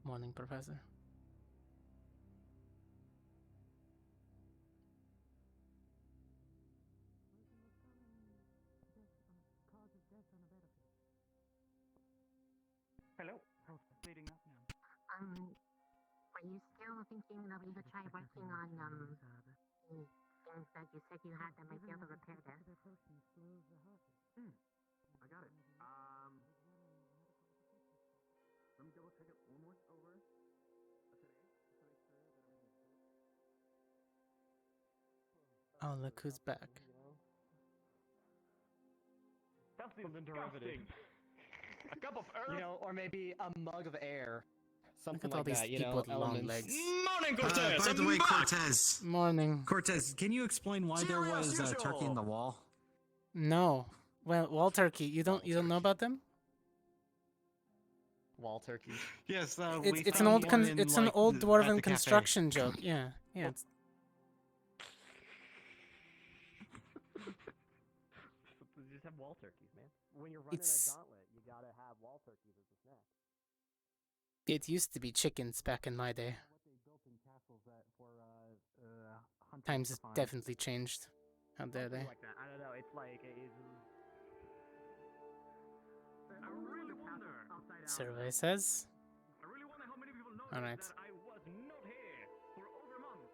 Morning, Professor. Hello. How's leading up now? Were you still thinking that we could try working on the things that you said you had that might be able to repair this? I got it. Let me double check it one more over. Oh, look who's back. That's disgusting. A cup of earth. You know, or maybe a mug of air. Something Look at all like these that, you people know, with long elements. legs. Morning, Cortez! By the I'm way, back! Cortez. Morning. Cortez, can you explain why there Cheerio as was a usual. turkey in the wall? No. Well, wall turkey. You don't know about them? Wall turkey. Yes, It's an old it's an old dwarven construction joke. Yeah. Yeah. It's, Just have wall turkeys, man. When you're running It's- a gauntlet, you gotta have wall turkeys as a snack. it used to be chickens back in my day. What they built in castles that for hunters Times to has find. definitely changed. How dare Something they? like that. I don't know. It's like I really wonder. Survey says. I really wonder how many people know All right. that I was not here for over a month.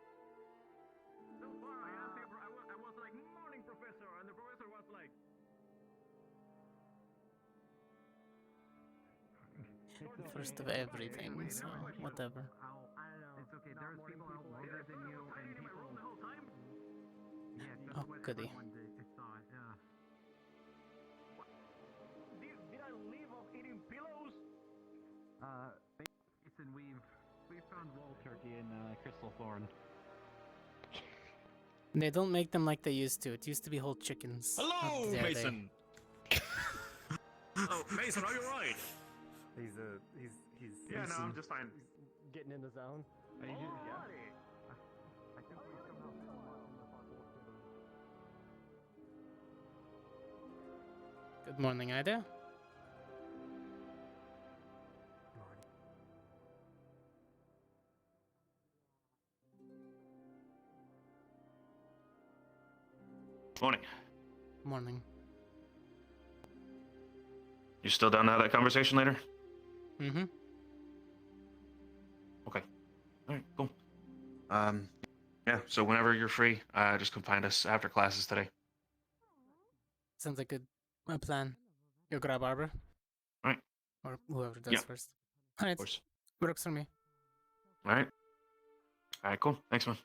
So far, I asked him, I was like, "Morning, Professor," and the professor was like. First of everything, so whatever. I don't know. It's okay. There's people out longer than you, and people. The whole time? Yeah, Oh, goody. Yeah. Did I leave off eating pillows? Listen, we found wall turkey in Crystal Thorn. They don't make them like they used to. It used to be whole chickens. How Hello, dare they. Mason! Oh, Mason, are you right? He's Yeah, no, I'm just fine. getting in the zone. I think we somehow. Good morning, Ida. Morning. Morning. You still down to have that conversation later? Mm-hmm. Okay. Alright, cool. Yeah, so whenever you're free, just come find us after classes today. Sounds like a plan. Go grab Barbara. Alright. Or whoever does Yeah. first. Alright. Of course. Works for me. Alright. Alright, cool. Thanks, man.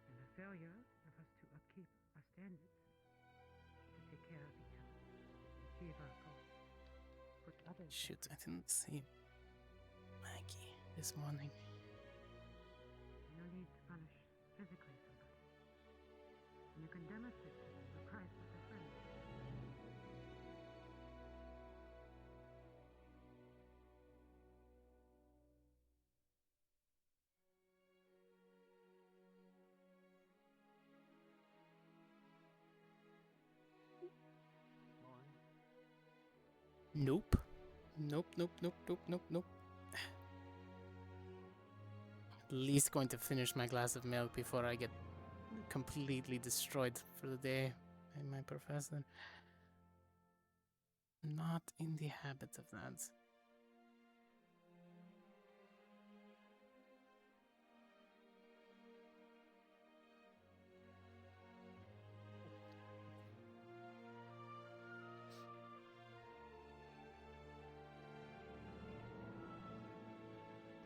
And the failure of us to upkeep our standards, to take care of each other, achieve our goals, put others. Shoot, I didn't see Maggie this morning. No need to punish physically somebody. And you can demonstrate to them the price of their friends. Nope. Nope. At least going to finish my glass of milk before I get completely destroyed for the day by my professor. Not in the habit of that.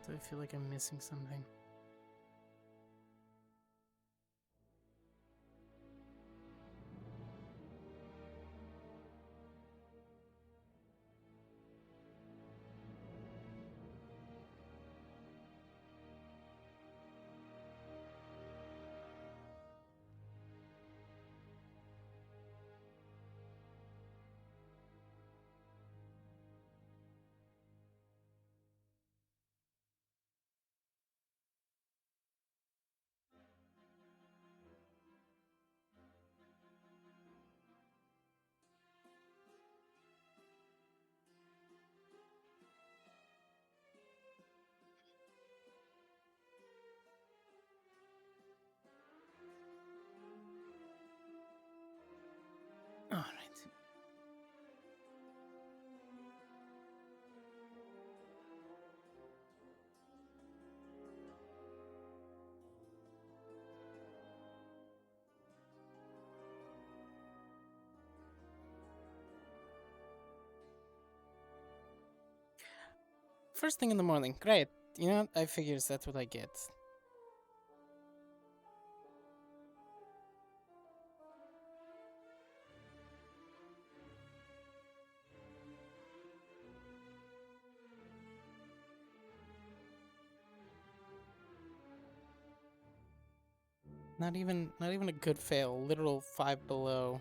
Do I feel like I'm missing something? First thing in the morning. Great. You know what? I figures that's what I get. Not even a good fail. Literal 5 below.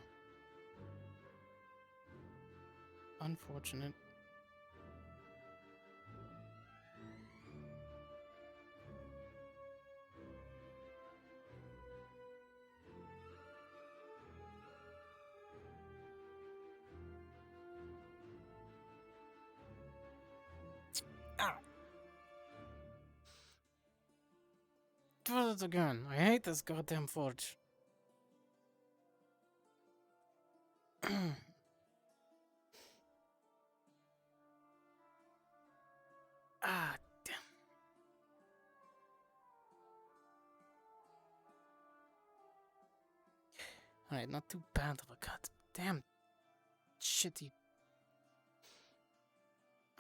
Unfortunate. Ah. Do it again. I hate this goddamn forge. Ah, damn. Alright, not too bad of a cut. Damn. Shitty.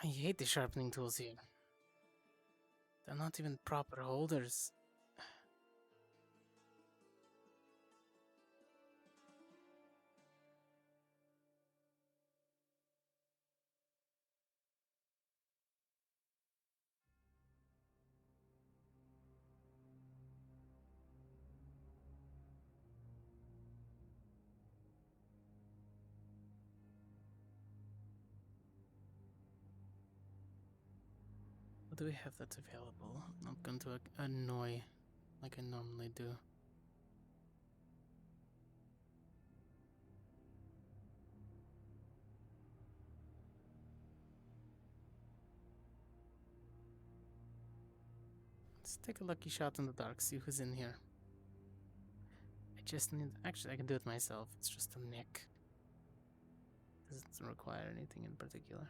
I hate the sharpening tools here. They're not even proper holders. What do we have that's available? I'm not going to annoy like I normally do. Let's take a lucky shot in the dark, see who's in here. I just need... Actually, I can do it myself. It's just a nick. Doesn't require anything in particular.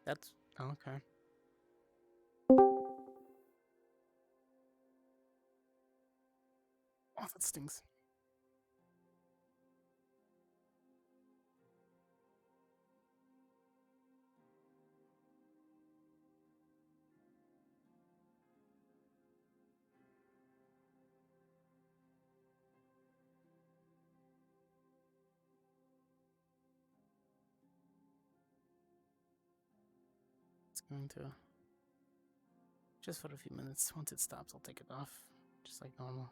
That's... okay. Oh, that stings. It's going to... Just for a few minutes. Once it stops, I'll take it off. Just like normal.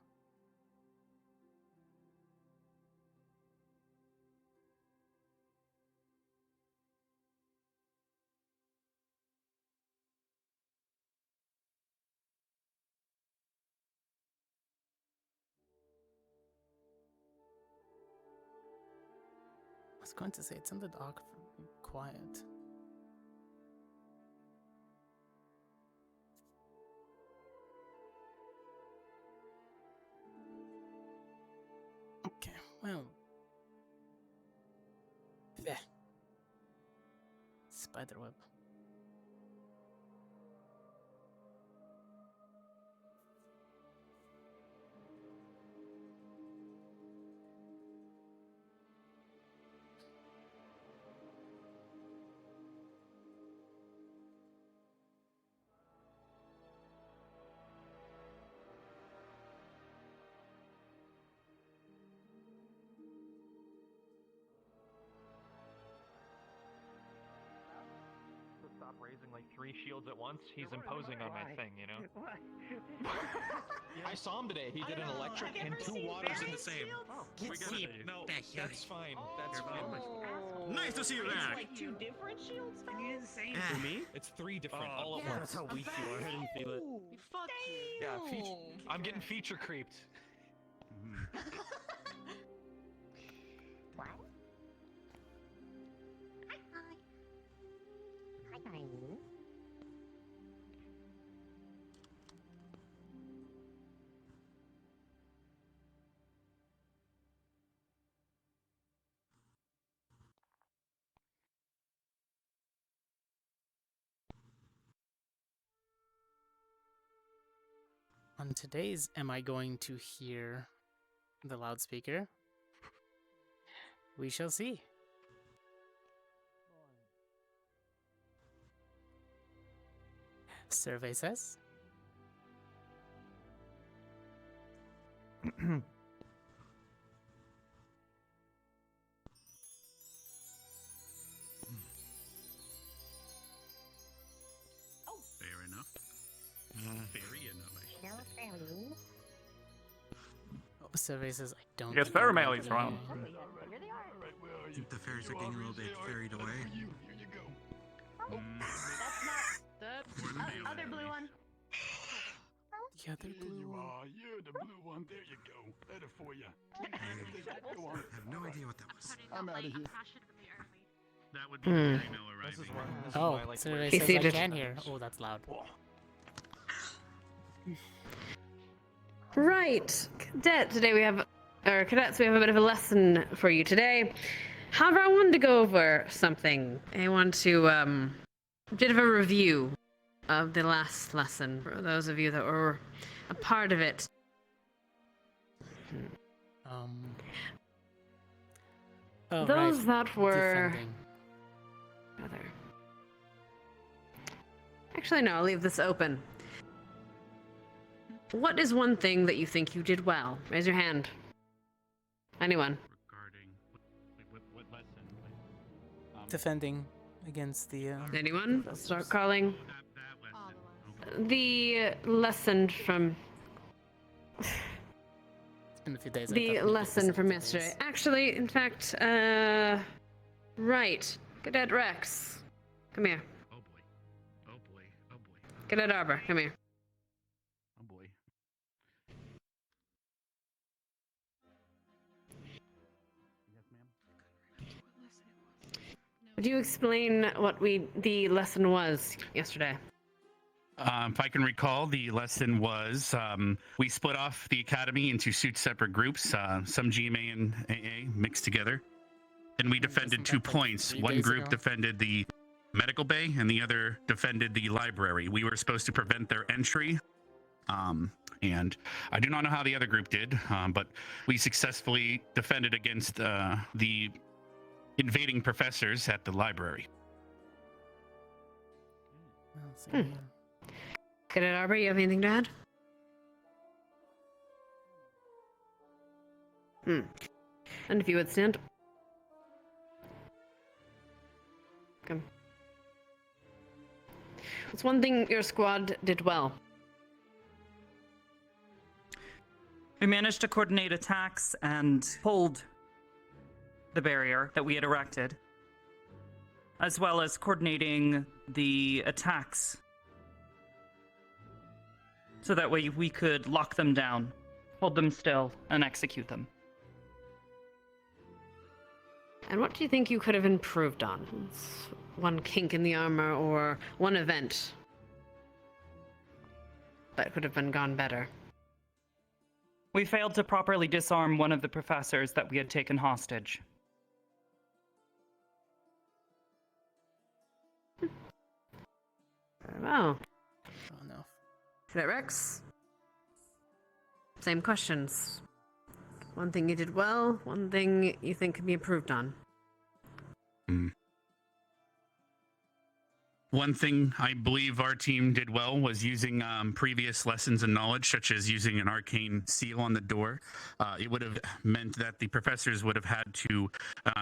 I was going to say, it's in the dark, quiet. Okay, well... Bleh. Spiderweb. Stop raising like 3 shields at once. He's imposing on my thing, you know? What? I saw him today. He did an electric and 2 waters in the same. Oh, We we got got it. it. No, That's fine. That's fine. nice to see you It's back. like 2 different shields, And you did the same. Ah. Me? It's 3 different all at yeah, once. that's how weak you are. I didn't feel it. Fuck you. Yeah, I'm getting feature creeped. What? Hi. On today's Am I Going to Hear the Loudspeaker? We shall see. Survey says. Fair enough. Very enough, I should say. Oh, survey says I don't. Yes, hear Fairmail is the- wrong. I think the fairies are getting a little bit carried away. That's not the other blue one. The other blue one. You're the blue one. There you go. Better for you. I have no idea what that was. I'm out of here. That would be Fairmail arriving. Oh, survey Be says I seated. can hear. Oh, that's loud. Right, cadets, we have a bit of a lesson for you today. However, I wanted to go over something. I want to, a bit of a review of the last lesson for those of you that were a part of it. Oh, Those right. that were... Defending. Other. Actually, no, I'll leave this open. What is one thing that you think you did well? Raise your hand. Anyone? Regarding what lesson? Defending against the. Anyone? I'll start calling. That lesson. The lesson from It's been a few days. I the thought maybe lesson it was from days. yesterday. Actually, in fact, right. Cadet Rex, come here. Oh boy. Oh boy. Oh boy. Cadet Arbor, come here. Oh boy. Yes, ma'am. Would you explain what the lesson was yesterday? If I can recall, the lesson was we split off the academy into two separate groups, some GMA and AA mixed together, and we defended Wasn't 2 that like points. 3 One days group ago? defended the medical bay, and the other defended the library. We were supposed to prevent their entry, and I do not know how the other group did, but we successfully defended against the invading professors at the library. Well, same here. Cadet Arbor, you have anything to add? And if you would stand. Come. What's one thing your squad did well? We managed to coordinate attacks and hold the barrier that we had erected, as well as coordinating the attacks so that way we could lock them down, hold them still, and execute them. And what do you think you could have improved on? It's one kink in the armor or one event that could have been gone better? We failed to properly disarm one of the professors that we had taken hostage. Very well. Oh no. Cadet Rex? Same questions. One thing you did well, one thing you think can be improved on. One thing I believe our team did well was using previous lessons and knowledge, such as using an arcane seal on the door. It would have meant that the professors would have had to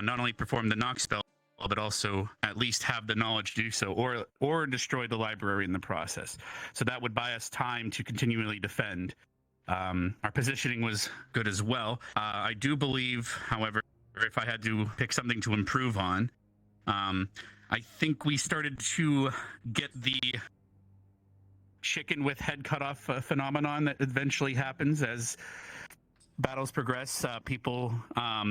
not only perform the knock spell, but also at least have the knowledge to do so, or destroy the library in the process. So that would buy us time to continually defend. Our positioning was good as well. I do believe, however, if I had to pick something to improve on, I think we started to get the chicken with head cut off phenomenon that eventually happens as battles progress. People,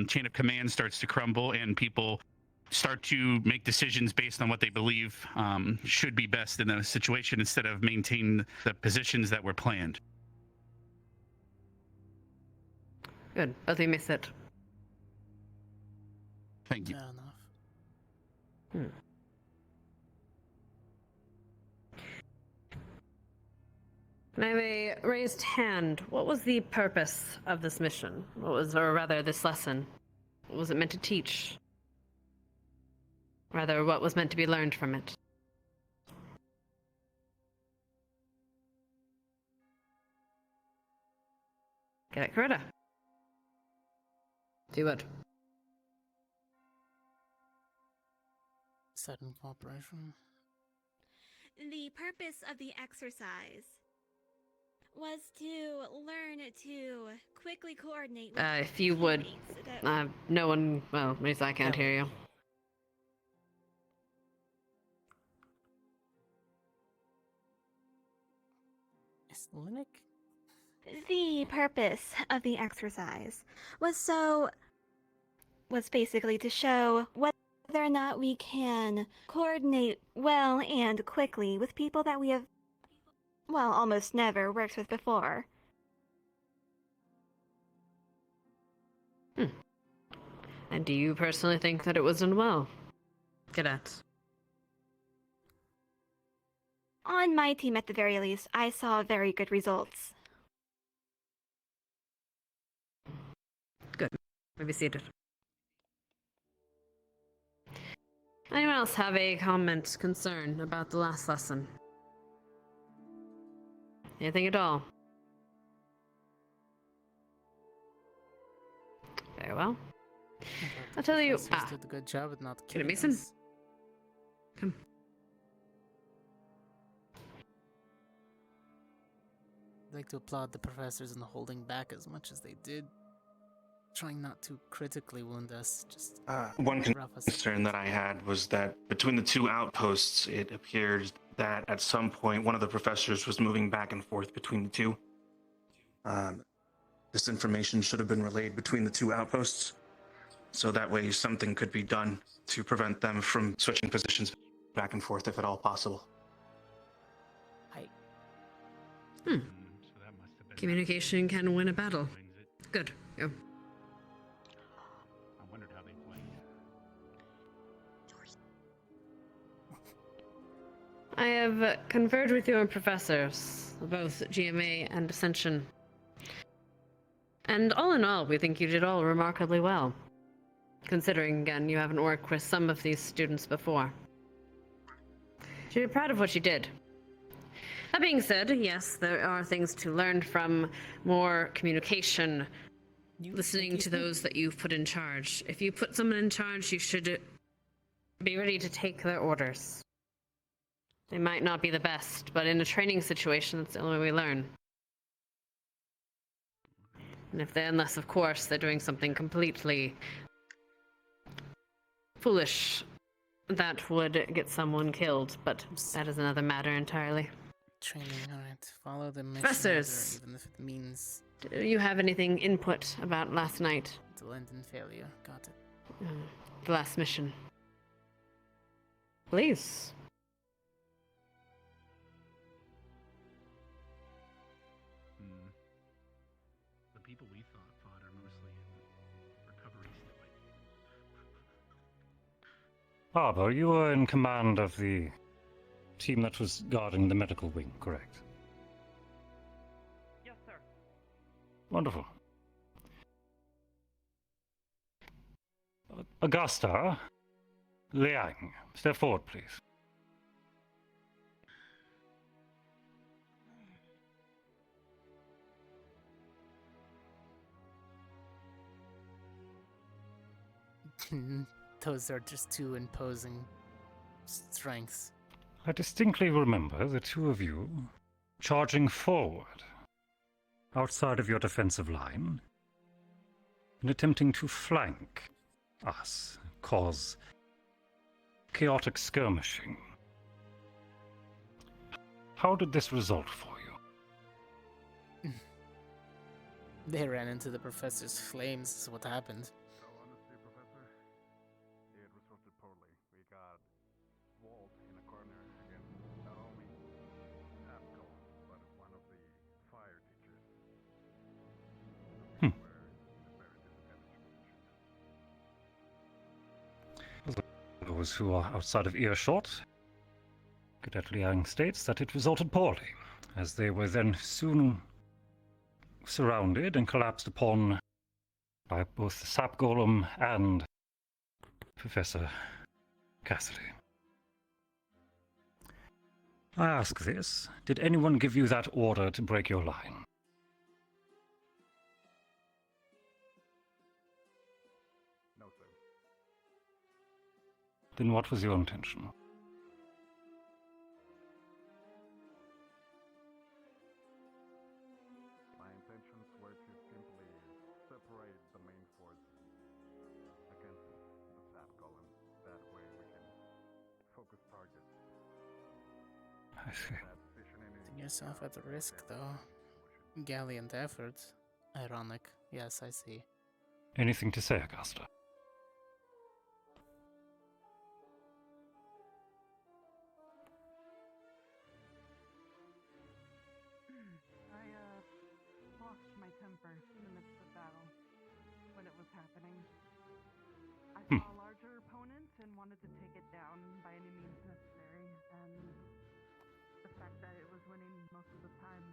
chain of command starts to crumble, and people start to make decisions based on what they believe should be best in a situation instead of maintain the positions that were planned. Good. Both of you missed it. Thank you. Fair enough. I have a raised hand. What was the purpose of this mission? Or rather, this lesson? What was it meant to teach? Rather, what was meant to be learned from it? Cadet Coretta. Do what? Sudden cooperation. The purpose of the exercise was to learn to quickly coordinate with If you would. teammates that- No one. Well, at least I can't hear you. Is Linux? The purpose of the exercise was basically to show whether or not we can coordinate well and quickly with people that we have, well, almost never worked with before. And do you personally think that it was done well? Cadet. On my team, at the very least, I saw very good results. Good. Maybe seated. Anyone else have a comment, concern about the last lesson? Anything at all? Very well. I'll tell you. Professors did a good job at not Cadet killing Mason. us. Come. I'd like to applaud the professors in holding back as much as they did. Trying not to critically wound us, just One rough us. concern that I had was that between the two outposts, it appeared that at some point one of the professors was moving back and forth between the two. This information should have been relayed between the two outposts, so that way something could be done to prevent them from switching positions back and forth if at all possible. So that must have been Communication can win a battle. Good. Go. I wondered how they played. I have conferred with your professors, both GMA and Ascension. And all in all, we think you did all remarkably well. Considering, again, you haven't worked with some of these students before. You're proud of what you did. That being said, yes, there are things to learn from, more communication, listening to those that you've put in charge. If you put someone in charge, you should be ready to take their orders. They might not be the best, but in a training situation, that's the only way we learn. And unless, of course, they're doing something completely foolish, that would get someone killed, but that is another matter entirely. Training, alright. Follow the mission. Professors. Order, even if it means Do you have anything input about last night? it'll end in failure. Got it. The last mission. Please. The people we fought are mostly in recovery still. Arbor, you were in command of the team that was guarding the medical wing, correct? Yes, sir. Wonderful. Augusta, Liang, step forward, please. Those are just two imposing strengths. I distinctly remember the two of you charging forward, outside of your defensive line, and attempting to flank us, cause chaotic skirmishing. How did this result for you? They ran into the professor's flames, is what happened. So honestly, Professor, it resulted poorly. We got walled in a corner against not only Abco, but one of the fire teachers. Hmm. We're in a very disadvantaged position. Those who are outside of earshot, Cadet Liang states that it resulted poorly. as they were then soon surrounded and collapsed upon by both the sap golem and Professor Cassidy. I ask this, did anyone give you that order to break your line? No, sir. Then what was your intention? My intentions were to simply separate the main force against the sap golem. That way we can focus targets. I see. Putting yourself at risk, though. Gallant effort. Ironic. Yes, I see. Anything to say, Augusta? I lost my temper in the midst of battle when it was happening. I saw a larger opponent and wanted to take it down by any means necessary, and the fact that it was winning most of the time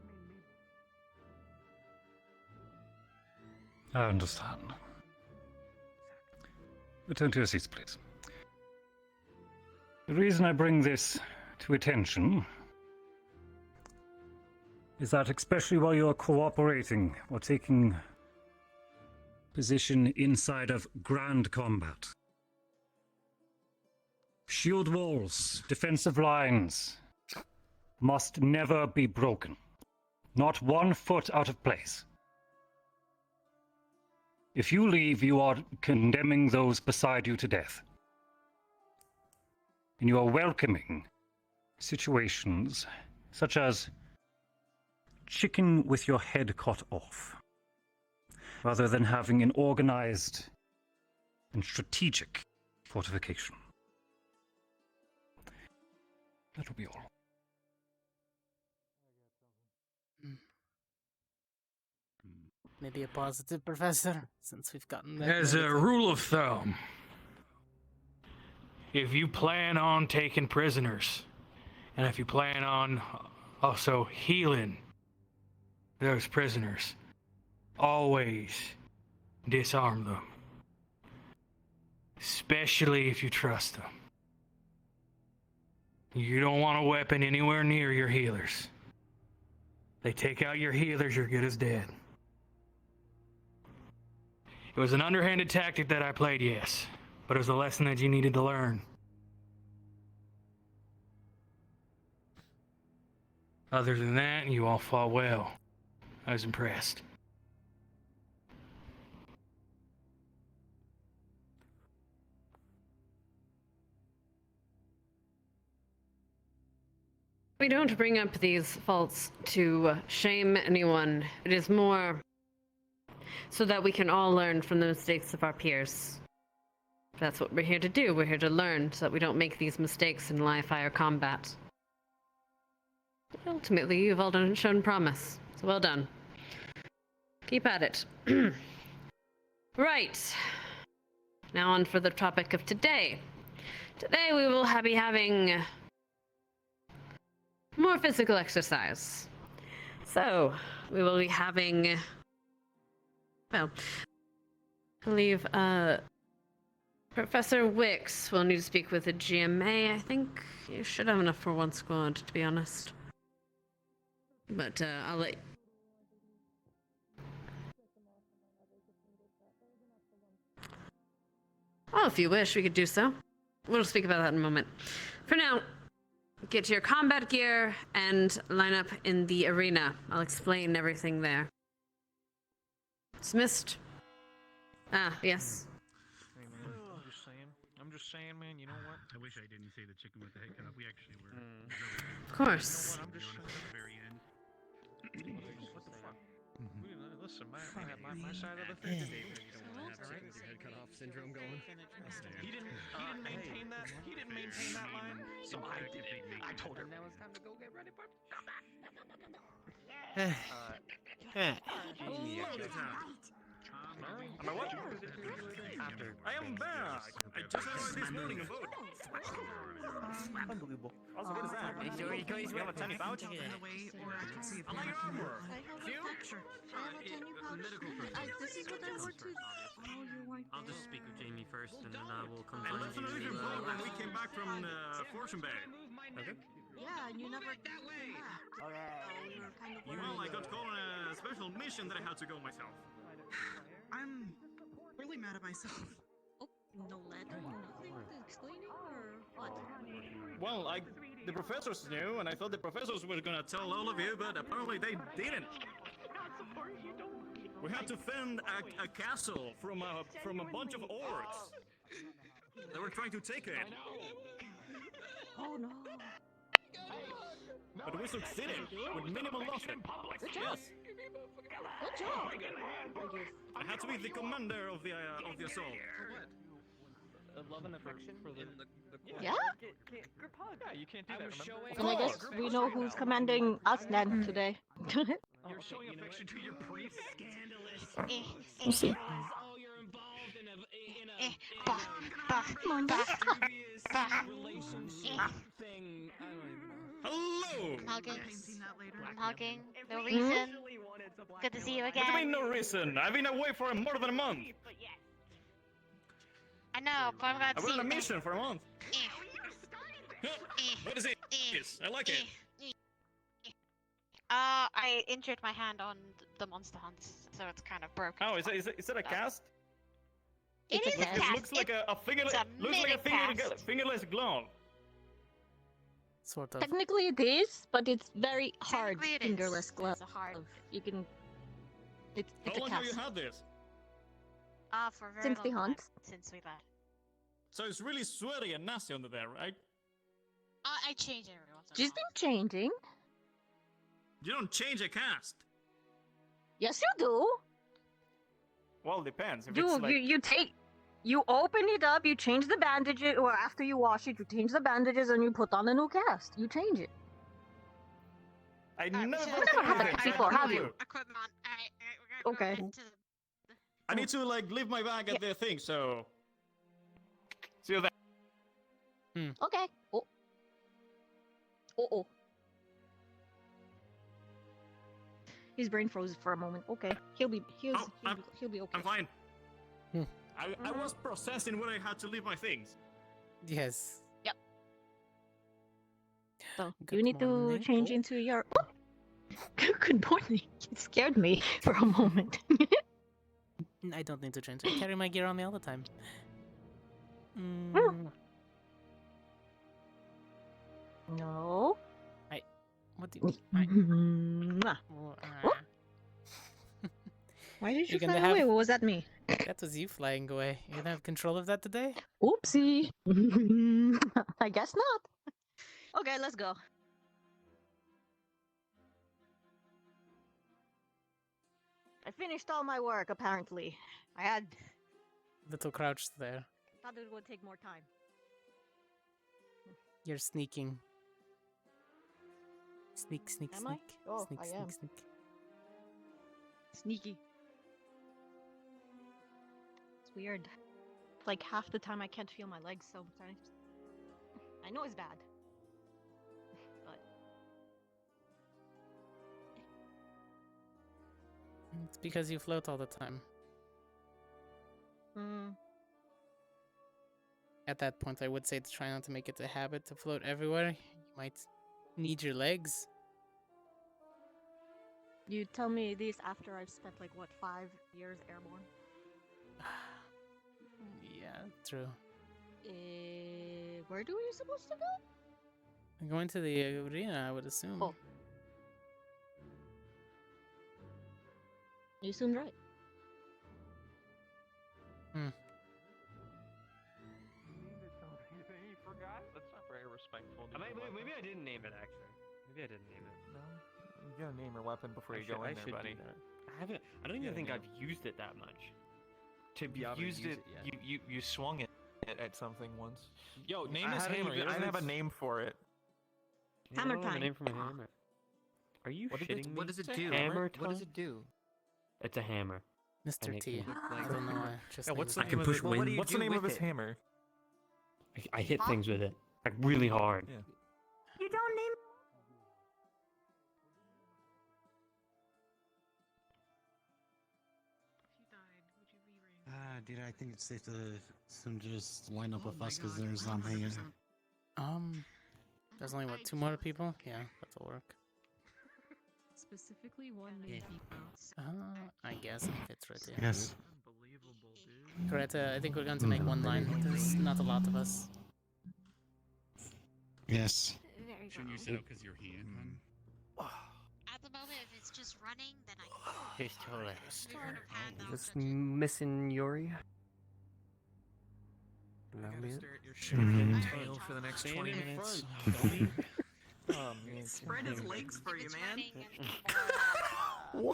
made me. I understand. Return to your seats, please. The reason I bring this to attention is that, especially while you are cooperating or taking position inside of grand combat, shield walls, defensive lines must never be broken. Not 1 foot out of place. If you leave, you are condemning those beside you to death. And you are welcoming situations such as chicken with your head cut off, rather than having an organized and strategic fortification. That will be all. Maybe a positive, Professor, since we've gotten that. As a rule of thumb, if you plan on taking prisoners, and if you plan on also healing those prisoners, always disarm them. Especially if you trust them. You don't want a weapon anywhere near your healers. They take out your healers, you're good as dead. It was an underhanded tactic that I played, yes, but it was a lesson that you needed to learn. Other than that, you all fought well. I was impressed. We don't bring up these faults to shame anyone. It is more so that we can all learn from the mistakes of our peers. That's what we're here to do. We're here to learn so that we don't make these mistakes in live fire combat. Ultimately, you've all shown promise. So well done. Keep at it. Right. Now on for the topic of today. Today we will be having more physical exercise. So, we will be having, well, I believe, Professor Wicks will need to speak with the GMA. I think you should have enough for one squad, to be honest. But, I'll let... Oh, if you wish, we could do so. We'll speak about that in a moment. For now, get to your combat gear and line up in the arena. I'll explain everything there. Dismissed. Ah, yes. Hey man, I'm just saying, man, you know what? I wish I didn't say the chicken with the head cut off. We actually were. Of course. You know what? I'm just at the very end. What the fuck? Listen, my side of the thing. You don't want to have chicken with your head cut off syndrome going. He didn't maintain that. He didn't maintain that line. So I did it. I told her. Now it's time to go get ready for combat. Am I what? I am back. I just heard this morning a vote. Unbelievable. Also, what is that? Hey, sure, you guys have a tiny pouch? I like your armor. You? Medical this is what I want to. Oh, you want I'll just speak with Jamie first, and then I will come find you. When we came back from Fortune Bay. Okay. Yeah, and you never. That way. Well, I got called on a special mission that I had to go myself. I'm really mad at myself. Oh, no letter, nothing explaining, or what? Well, the professors knew, and I thought the professors were gonna tell all of you, but apparently they didn't. We had to fend a castle from a bunch of orcs. They were trying to take it. Oh no. But we succeeded with minimal losses. Good job. Yes. Good job. I had to be the commander of the assault. Love and affection for the Yeah? group hug. Yeah, you can't do that, remember? And I guess we know who's commanding us then today. You're showing affection to your priest? Scandalous. We'll see. Oh, you're involved in a relationship thing. I don't even know. Hello! Hugging. I'm hugging. No reason. Good to see you What do you again. mean no reason? I've been away for more than a month. I know, but I'm glad I to was see on a you. mission for a month. What is it? Yes, I like it. I injured my hand on the monster hunts, so it's kind of broken. Oh, is that a cast? It is a It cast. looks like a fingerless. Looks like a fingerless glove. Sort of. Technically it is, but it's very hard Technically it is. fingerless glove. It's a hard. You can. It's How a long have you cast. had this? For a very Since the long time, hunt. since we left. So it's really sweaty and nasty under there, right? I change every once in a She's been changing. You don't change a cast. Yes, you do. Well, depends. If You it's like... you open it up, you change the bandages, or after you wash it, you change the bandages and you put on a new cast. You change it. I never happened before, have you? Equipment on. Alright, we're gonna Okay. go into I need to like leave my bag at the thing, so see you there. Okay. Oh. Oh. His brain froze for a moment. Okay, he'll be okay. I'm fine. I was processing when I had to leave my things. Yes. Yep. So Good you need to morning. change into your. Good morning. It scared me for a moment. I don't need to change. I carry my gear on me all the time. No. What do you? Mwah. Why did you You're gonna fly away? have- What was that me? That was you flying away. You gonna have control of that today? Oopsie. I guess not. Okay, let's go. I finished all my work, apparently. I had Little crouched there. thought it would take more time. You're sneaking. Sneak, sneak, Am sneak. I? Oh, sneak, I sneak, am. sneak. Sneaky. It's weird. Like half the time I can't feel my legs sometimes. I know it's bad. But It's because you float all the time. At that point, I would say to try not to make it a habit to float everywhere. You might need your legs. you tell me this after I've spent like what 5 years airborne. Yeah, true. Where do we supposed to go? I'm going to the arena, I would assume. Oh. You assumed right. He forgot? That's not very respectful. Maybe I didn't name it actually. Maybe I didn't name it. No. You gotta name your weapon before you go in there, buddy. Do that. I don't even think I've used it that much. To be You able to used use it. yet. You swung it at something once. Yo, name I his hadn't hammer. even- I didn't have a it's- name for it. I don't Hammer know the time. name for my hammer. Are you What did shitting it- me? what does it It's a do? Hammer What does time? it do? It's a hammer. Mr. And it T. can look I like- don't know why. Just Yeah, what's the named name it. of it? What's the name of his hammer? I hit things with it. Like really hard. Yeah. You don't name. Dude, I think it's safe to just line up with us because there's not many. There's only what, 2 more people? Yeah, that'll work. Specifically one main people. I guess it fits right there. Yes. Correct. I think we're going to make one line. There's not a lot of us. Yes. Very Shouldn't you well. sit up because you're here? At the moment, if it's just running, then I He's totally. Just missing Yuri. No, Gotta man. stare at your shit tail for the next 20 minutes. Spread his legs for you, man.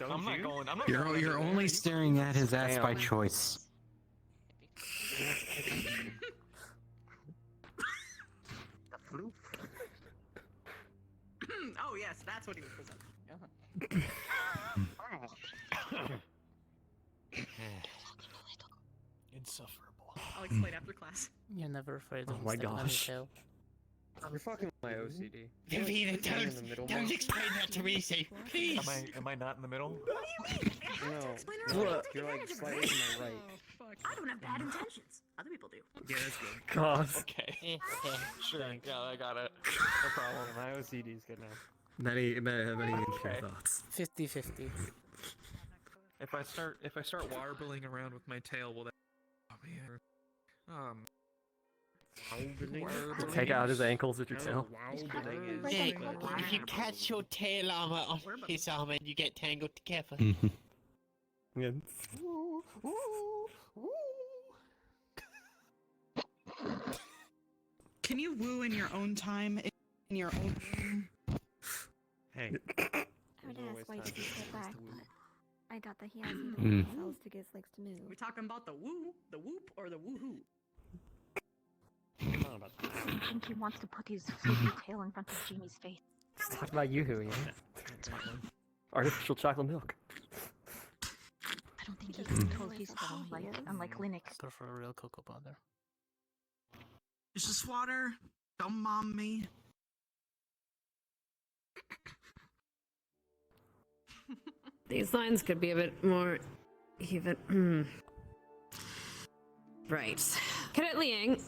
I'm not going. I'm not You're going you're under only there. staring at his ass by choice. Oh yes, that's what he was presenting. Insufferable. I'll explain after class. You're never afraid of Oh my stepping on your gosh. tail. You're fucking my OCD. Davina, Standing in the middle, don't man. explain that to me, say, please. Am I not in the middle? No. Look, you're like slightly to my right. I don't have bad intentions. Other people do. Yeah, that's good. God. Okay. Sure. Yeah, I got it. No problem. My OCD is good now. Many Okay. thoughts. 50-50. If I start warbling around with my tail, will that? Oh man. Take out his ankles with your tail. Nick, if you catch your tail armor on his armor and you get tangled together. Yeah. Can you woo in your own time, in your own room? Hey. I would ask why did he step back, but I doubt that he has Mm. even cells to get his legs to move. We talking about the woo, the whoop, or the woohoo? I think he wants to put his fluffy tail in front of Jamie's face. Let's talk about Yoo-hoo, yeah? Artificial chocolate milk. I don't think he can control his phone unlike Linux. Go for a real cocoa powder. It's just water. Don't mom me. These lines could be a bit more even. Right. Cadet Liang.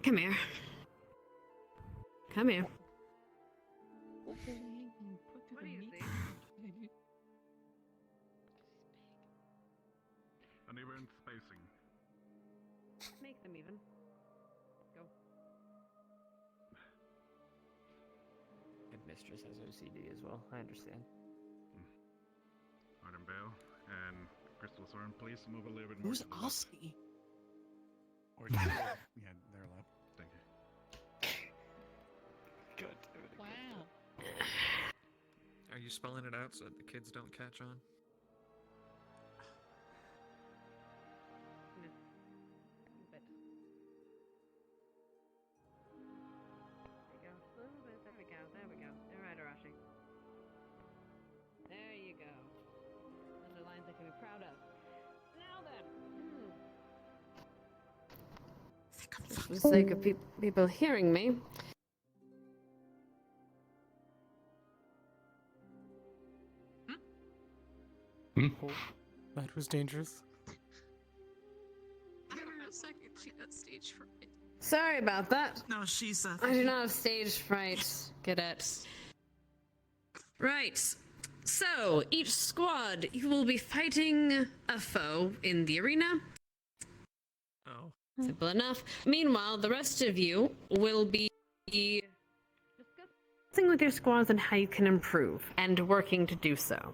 Come here. Come here. What do you think? Uneven spacing. Make them even. Go. Good mistress has OCD as well. I understand. Arden Bale and Crystal Soren, please move a little bit more. Who's to the left. Oski? Or yeah, they're allowed. Thank you. Good. Wow. Are you spelling it out so that the kids don't catch on? There we go. There we go. All right, Arashi. There you go. Those are lines I can be proud of. Now then. For the sake of people hearing me. That was dangerous. For a second, she got stage fright. Sorry about that. No, she's I do not have stage fright, cadet. Right. So, each squad, you will be fighting a foe in the arena. Oh. Simple enough. Meanwhile, the rest of you will be discussing with your squads on how you can improve and working to do so.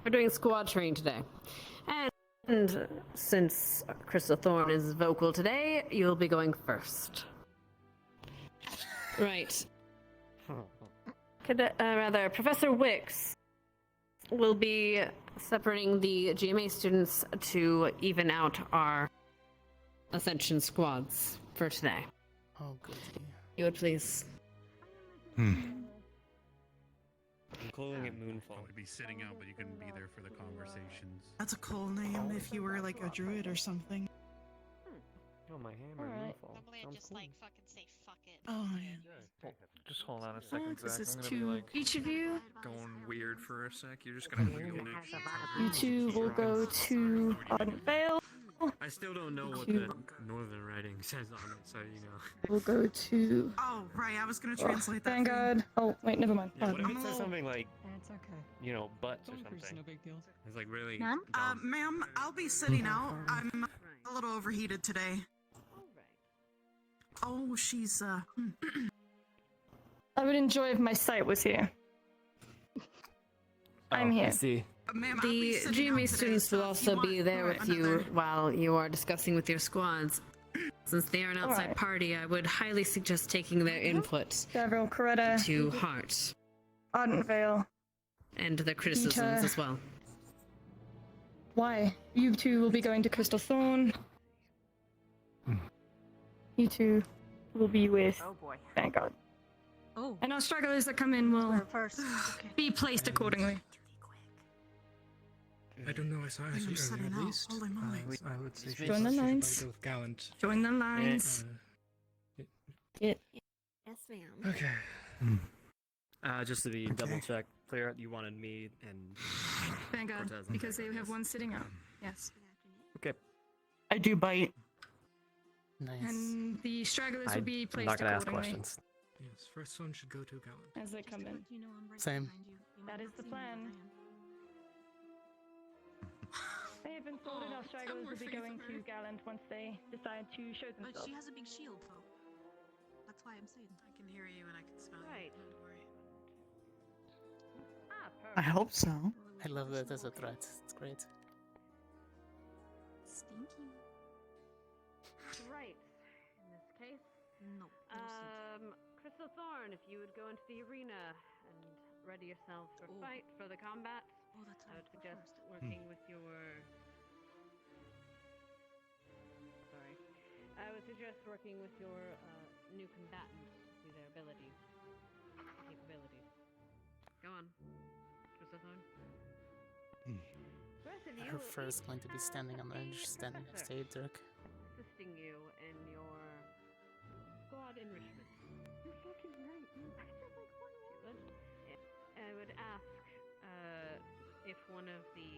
We're doing squad training today. And since Crystal Thorn is vocal today, you'll be going first. Right. Professor Wicks will be separating the GMA students to even out our Ascension squads for today. Oh, good. You would please. I'm calling it Moonfall. I would be sitting out, but you couldn't be there for the conversations. That's a cool name if you were like a druid or something. Oh, my hammer. Alright. Moonfall. Normally I Sounds just cool. like fucking say fuck it. Oh, yeah. Well, just hold on a second, This Zach. is I'm gonna be to like each of you. going weird for a sec. You're just gonna have to go next. You two will go to Ardent Vale. I still don't know what You the northern writing says on it, so you know. will go to Oh, right. I was gonna translate that. Vanguard. Oh, wait, never mind. Yeah, what if I'm it a says little- something like, It's okay. you know, butts or something? No big deal. It's like really. Ma'am? dumb. Ma'am, I'll be sitting out. I'm a little overheated today. Oh, she's, I would enjoy if my site was here. I'm I here. see. Ma'am, I'll be The sitting out GMA today, students so will if also you be want there with you another- while you are discussing with your squads. Since they are an outside Alright. party, I would highly suggest taking their input Several Coretta, to heart Ardent Vale. and their criticisms Peter. as well. Why? You two will be going to Crystal Thorn. You two will be with Vanguard. Oh. And our stragglers that come in will First. Okay. be placed accordingly. I don't know, I saw I think I'm setting out. Holy moly. I would say she Join the should probably lines. go with Gallant. Join the lines. Get. Yes, ma'am. Okay. Just to be double check, clear, you wanted me and Vanguard, Cortez. because they have one sitting out. Yes. Okay. I do bite. Nice. And the stragglers will be I'm placed not gonna ask accordingly questions. Yes, first one should go to Gallant. as they come in. Same. That is the plan. They have been sorted. Our stragglers will be going to Gallant once they decide to show But themselves. she has a big shield, though. That's why I'm saying. I can hear you and I can smell Right. you. Don't worry. I hope so. I love that as a threat. It's great. Stinky. Right. In this case, No. Crystal Thorn, if you would go into the arena and ready yourselves for fight, for the combat, Oh, that's I would right. suggest First. working with your. Sorry. I would suggest working with your new combatants, see their abilities, capabilities. Go on, Crystal Thorn. The rest of you Her will fur is each going to be have standing on the a edge, standing next to professor Dirk. assisting you in your squad enrichment. You're fucking right. You acted like one I would ask if one of the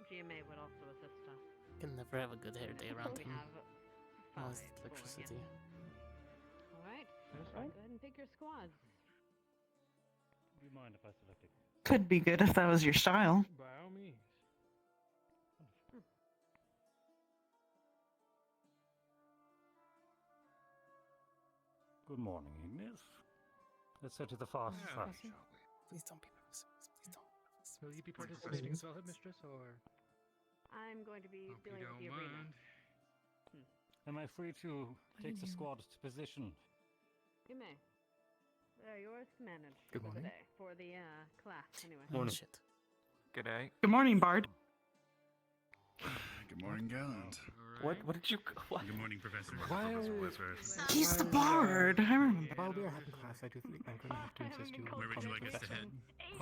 GMA would also assist us. Can never have a good hair day around We him. have Always five electricity. All right. Go ahead and pick your squads. Do you mind if I select it? Could be good if that was your style. By all means. Good morning, Ignis. Let's head to the far side. Please don't be professors. Please don't. Will you be participating as well, Headmistress, or? I'm going to be Hope you dealing with don't the arena. mind. Am I free to take the squad to position? You may. They're yours to manage Good for the morning. day, for the class, anyway. Morning. Shit. Good day. Good morning, Bard. Good morning, Gallant. What did you? What? Good morning, Professor. He's the Bard. I remember. While we are having class, I do think I'm going to have to insist you. Where would you like us to head?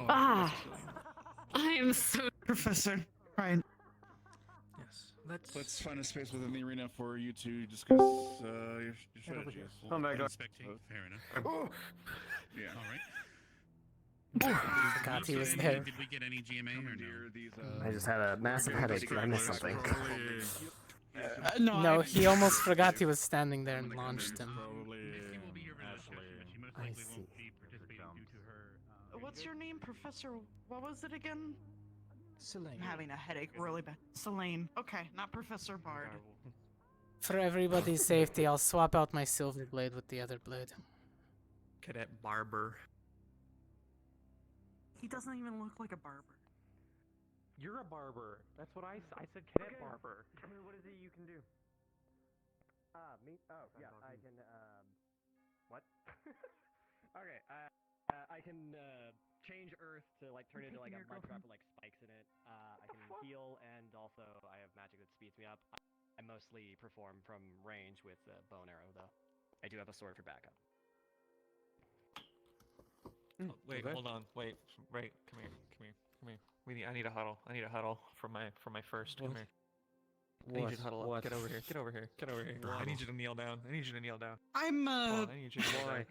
Ah! I am so. Professor. Right. Yes. Let's find a space within the arena for you to discuss your strategies. Oh my god. Spectate. Fair enough. Yeah. All right. Forgot he was there. Did we get any GMA or no? I just had a massive headache. Did I miss something? No, he almost forgot he was standing there and launched him. I see. What's your name, Professor? What was it again? Selene. I'm having a headache really bad. Selene. Okay, not Professor Bard. For everybody's safety, I'll swap out my silver blade with the other blade. Cadet Barber. He doesn't even look like a barber. You're a barber. That's what I said. Cadet Barber. Tell me what is it you can do? Me? Oh, yeah, I can, what? Okay, I can, change Earth to, like, turn into, like, a mud trap with, like, spikes in it. I can heal, and also I have magic that speeds me up. I mostly perform from range with bow and arrow, though. I do have a sword for backup. Oh, wait, hold on. Wait, come here. I need a huddle. I need a huddle for my first. Come here. I need you to huddle up. What? Get over here. Get over here. Get over here. I need you to kneel down. I need you to kneel down. I'm Hold on, I need you to kneel down.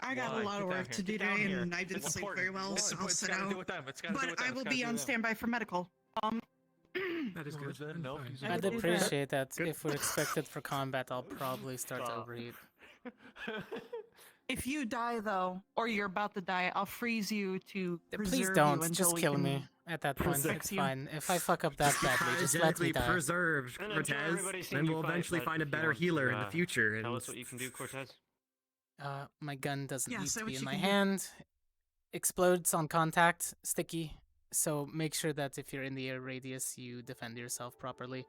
I got Why? a lot Get of down work here. to do Get down today, here. and I didn't It's sleep important. very well, so I'll It's sit gotta out. do with them. It's gotta do But with them. I It's will gotta be do on them. standby for medical. That is good. Then no, he's I'd good. appreciate that. If we're expected for combat, I'll probably start to overheat. If you die though, or you're about to die, I'll freeze you to preserve Please you don't. until Just we kill can me. At that point, protect it's you. fine. If I fuck up that badly, just let me Cryogenically die. preserved, And until Cortez. everybody's seen Then you we'll fight, eventually but find a if you better want to, healer in the future. Tell And us what you can do, Cortez. My gun doesn't Yeah, need say to what be in you my can do. hand. Explodes on contact, sticky. So make sure that if you're in the air radius, you defend yourself properly.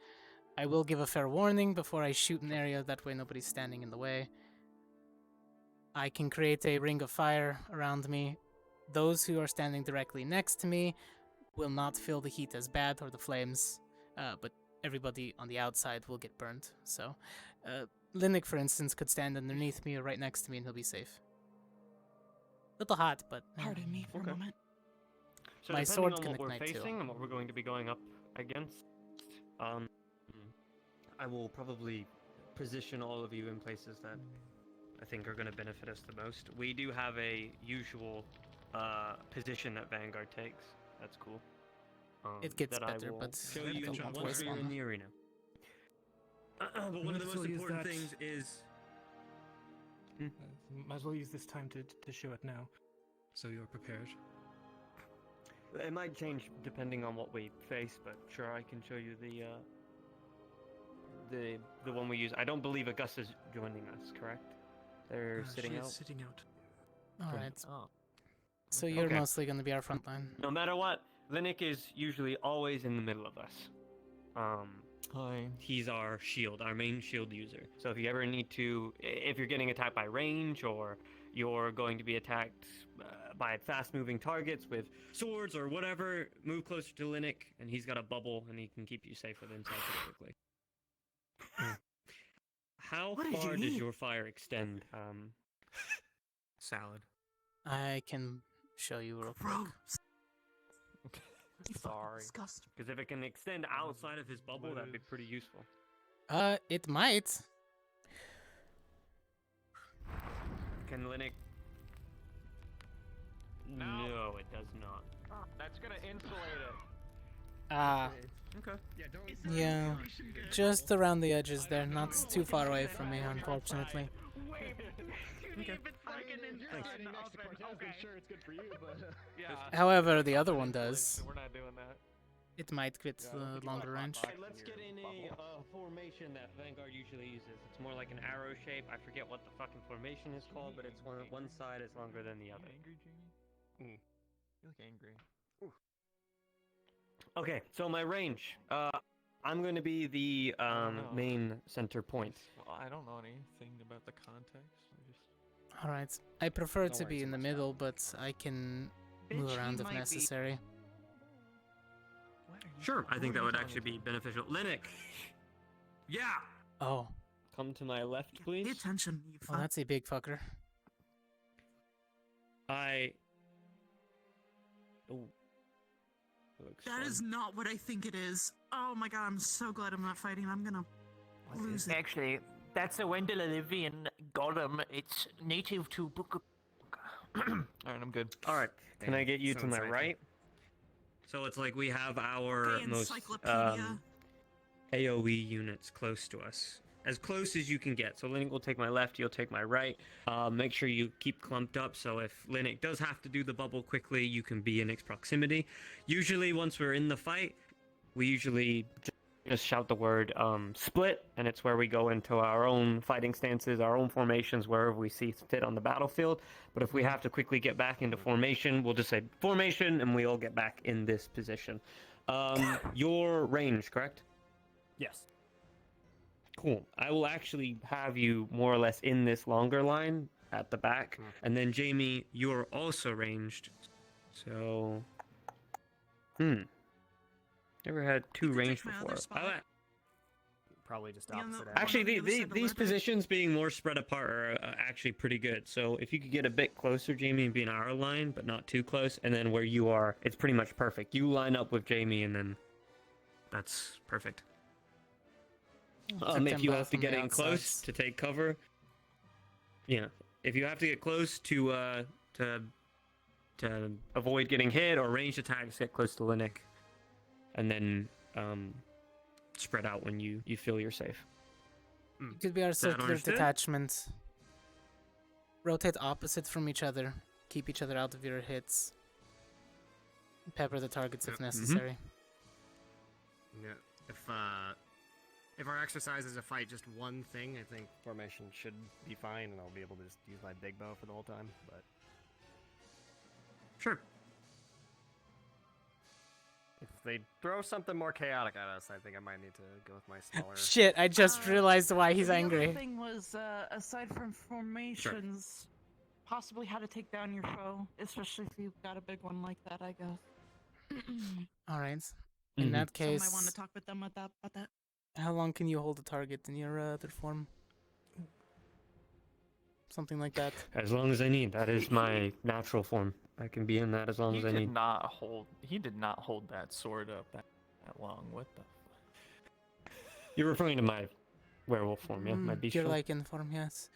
I will give a fair warning before I shoot an area, that way nobody's standing in the way. I can create a ring of fire around me. Those who are standing directly next to me will not feel the heat as bad or the flames, but everybody on the outside will get burned. So, Linux, for instance, could stand underneath me or right next to me and he'll be safe. Little hot, but Pardon me for a moment. So My depending sword on can what we're ignite too. facing and what we're going to be going up against, I will probably position all of you in places that I think are going to benefit us the most. We do have a usual position that Vanguard takes. That's cool. It gets that better, I will but show I you don't want once worse we're in one. the arena. But one of the most important things is Might as well use this time to show it now, so you're prepared. it might change depending on what we face, but sure, I can show you the one we use. I don't believe Augusta's joining us, correct? They're sitting she out. is sitting out. Alright. Oh. So you're Okay. mostly going to be our front line. No matter what, Linux is usually always in the middle of us. Hi. He's our shield, our main shield user. So if you ever need to, if you're getting attacked by range or you're going to be attacked by fast-moving targets with swords or whatever, move closer to Linux, and he's got a bubble, and he can keep you safe with inside pretty quickly. How What did you far does eat? your fire extend? Salad. I can show you real quick. Sorry. Disgusting. Because if it can extend outside of his bubble, that'd be pretty useful. It might. Can Linux? No, it does not. That's gonna insulate it. Okay. Yeah, just around the edges there, not too far away from me, unfortunately. However, the other one does. We're not doing that. It might get longer range. Alright, let's get in a formation that Vanguard usually uses. It's more like an arrow shape. I forget what the fucking formation is called, but it's one side is longer than the other. Angry, Jamie? You look angry. Okay, so my range. I'm going to be the main center point. Well, I don't know anything about the context. Alright, I prefer Don't to worry be too in the much middle, but I can move Bitch, around he if might be- necessary. Sure, I think that would actually be beneficial. Linux! Yeah! Oh. Come to my left, please. Pay attention, you Oh, that's a big fucker. Oh. Looks That fun. is not what I think it is. Oh my god, I'm so glad I'm not fighting. I'm gonna lose it. Actually, that's a Wendell Olivian golem. It's native to Book. Alright, I'm good. Alright, can I get you to Sounds my like it. right? So it's like we have our Okay, most encyclopedia. AoE units close to us. As close as you can get. So Linux will take my left, you'll take my right. Make sure you keep clumped up, so if Linux does have to do the bubble quickly, you can be in its proximity. Usually, once we're in the fight, we usually just shout the word split, and it's where we go into our own fighting stances, our own formations, wherever we see fit on the battlefield. But if we have to quickly get back into formation, we'll just say formation, and we all get back in this position. Your range, correct? Yes. Cool. I will actually have you more or less in this longer line at the back. And then, Jamie, you're also ranged. So... Never had two ranged my other before. spot. Probably just Yeah, no, opposite. one Actually, on the other side of the these weapon. positions being more spread apart are actually pretty good. So if you could get a bit closer, Jamie, and be in our line, but not too close, and then where you are, it's pretty much perfect. You line up with Jamie, and then that's perfect. Took If them you both have to from get the in close outsides. to take cover, yeah. If you have to get close to avoid getting hit or ranged attacks, get close to Linux, and then spread out when you feel you're safe. It could be our Is that circular understood? detachment. Rotate opposite from each other. Keep each other out of your hits. Pepper the targets if necessary. Yeah. If our exercise is to fight just one thing, I think formation should be fine, and I'll be able to just use my big bow for the whole time. But sure. If they throw something more chaotic at us, I think I might need to go with my smaller. Shit, I just realized why he's the angry. other thing was, aside from formations, possibly how to take down your foe, especially if you've got a big one like that, I guess. Alright. In that So I case, might want to talk with them about that. how long can you hold a target in your other form? Something like that. As long as I need. That is my natural form. I can be in that as long He as I did need. not hold. He did not hold that sword up that long. What the? You're referring to my werewolf form, yeah? My beast Your form? Lycan form, yes.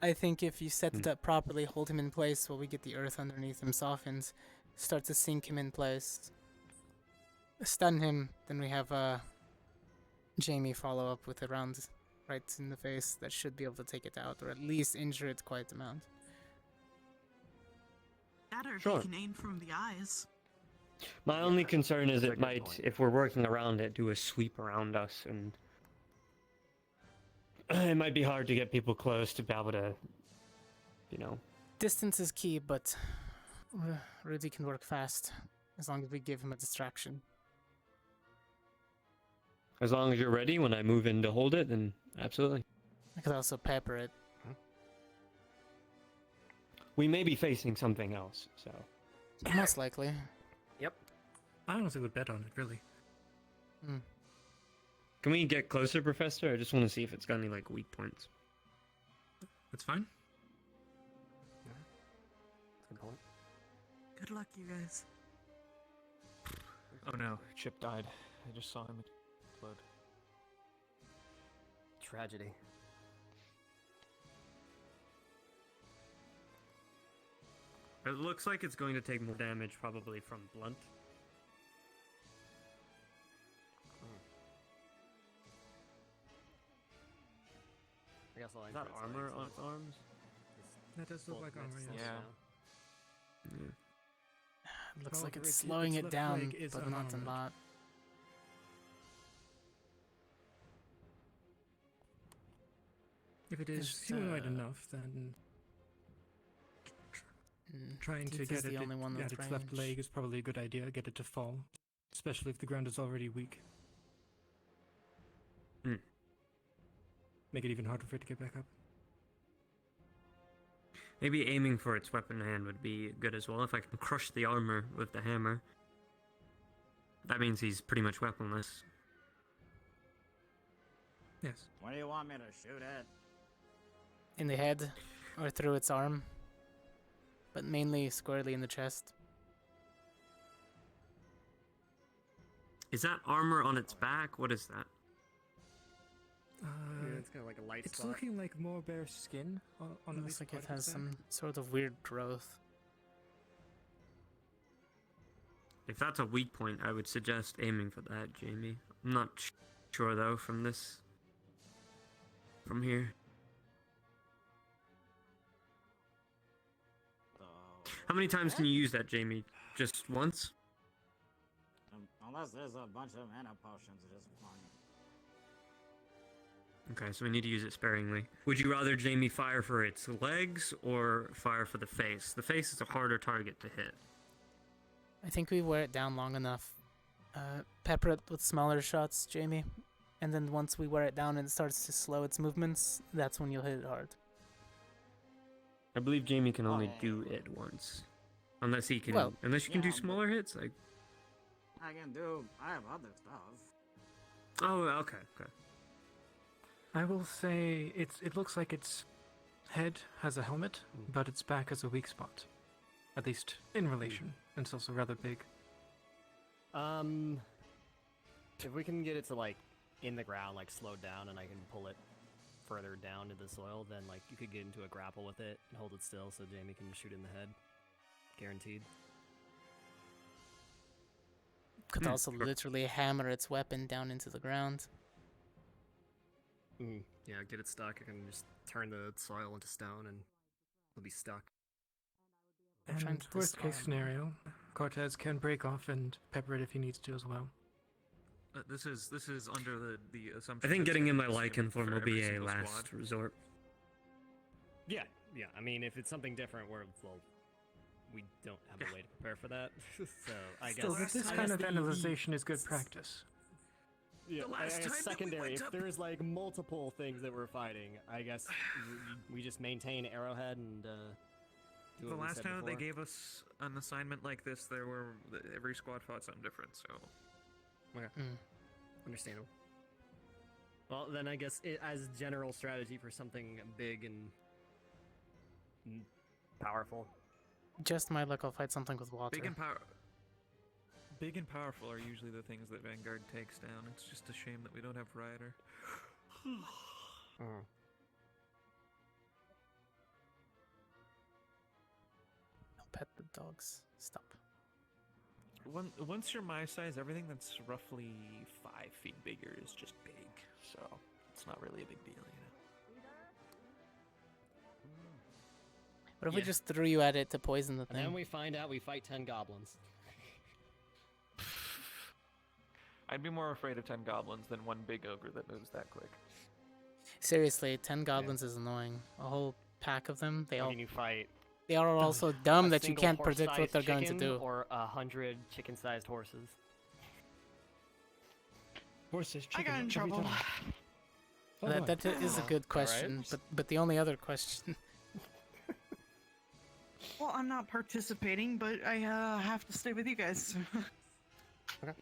I think if you set it up properly, hold him in place while we get the earth underneath him softened, start to sink him in place, stun him, then we have Jamie follow up with a round right in the face that should be able to take it out, or at least injure it quite a amount. That or if Sure. you can aim from the eyes. My only concern is it might, if we're working around it, do a sweep around us, and it might be hard to get people close to be able to, you know. Distance is key, but Rudy can work fast, as long as we give him a distraction. As long as you're ready when I move in to hold it, then absolutely. I could also pepper it. We may be facing something else, so. Most likely. Yep. I honestly would bet on it, really. Can we get closer, Professor? I just want to see if it's got any, like, weak points. That's fine. Good point. Good luck, you guys. Oh no, Chip died. I just saw him explode. Tragedy. It looks like it's going to take more damage, probably from blunt. I guess I'll Is that armor on its arms? That does look like armor, yes. Yeah. It looks like However, it's its slowing it left down, leg is but not a unarmored. lot. If it is It's, humanoid enough, then trying to Keith get is it the only one at with its left range. leg is probably a good idea. Get it to fall, especially if the ground is already weak. Make it even harder for it to get back up. Maybe aiming for its weapon hand would be good as well. If I can crush the armor with the hammer, that means he's pretty much weaponless. Yes. What do you want me to shoot at? In the head, or through its arm. But mainly squarely in the chest. Is that armor on its back? What is that? Yeah, it's kind of like a light It's spot. looking like more bare skin on at Looks least like part it of has its some back. sort of weird growth. If that's a weak point, I would suggest aiming for that, Jamie. I'm not sure though from here. How many times can you use that, Jamie? Just once? Unless there's a bunch of mana potions, just fine. Okay, so we need to use it sparingly. Would you rather Jamie fire for its legs or fire for the face? The face is a harder target to hit. I think we wear it down long enough. Pepper it with smaller shots, Jamie. And then once we wear it down and it starts to slow its movements, that's when you'll hit it hard. I believe Jamie can only do it once. Unless he can, Well, unless you can do yeah, smaller hits, like... I have other stuff. Oh, okay. I will say it looks like its head has a helmet, but its back has a weak spot. At least in relation. And it's also rather big. If we can get it to like in the ground, like slowed down, and I can pull it further down to the soil, then like you could get into a grapple with it and hold it still, so Jamie can shoot in the head, guaranteed. Could also literally hammer its weapon down into the ground. Yeah, get it stuck. I can just turn the soil into stone, and it'll be stuck. And worst case scenario, Cortez can break off and pepper it if he needs to as well. This is under the assumption. I think that getting in it's my the Lycan same form for will be every a single last squad. resort. Yeah. I mean, if it's something different, we don't have a way to prepare for that. So I Still, guess this kind of analyzation is good practice. Yeah, The I last guess time that we secondary. went If up- there's like multiple things that we're fighting, I guess we just maintain Arrowhead and do The what we last said time they before. gave us an assignment like this, every squad fought something different. So Okay. Understandable. Well, then I guess as general strategy for something big and powerful. Just my luck, I'll fight something with water. Big and powerful are usually the things that Vanguard takes down. It's just a shame that we don't have Rioter. Pet the dogs. Stop. Once you're my size, everything that's roughly 5 feet bigger is just big. So it's not really a big deal, What if we just threw you at it to poison the And thing? then we find out we fight 10 goblins. I'd be more afraid of 10 goblins than one big ogre that moves that quick. Seriously, 10 goblins is annoying. A whole pack of them, they all Can you fight? they are also dumb a that you single can't predict what horse-sized they're going to chicken do. Or 100 chicken-sized horses. Horses, I got in trouble. That is a good question, but the only other question. Well, I'm not participating, but I have to stay with you guys. Okay.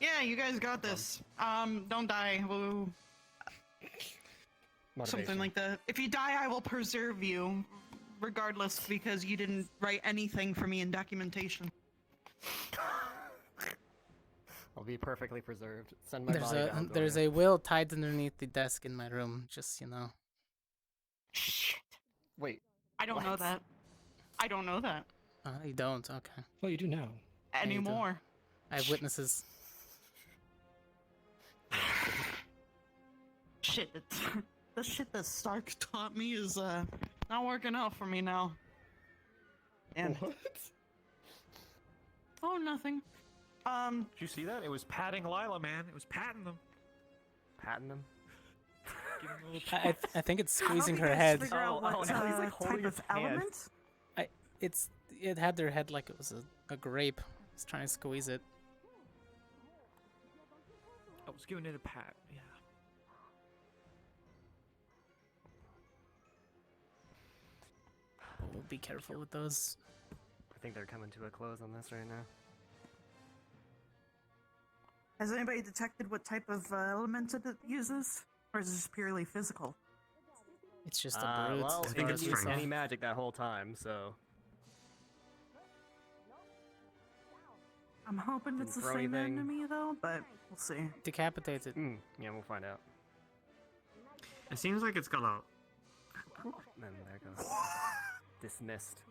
Yeah, you guys got this. Don't die. Woo. Something Motivation. like that. If you die, I will preserve you, regardless, because you didn't write anything for me in documentation. I'll be perfectly preserved. Send my body down. There's a will tied underneath the desk in my room. Just Shit. Wait. I don't know that. I don't know that You don't. Okay. Well, you do now. anymore. I have witnesses. Shit. The shit that Stark taught me is not working out for me now. And What? oh, nothing. Did you see that? It was patting Lila, man. It was patting them. Patting them? Give them a little I think it's squeezing How do her you guys head. figure out what he's like holding type of his hand. element? It had their head like it was a grape. It's trying to squeeze it. I was giving it a pat. Yeah. We'll be careful with those. I think they're coming to a close on this right now. Has anybody detected what type of element it uses? Or is this purely physical? It's just a brute. Well, I it think didn't it's use strength. any magic that whole time, so... I'm hoping it's the throw same anything. enemy though, but we'll see. Decapitated. Yeah, we'll find out. It seems like it's got a. And then there goes. Dismissed.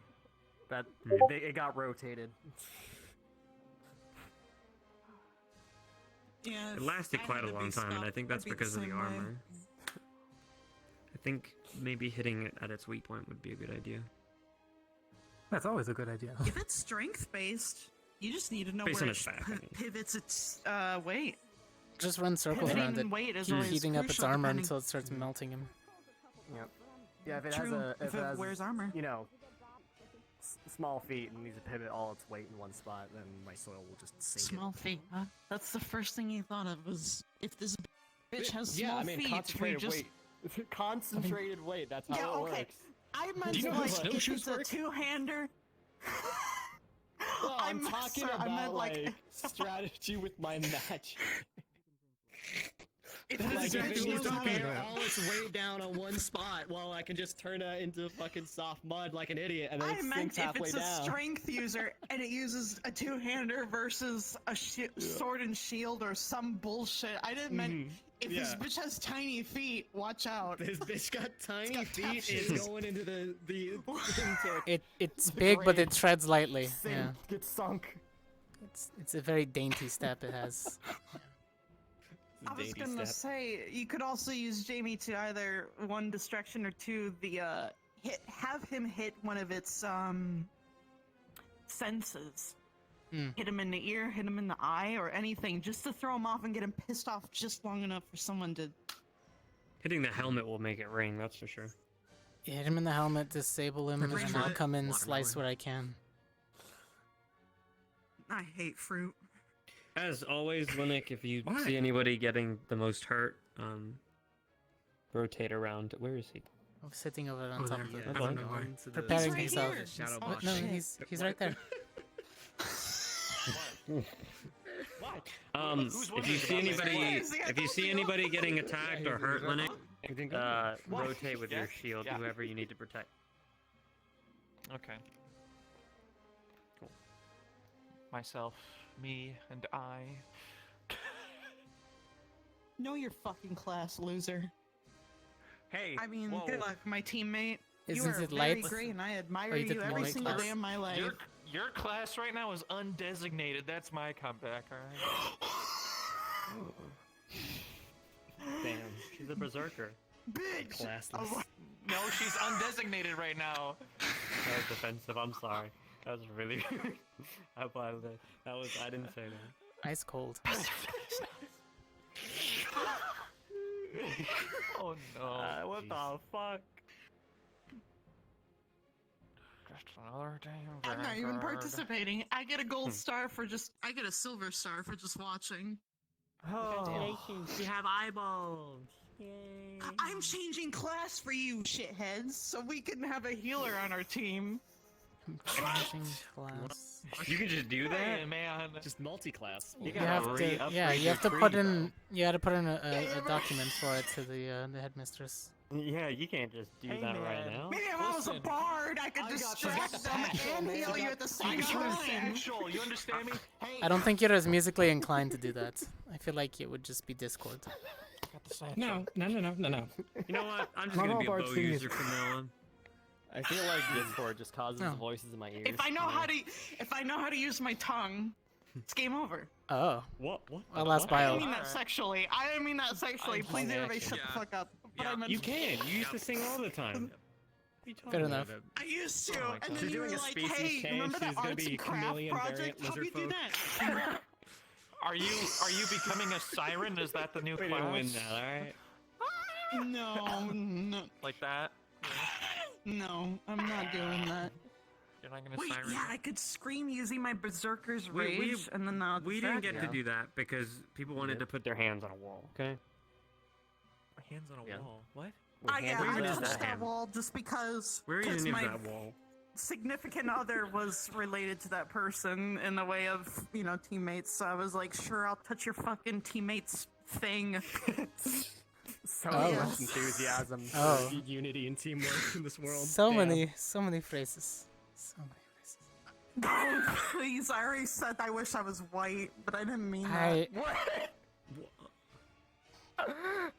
It got rotated. Yeah. It lasted quite a long time, and I think that's because of the armor. I think maybe hitting it at its weak point would be a good idea. That's always a good idea. If it's strength based, you just need to know Based where on it its back, I mean. pivots its weight. Just run circles Pivoting around it, weight is always heating up its crucial armor depending- until it starts melting him. Yep. Yeah, if it True, has if it has, wears armor. you know, small feet and needs to pivot all its weight in one spot, then my soil will just sink Small feet, huh? That's the first thing you thought of was if this bitch has yeah, small I mean, feet, we concentrated just... weight. Concentrated weight, that's how Yeah, it okay. works. I meant Do you know how like if snowshoes it's a work? two-hander. Well, I'm I'm talking sorry, I about meant, like- strategy with my magic. It's Like, like, if it it needs to knows how bear to- all its weight down on one spot, while I can just turn it into fucking soft mud like an idiot, and then I it meant sinks if halfway it's a down. strength user and it uses a two-hander versus a sword and shield or some bullshit. I didn't meant if this bitch has tiny feet, watch out. This bitch got tiny got feet. tap It's shoes. going into into It's the big, but grave. it treads lightly. Sink, Yeah. Get sunk. It's a very dainty step it has. I was gonna say you could also use Jamie to either one distraction or two have him hit one of its senses. Hit him in the ear, hit him in the eye, or anything, just to throw him off and get him pissed off just long enough for someone to. Hitting the helmet will make it ring, that's for sure. Hit him in the helmet, disable him, and That's I'll true. come in and slice what I can. I hate fruit. As always, Linux, if you see anybody getting the most hurt, rotate around. Where is he? I'm sitting over on top of the I don't know where. preparing He's himself. right here. Shadow What? box. No, he's right there. If you see anybody, if you see anybody getting attacked or hurt, Linux, rotate with your shield, whoever you need to protect. Okay. Cool. Myself, me, and I. Know your fucking class, loser. Hey, I mean, whoa. good luck, my teammate. Isn't you are it very light? great, and I admire Oh, you you did every light single class? day of my life. Your class right now is undesignated. That's my comeback, alright? Damn, she's a berserker. Bitch! Classless. No, she's undesignated right now. That was defensive. I'm sorry. That was really. I apologize. I didn't say that. Ice cold. Oh no. What the fuck? Just another day. I'm not even participating. I get a gold star for just. I get a silver star for just watching. Congratulations, you have eyeballs. Yay. I'm changing class for you, shitheads, so we can have a healer on our team. Changing class. You can just do that, Hey, man. Just multi-class. You have to, yeah, you have to put in, you got to put in a document for it to the headmistress. Yeah, you can't just do that right now. Maybe if I was a bard, I could distract them and heal you at the same time. Actual, you understand me? Hey. I don't think you're as musically inclined to do that. I feel like it would just be Discord. No. You know what? I'm just Not gonna all be a bards bow sing user from now on. I feel like Discord just causes No. voices in my ears. If I know how to use my tongue, it's game over. Oh. What? Well, that's I bio. didn't mean that sexually. I didn't mean that sexually. Please, everybody, shut the fuck up. But I meant You can. You used to sing all the time. Fair enough. I used to, Oh my and God. then She's you were doing a like, species "Hey, change. remember that She's gonna arts be and craft chameleon project? variant How do we do lizard that?" Are you becoming a siren? Is that the new We class? didn't win that, alright? No, Like that? no, I'm not doing that. You're not gonna Wait, siren? yeah, I could scream using my berserker's We- rage, and then I'll We didn't distract get to you. do that because people wanted to put their hands on a wall, okay? Hands on a wall. What? I Where is touched that that hand? wall just because. Where 'cause even is my that wall? significant other was related to that person in the way of, teammates. So I was like, sure, I'll touch your fucking teammate's thing. So Oh. much enthusiasm for Oh. unity and teamwork in this world. So Damn. many phrases. So many. Please, I already said I wish I was white, but I didn't mean I- that. Alright.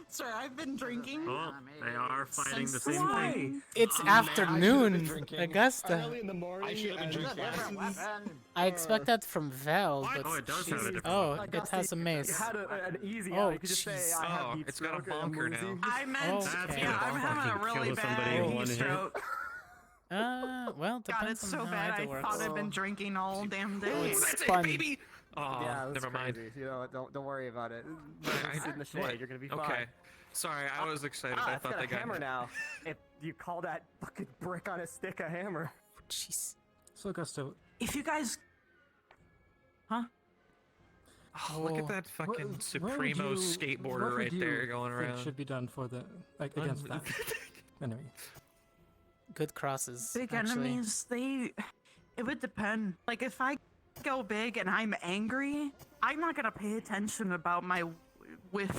Sir, I've been drinking. Oh, they are fighting the Since same why? thing. It's Man, I should've been afternoon, drinking Augusta. Early in the morning. I should've been and drinking. this is- I expect that from Val, but Oh, it does have a she's- different oh, one. it has a mace. You had an easy Oh, out. You could just say, jeez. I have Oh, heat it's got a stroke and I'm bonker now. woozy. I meant, Oh, That's okay. yeah, I'm gonna having a fucking really kill somebody bad in heat one hit. stroke. Well, God, depends it's on so how bad. either I works. thought I'd been drinking all damn day. it's fun. Oh, Yeah, that's never mind. crazy. You know, don't worry about it. I- Sit in the shade. what? You're gonna be Okay. fine. Sorry, I was excited. I It's thought got they a got hammer now. If you call that fucking brick on a stick a hammer. Jeez. So, Augusto, If you guys, Oh, look Oh. at that fucking what would Supremo you- skateboarder what would right you there going think around. should be done for the against that enemy? Good crosses. big actually. enemies, it would depend. Like, if I go big and I'm angry, I'm not gonna pay attention about my wish.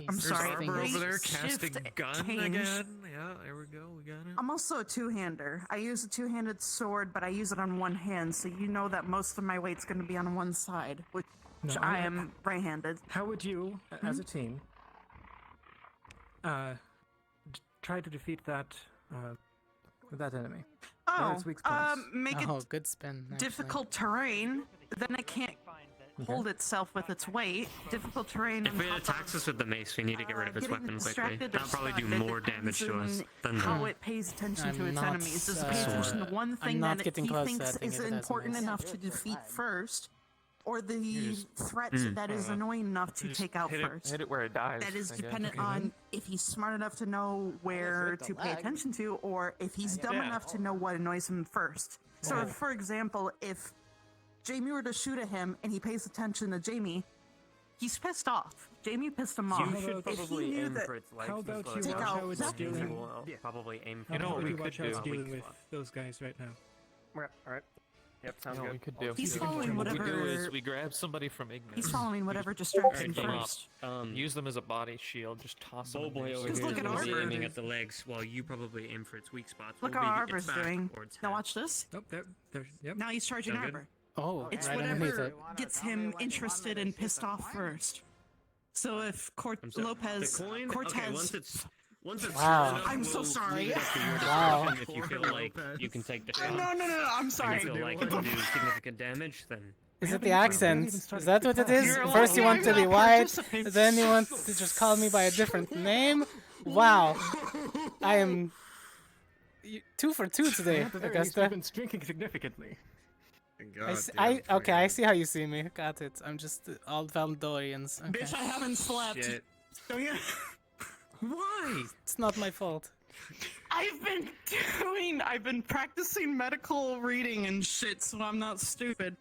I'm sorry. Arbor over there Shift casting gun change. again. Yeah, there we go. We got it. I'm also a two-hander. I use a two-handed sword, but I use it on one hand, so you know that most of my weight's going to be on one side, which No, I am right-handed. How would you, as a team, try to defeat that enemy? Where are Oh, its weak spots? make it good spin. actually. difficult terrain. Then it can't hold itself with its weight. Difficult terrain. If it attacks us with the mace, we need to get rid of its getting weapon quickly. distracted or That'll probably do stunned, it more damage to depends us on than how the... it pays attention to I'm its not, enemies. Does it pay attention to one thing not that getting he close to thinks that thing is if it has a important mace. enough to defeat first, or the just- threat Mm. that is annoying enough to Just take out hit it- first? hit it where it dies, That is I guess. dependent Okay. on if he's smart enough to know where hit the to pay leg. attention to, or if he's dumb Yeah. enough to know what annoys him first. So, Oh. for example, if Jamie were to shoot at him and he pays attention to Jamie, he's pissed off. Jamie pissed him off. You should If he probably knew aim that- for its legs. How and about slow you it Take down. watch out how it's that dealing? You will probably aim for How about we you could watch how it's do? dealing weak with spot. those guys right now? Alright. Yep, sounds You know good. what we could do? He's We can- following what we do is whatever- we grab somebody from Ignis. He's following whatever Pick distraction them up, first. use them as a body shield, just toss them. in Boy there. over Just here look is at gonna be Arbor. aiming at the legs, while you probably aim for its weak spots. Look Will how be Arbor's its back doing. or its Now head. watch this. Nope, yep. Now he's charging Sound good? Arbor. Oh, It's right underneath whatever it. gets him interested and pissed off first. So if I'm sorry, Lopez the coin? Cortez, Okay, once it's Wow. strong enough, I'm so we'll sorry. leave it up to your Wow. discretion. If you feel like you can take the shot, no, I'm sorry. and you feel like you can do significant damage, then Is it the accent? Is that what it is? You're First you want to lucky be I'm white, not participating. then you want to just call me by a different name? Wow. I am 2 for 2 today, At the very least, Augusta. you've been drinking significantly. Okay, I see how you see me. Got it. I'm just all Valdorians. Okay. Bitch, I haven't slept. shit. Don't you? Why? It's not my fault. I've been practicing medical reading and shit, so I'm not stupid.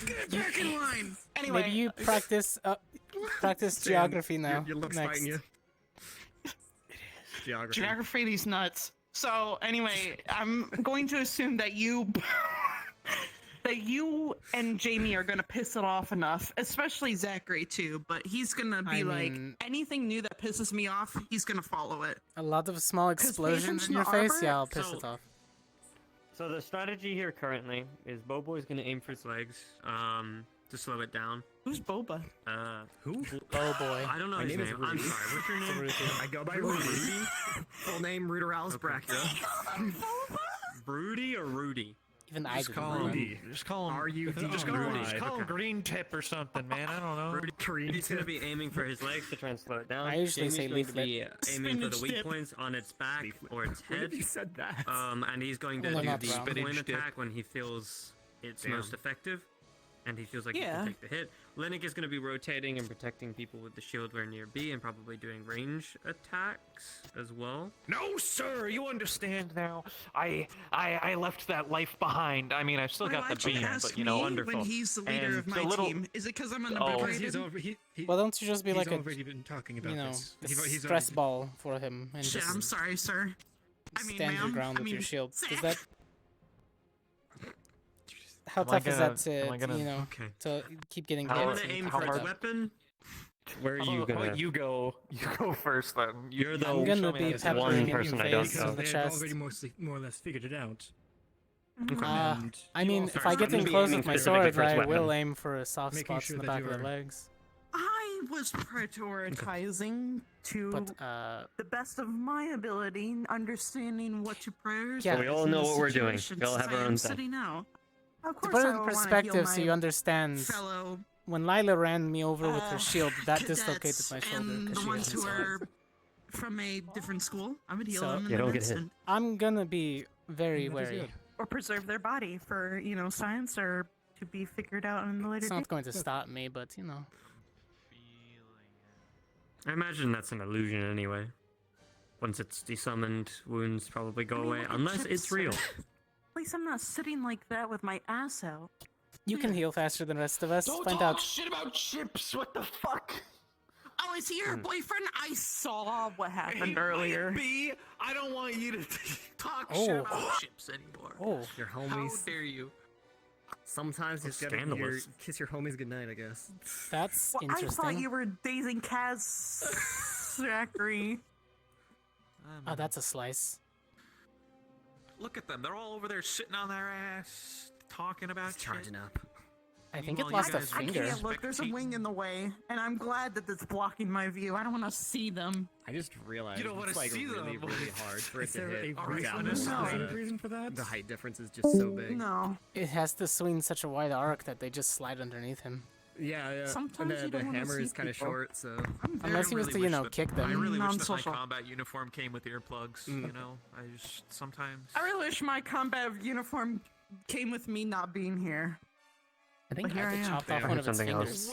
Get back in line. Anyway, Maybe you practice geography now. Your looks next. fighting you. Geography. geography these nuts. So anyway, I'm going to assume that you and Jamie are gonna piss it off enough, especially Zachary too. But he's gonna be I like, mean- anything new that pisses me off, he's gonna follow it. A lot of small 'Cause explosions in patient your face? Arbor- Yeah, I'll piss So- it off. So the strategy here currently is Bobo's gonna aim for its legs, to slow it down. Who's Boba? Who? Oh boy. I don't know My his name is name. I'm Rudy. sorry. What's your name? I go by Rudy. Full name Ruder Alice Brackett. Broody or Rudy? Even I Just didn't call know. him. Just call him. R-U-D. Just call him. Just Rudy. call him Green Tip or something, man. I don't know. Rudy Green. He's gonna be aiming for his legs to try and slow it down. I usually Jamie's say going to leaflet. be aiming for the Spinach weak dip. points on its back or its When head. you said that? And he's going to Well, do not the wrong. point Spinach dip. attack when he feels it's Damn. most effective, and he feels like he Yeah. can take the hit. Lennox is going to be rotating and protecting people with the shield where near B, and probably doing range attacks as well. No, sir. You understand now. I left that life behind. I mean, I've still got the beam, but you know, wonderful. When he's the leader And of my the little- team, is it because I'm Oh. unabbreviated? Well, don't you just be he's like a, already been talking about you know, this. a He's stress already- ball for him and Shit, just I'm sorry, sir. I mean, stand your ma'am. ground I with your mean, shield. Zach. Is that... How Am I tough is gonna- that to, am I gonna- you know, Okay. to keep getting How- I hit? want to aim how for its about- weapon. Where are How you about gonna? you go? You go first, then. You're the I'm gonna show me be how to do it. peppering one in your person I don't face know. in the They've chest. already more or less figured it out. I mean, if also I are get gonna in be close aiming with my specifically sword, for its I will weapon. aim for soft Making spots sure in the that back you of the are- legs. I was prioritizing to But, the best of my ability, understanding what to prioritize. Yeah. We all in know this what we're doing. situation, We all since have I our am own thing. sitting out. Of to course, put I it in will wanna heal perspective so my you understand, fellow when Lila ran me over with her shield, that cadets dislocated my shoulder and because the she ones hit who me. are from a different school. I'm gonna heal So- them in Yeah, an don't get hit. instant. I'm gonna be very That is wary. good. Or preserve their body for, science or to be figured out in the later It's days. not going to stop me, but you know. I imagine that's an illusion anyway. Once it's desummoned, wounds probably go away, look at unless Chip's it's real. At least I'm not sitting like that with my ass out. You can heal faster than the rest of us. Find out. shit about chips. What the fuck? Oh, is he your boyfriend? I saw what happened earlier. B, I don't want you to talk Oh. shit about chips anymore. Oh, Your How homies. dare you? Sometimes you just gotta kiss your homies goodnight, I guess. That's Well, I interesting. thought you were dazing Kaz, Zachary. Oh, that's a slice. Look at them. They're all over there sitting on their ass, talking about charging up. I think it Meanwhile, lost you a guys I finger. can't look. There's a wing in the way, and I'm glad that it's blocking my view. I don't want to see them. I just realized You don't wanna it's like see really, them. really hard for it Is to there hit. a without reason for that? The height difference is just so big. No. It has to swing such a wide arc that they just slide underneath him. Yeah. Sometimes and you the don't wanna hammer see is kind of people. short, so. Unless he was to, kick them. I really wish that my Non-social. combat uniform came with earplugs. You know, I just sometimes. I really wish my combat uniform came with me not being here. I think But here I am. chopped off one of its fingers.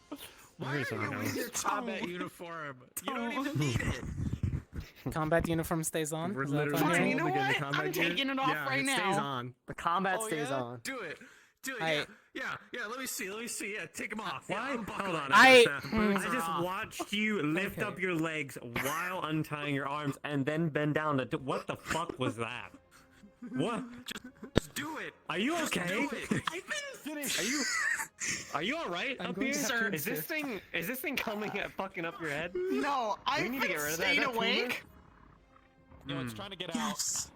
What? Why are you wearing your combat uniform? You don't even need it. Combat uniform stays on. We're Is that what literally I'm Fine, hearing? you know holding in what? the combat I'm gear. taking it off Yeah, right it now. stays on. The combat Oh, stays yeah? on. Do it. Do it. I- Yeah. Let me see. Yeah, take them off. Why? Yeah, unbuckle Hold it. on. I just watched you lift up your legs while untying your arms and then bend down to. What the fuck was that? What? Just do it. Are you okay? Do it. I've been finished. Are you all right I'm up going here? to have to Is this thing coming at fucking up your head? No, I've need to been get rid of that. staying Is that awake. Yeah, it's trying to get out. Yes.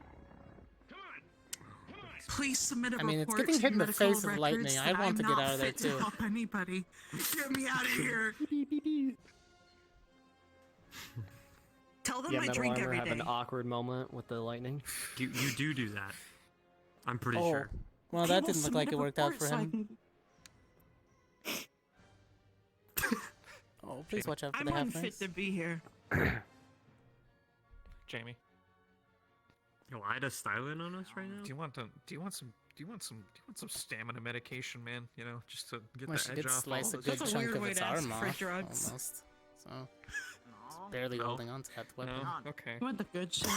Please submit a I mean, it's report getting to hit in the medical face of lightning. records I that want I'm to get not out of there, fit to too. help anybody. Get me out of here. Tell them Yeah, I Metal drink Armor every have day. an awkward moment with the lightning. You do that. I'm pretty Oh, sure. well, that didn't look like it worked out for So I him. can- Oh, please watch out for I'm the unfit half to be here. Jamie, Yo, Ida's styling on us right now. do you want some stamina medication, man? You know, just to get Well, the she edge did off. slice a all good this. That's a chunk weird of way its to ask arm for off, drugs. almost. So, it's barely holding on to that weapon. Okay. You want the good shit?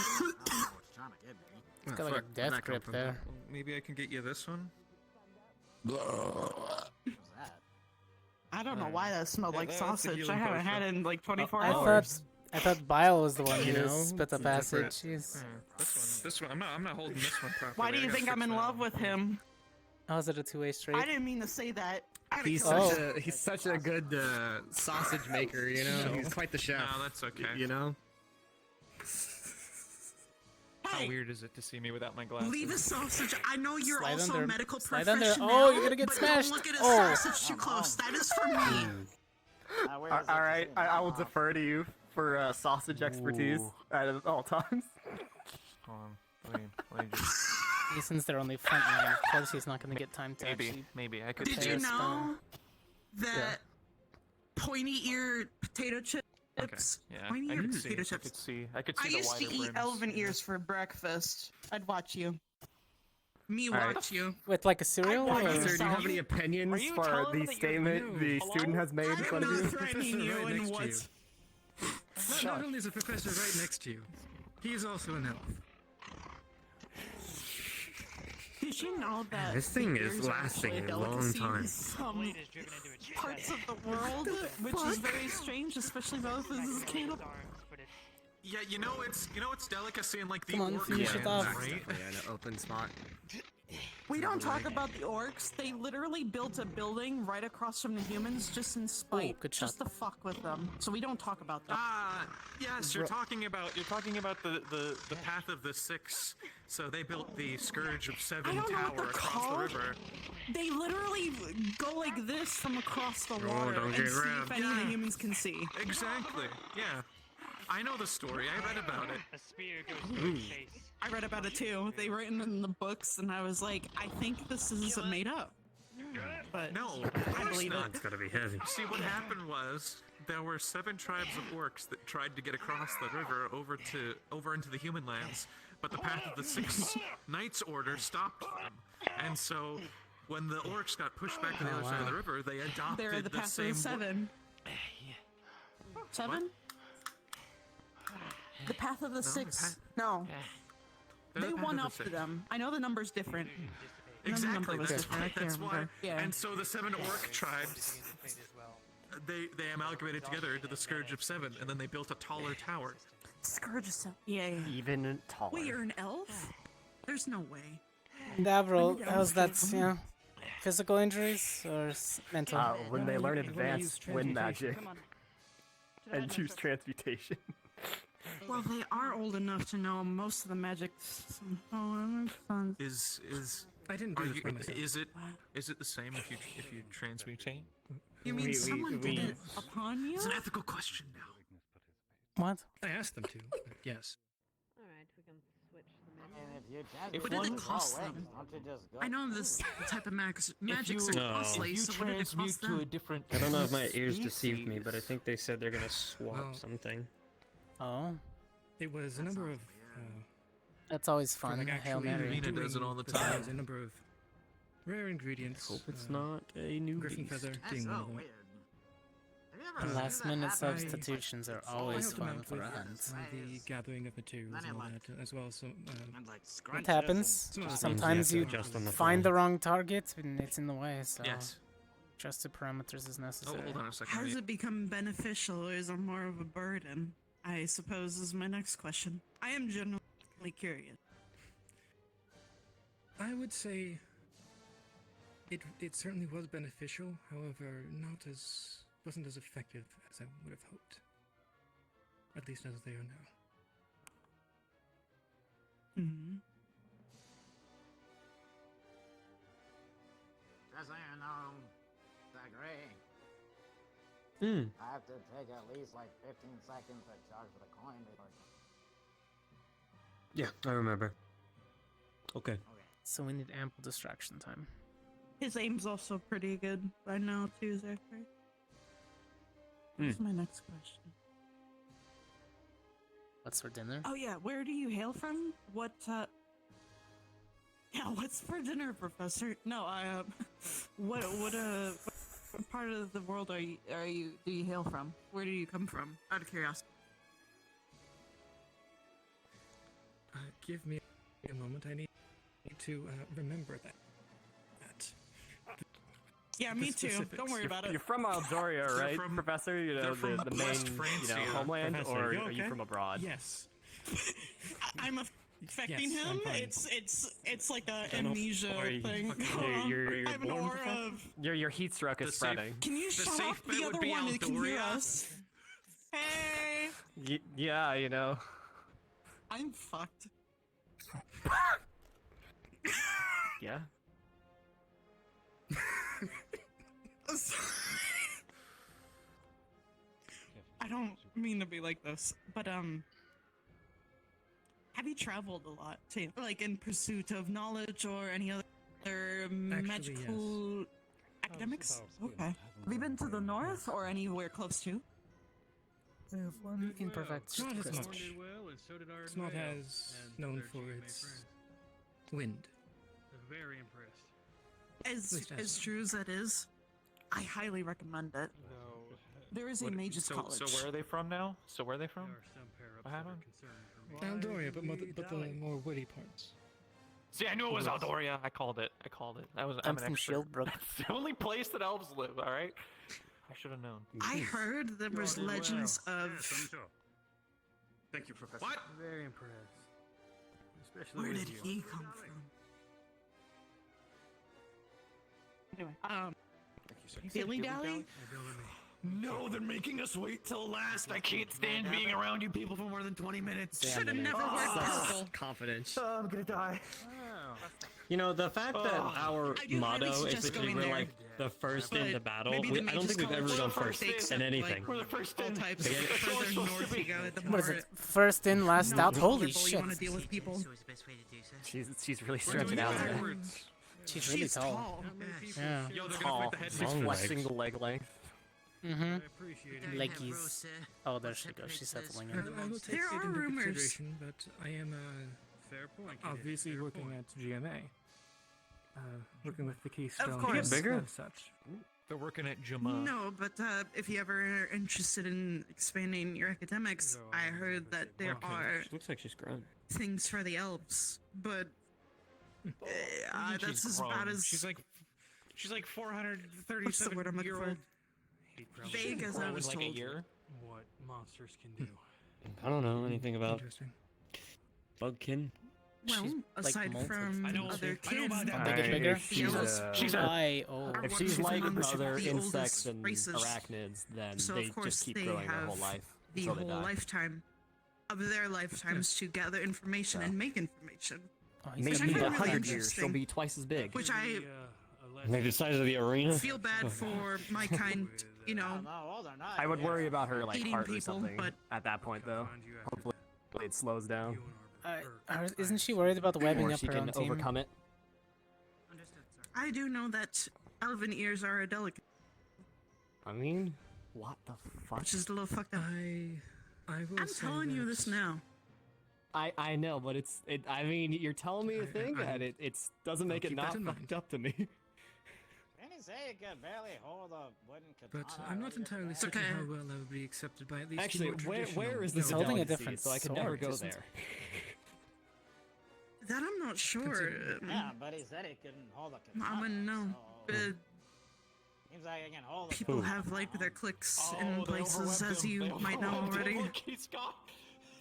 It's got like a death grip there. Well, maybe I can get you this one. I don't know why that smelled like that's a sausage. healing I haven't had potion. it in like 24 I hours. thought Bile was the one You who know, spit up it's acid. different. Jeez. This one. I'm not holding this one properly. Why do I you gotta think I'm fix in that love one. with him? Oh, is it a two-way street? I didn't mean to say that. He's such a good sausage maker, you know. No. He's quite the chef. No, that's okay. You know. How weird is it to see me without my glasses? Leave a sausage. I know you're Slide also under. a medical Slide professional. under. Oh, you're gonna get but smashed. Don't look at a Oh. sausage too close. That is for me. All right, I will defer to you for sausage expertise at all times. Hold on. Let me just. Since they're only front line, of course he's not going to get time to actually. Maybe I could. Did you know that pointy ear potato chips? Yeah, Pointy I ear could potato see. chips. I could see I the used to wider eat rims. elven ears for breakfast. I'd watch you. Me Alright. watch you. With like a cereal? Why, Or... sir, Do you have any opinions you for telling the them that statement the student has made in I'm front of not you? threatening you right and next to what? you. Not only is the professor right next to you, he's also an elf. Did you know that This thing the is ears are lasting actually a long delicacy in time. some parts of the world, which is very strange, especially though this is cannibal. Yeah, you know it's delicacy in like the Come on, orc finish it lands, off. right? Yeah, an open spot. We don't talk about the orcs. They literally built a building right across from the humans just in spite, good just shot. to fuck with them. So we don't talk about them. Yes, you're talking about the path of the six. So they built the Scourge of I Seven don't know what tower they're across called. the river. They literally go like this from across the water don't and get see if grabbed. any of the humans can see. Exactly. Yeah. I know the story. I read about it. A spear goes through his face. I read about it too. They written it in the books, and I was like, I think this is made up. But No, I believe not. it. It's gotta be heavy. See, what happened was there were 7 tribes of orcs that tried to get across the river over into the human lands, but the path of the 6 Knights Order stopped them. And so when the orcs got pushed back to the other side of the river, they adopted They're the path of same the seven. Seven? The path of the six. No. They're They the path one of the up to six. them. I know the number's different. I know the Exactly, number was that's different. I why. can't That's why. remember. Yeah. And so the 7 orc tribes, they amalgamated together into the Scourge of 7, and then they built a taller tower. Scourge of Seven. Yeah. Even taller. Wait, you're an elf? There's no way. Davro, how's that? Yeah. Physical injuries or mental? When they learn Use advanced wind magic transmutation. and choose transmutation. Well, they are old enough to know most of the magic. Is I didn't do are this you, by myself. is it the same if you transmutate? You mean someone did it upon you? It's an ethical question now. What? I asked them to. But yes. Alright, we can switch the And if you What did it cost them? I know this type of magics are costly, so what did it cost them? different I don't know if my ears deceived me, but I think they said they're gonna swap Well- something. Oh, It was a number of. that's always for, fun. like, Hail actually Mary. Mina does it all the doing time. There's a number of rare ingredients. Hope it's not a new Griffin beast. feather being one of them. Last minute substitutions are I always helped them fun out for with a hunt. the gathering of materials and all that, as well as some. It happens. some other things Sometimes you you have to adjust on the find fly. the wrong target and it's in the way, so Yes. adjusted parameters is necessary. Oh, hold on a second. How does it become beneficial, or is it more of a burden? I suppose is my next question. I am genuinely curious. I would say it certainly was beneficial, however, wasn't as effective as I would have hoped. At least as they are now. Mm-hmm. Just so you know, Zachary, Hmm. I have to take at least like 15 seconds to charge the coin before. Yeah, I remember. Okay. So we need ample distraction time. His aim's also pretty good by now too, Zachary. What's my next question? What's for dinner? Oh yeah, where do you hail from? What yeah, what's for dinner, Professor? No, what part of the world do you hail from? Where do you come from? Out of curiosity. Give me a moment. I need to remember that. Yeah, The me too. specifics. Don't worry about it. You're from Aldoria, They're right, from- Professor? You know, they're from the main West Francia. homeland, Professor, or you are you okay? from abroad? Yes. I'm affecting Yes, I'm him. fine. It's like a Don't know- amnesia or you- thing. You're I have an born aura Professor? of. Your heat stroke is The safe- spreading. Can you The shut safe up? bet The would other be one that can hear Aldoria. us. Hey, Yeah, you know. I'm fucked. Yeah. I don't mean to be like this, but have you traveled a lot too? Like in pursuit of knowledge or any other magical academics? Okay. Have you been to the north or anywhere close to? You can perfect Not as crystal. much. It's not as known for its wind. Very impressed. As true as that is, I highly recommend it. There is a mage's college. So where are they from now? So where are they from? What happened? Aldoria, but the more woody parts. See, I knew it was Aldoria. I called it. I'm I'm an from expert. Shieldbrook. That's the only place that elves live. All right. I should have known. I heard there was legends of. Thank you, Professor. What? Very impressed. Especially Where with did you. he come from? Anyway, Dilly Dally? No, they're making us wait till last. I can't stand being around you people for more than 20 minutes. Should have never worn purple. Confidence. Oh, I'm gonna die. You know, the fact that our I do motto highly is suggest that going we're there. like the first But into battle, maybe the I don't mage's think we've ever college gone first first except, in anything. We're the first All in. types. Yeah. The further north you go, the more What is it? First in, last out? Holy vulnerable shit. you want to deal with people. She's really stretching out there. She's really tall. Yeah. Yo, they're gonna Tall. fight the head. She's Long flexing legs. the leg length. Mm-hmm. Appreciate it. Leggies. Oh, there she goes. She's settling I in. will take There it are into rumors. consideration, but I am Fair point. kid. obviously Fair working point. at GMA. Working with the Keystone course. and Bigger? such. They're working at Jama. No, but if you ever are interested in expanding your academics, I heard that there are Looks like she's grown. things for the elves, but that's as bad as She's like 437 what's the word I'm looking year for? old. Vague as I Grown was like told. a year. What monsters can do. I don't know anything about Interesting. Bugkin. Well, She's, like, aside molted. from other kids, Make it bigger? She's Why? Oh. If she's like other the insects oldest and races. arachnids, then So they of course just keep they growing their have whole life the until whole they die. lifetime of their lifetimes to gather information and make information. Maybe Which I in find really 100 years she'll interesting. be twice as big. Which I Maybe the size of the arena. feel bad for my kind, you know. I would worry about her like eating heart or people, something but at that point, though. Hopefully, it slows down. Isn't she worried about the webbing or up she her can own team? overcome it. I do know that elven ears are a delicate, I mean, what the fuck? which is a little fucked up. I will I'm say telling you that- this now. I know, but I mean, you're telling me a thing, and it doesn't make it keep not that in mind. fucked up to me. Didn't he say you could barely hold a wooden katana? But I'm not entirely certain how well I would be accepted by at least Actually, the more where is traditional this He's holding a delicacy, different so I could never sword, go isn't there. That I'm not sure. Yeah, but he said he couldn't hold a katana. I wouldn't know. But Seems like he can hold a people katana. have like their clicks Oh, in places, as you might know already.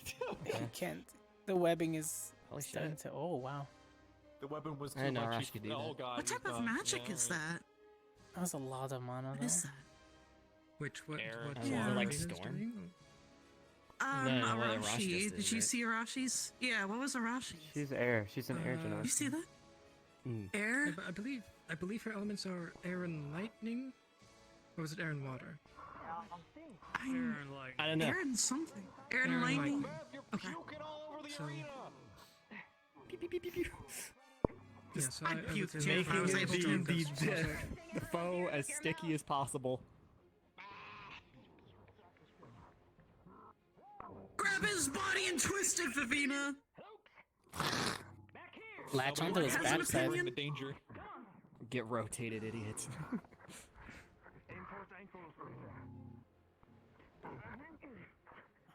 He can't. The webbing is Holy starting shit. to. Oh wow, The weapon was I too didn't know much. Arash could do Oh that. god. What type he's of done. magic Yeah. is that? that was a lot of mana. What Though. is that? Which what? Air. What? I don't know, like Venus storm? doing? No, what Arash Arashi. just Did did, you right? see Arashi's? Yeah, what was Arashi's? She's air. She's an air genasi. You see that? Mm. Air? I believe her elements are air and lightning, or was it air and water? I don't know. Air and something. Air and lightning? Okay. So, yeah, so I'd I would puke say too if I that was would able be to. the foe as sticky as possible. Grab his body and twist it, Vivina! Latch onto his Has an backside. opinion? The danger. Get rotated, idiots.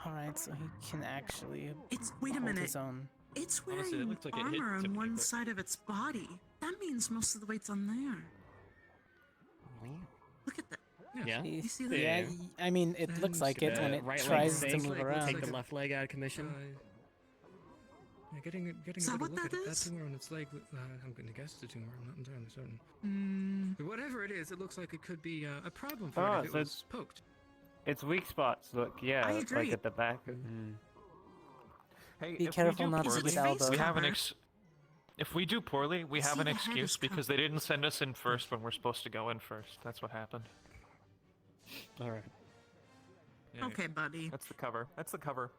All right, so he can actually. Wait a hold minute. His own. It's Honestly, it wearing looks like it hit armor on typically one quick. side of its body. That means most of the weight's on there. Look at that. Yeah. You see that? Yeah, I mean, it looks like it when it right tries leg to sink, move around. Take the left leg out of commission. Yeah, getting Is a that better what look that at is? that tumor on its leg. I'm going to guess it's a tumor. I'm not entirely certain. Mm. But whatever it is, it looks like it could be a problem for Oh, it if so it was poked. It's weak spots. Look, yeah, I it's agree. like at the back. Hey, Be if careful we do not to poorly, get elbowed. we have an cover. if we do poorly, we have See, an the head excuse is because they didn't send us in first when we're supposed to go in first. That's what happened. All right. Yeah, Okay, buddy. That's the cover. That's the cover.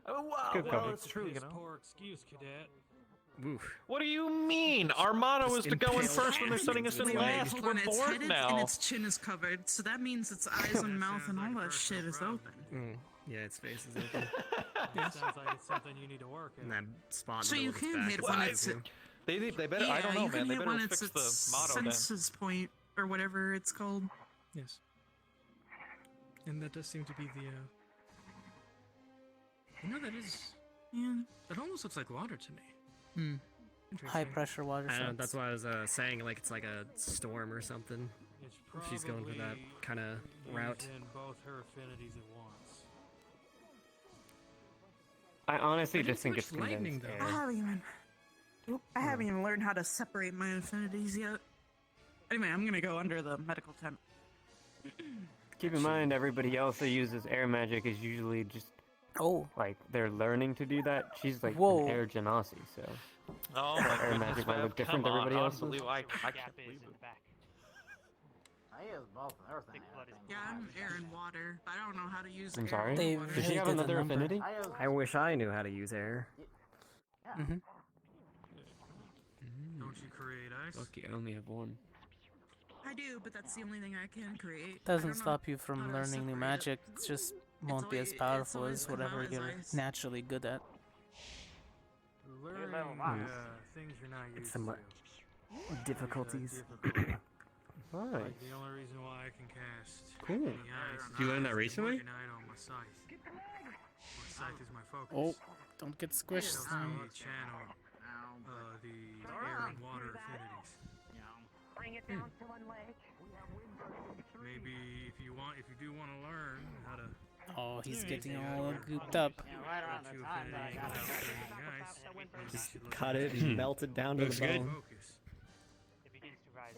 Oh wow, Good well, cover. it's true, you know. Poor excuse, cadet. Oof. What do you mean? Our motto is Just to go in impaled first when they're hands sending us into in its leg. last. Hold We're on, it's bored headed now. and its chin is covered, so that means its eyes and mouth and all that shit is open. Yeah, its face is open. Sounds like it's something you need to work And at. that spot. in So the you middle of can its hit back when is it's open. They better. yeah, I don't know, you can man. They hit better when fix it's the its motto then. senses point or whatever it's called. Yes. And that does seem to be the. You know, that is. Yeah. That almost looks like water to me. Hmm. Interesting. High pressure water I know, shots. that's why I was saying like it's like a storm or something. It's If she's going for that probably kind of route. using both her affinities at once. I honestly I didn't just see think much it's lightning, condensed though. I air. haven't even. I haven't even learned how to separate my affinities yet. Anyway, I'm gonna go under the medical tent. Keep in mind, everybody else that uses air magic is usually just like they're learning to do that. She's like Whoa. an air genasi, so Oh her my air goodness, magic might Bev, look different come than on, everybody else's. unbelievable. I can't believe it. I use both and everything. Yeah, I'm air and water. I don't know how to use I'm air sorry. and water. Does she have another affinity? I wish I knew how to use air. Mm-hmm. Don't you create ice? Lucky I only have one. I do, but that's the only thing I can create. I Doesn't don't know stop you how from to learning new separate it. magic. It just won't be as powerful as whatever as you're ice. naturally good at. Learning things you're not used It's some to. difficulties. Like the only reason why I can cast Cool. any ice Did you learn that recently? on my scythe. My scythe is my focus. Oh, don't get squished. So I channel the air and water affinities. Bring it down to one leg. Maybe if you do want to learn how to. Oh, he's getting all gooped up. Right around the time that I got Just cut it and melt it down to Looks the good. bone.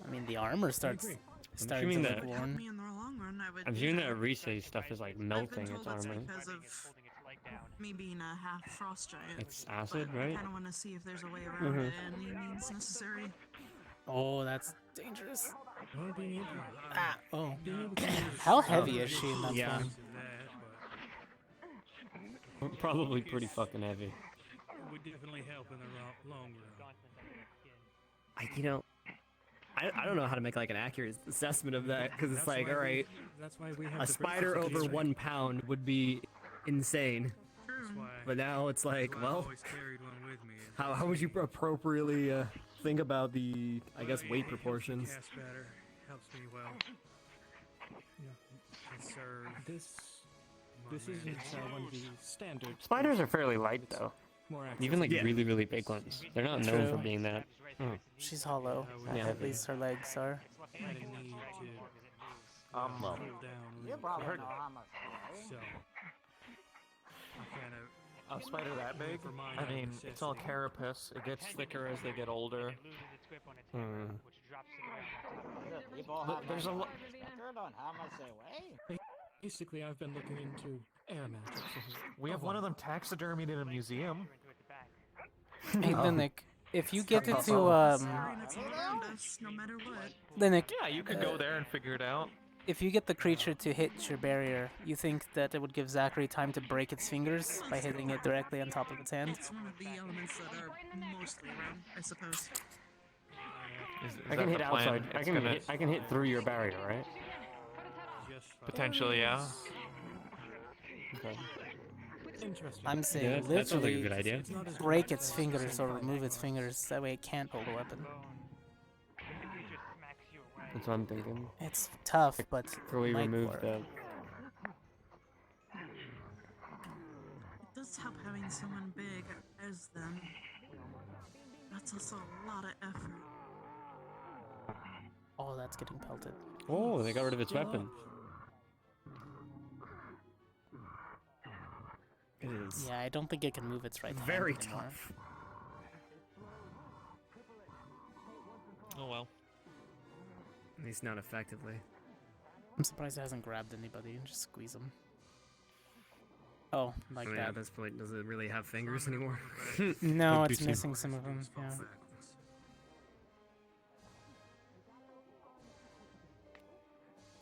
I mean, the armor starting assuming to that- look worn. In the long run, I would. I'm do assuming that. that Risei's stuff is like melting I've been its told armor. it's because of me being a half frost giant. It's acid, but right? I kind of want to see if there's a way around Mhm. it and any means necessary. Oh, that's dangerous. Well, being able, Ah, oh. being able to use How heavy is she in that Yeah. form? Probably pretty fucking heavy. It would definitely help in the long run. I don't know how to make like an accurate assessment of that because it's like, all right, That's why we have a the spider bracelets over against 1 pound would be insane. That's why. But now it's like, I've well, always carried one with me. how would you appropriately think about the, I guess, Well, weight it helps me proportions? cast better. Helps me well. Conserve. This isn't one of the standard. Spiders are fairly light though. More Even like Yeah. really, really big ones. They're not known for True. being that. She's hollow. Yeah. At least her legs are. I need to Well, cool down. you real probably quick. know how much they weigh. So, I kind of A spider that big? I mean, it's all carapace. It gets thicker as they get older. People Look, have there's a lot. record on how much they weigh. basically, I've been looking into air magic. We have one of them taxidermied in a museum. Hey, Linux, if you get it to, And it's all around us, no matter what. Linux, Yeah, you could go there and figure it out. if you get the creature to hit your barrier, you think that it would give Zachary time to break its fingers by hitting it directly on top of its hand? It's one of the elements that are mostly around, I suppose. I can hit outside. I can hit through your barrier, right? Potentially, yeah. Okay. Interesting. I'm saying that sounds like a literally good idea. break its fingers or remove its fingers. That way it can't hold a weapon. That's what I'm thinking. It's tough, but Or we might remove work. the. It does help having someone big as them. That's also a lot of effort. Oh, that's getting pelted. Oh, they got rid of its weapon. It is Yeah, I don't think it can move its right hand very anymore. tough. Oh well. At least not effectively. I'm surprised it hasn't grabbed anybody and just squeeze them. Oh, like I mean, that. at this point, does it really have fingers anymore? No, Would it's be missing some of them. Yeah.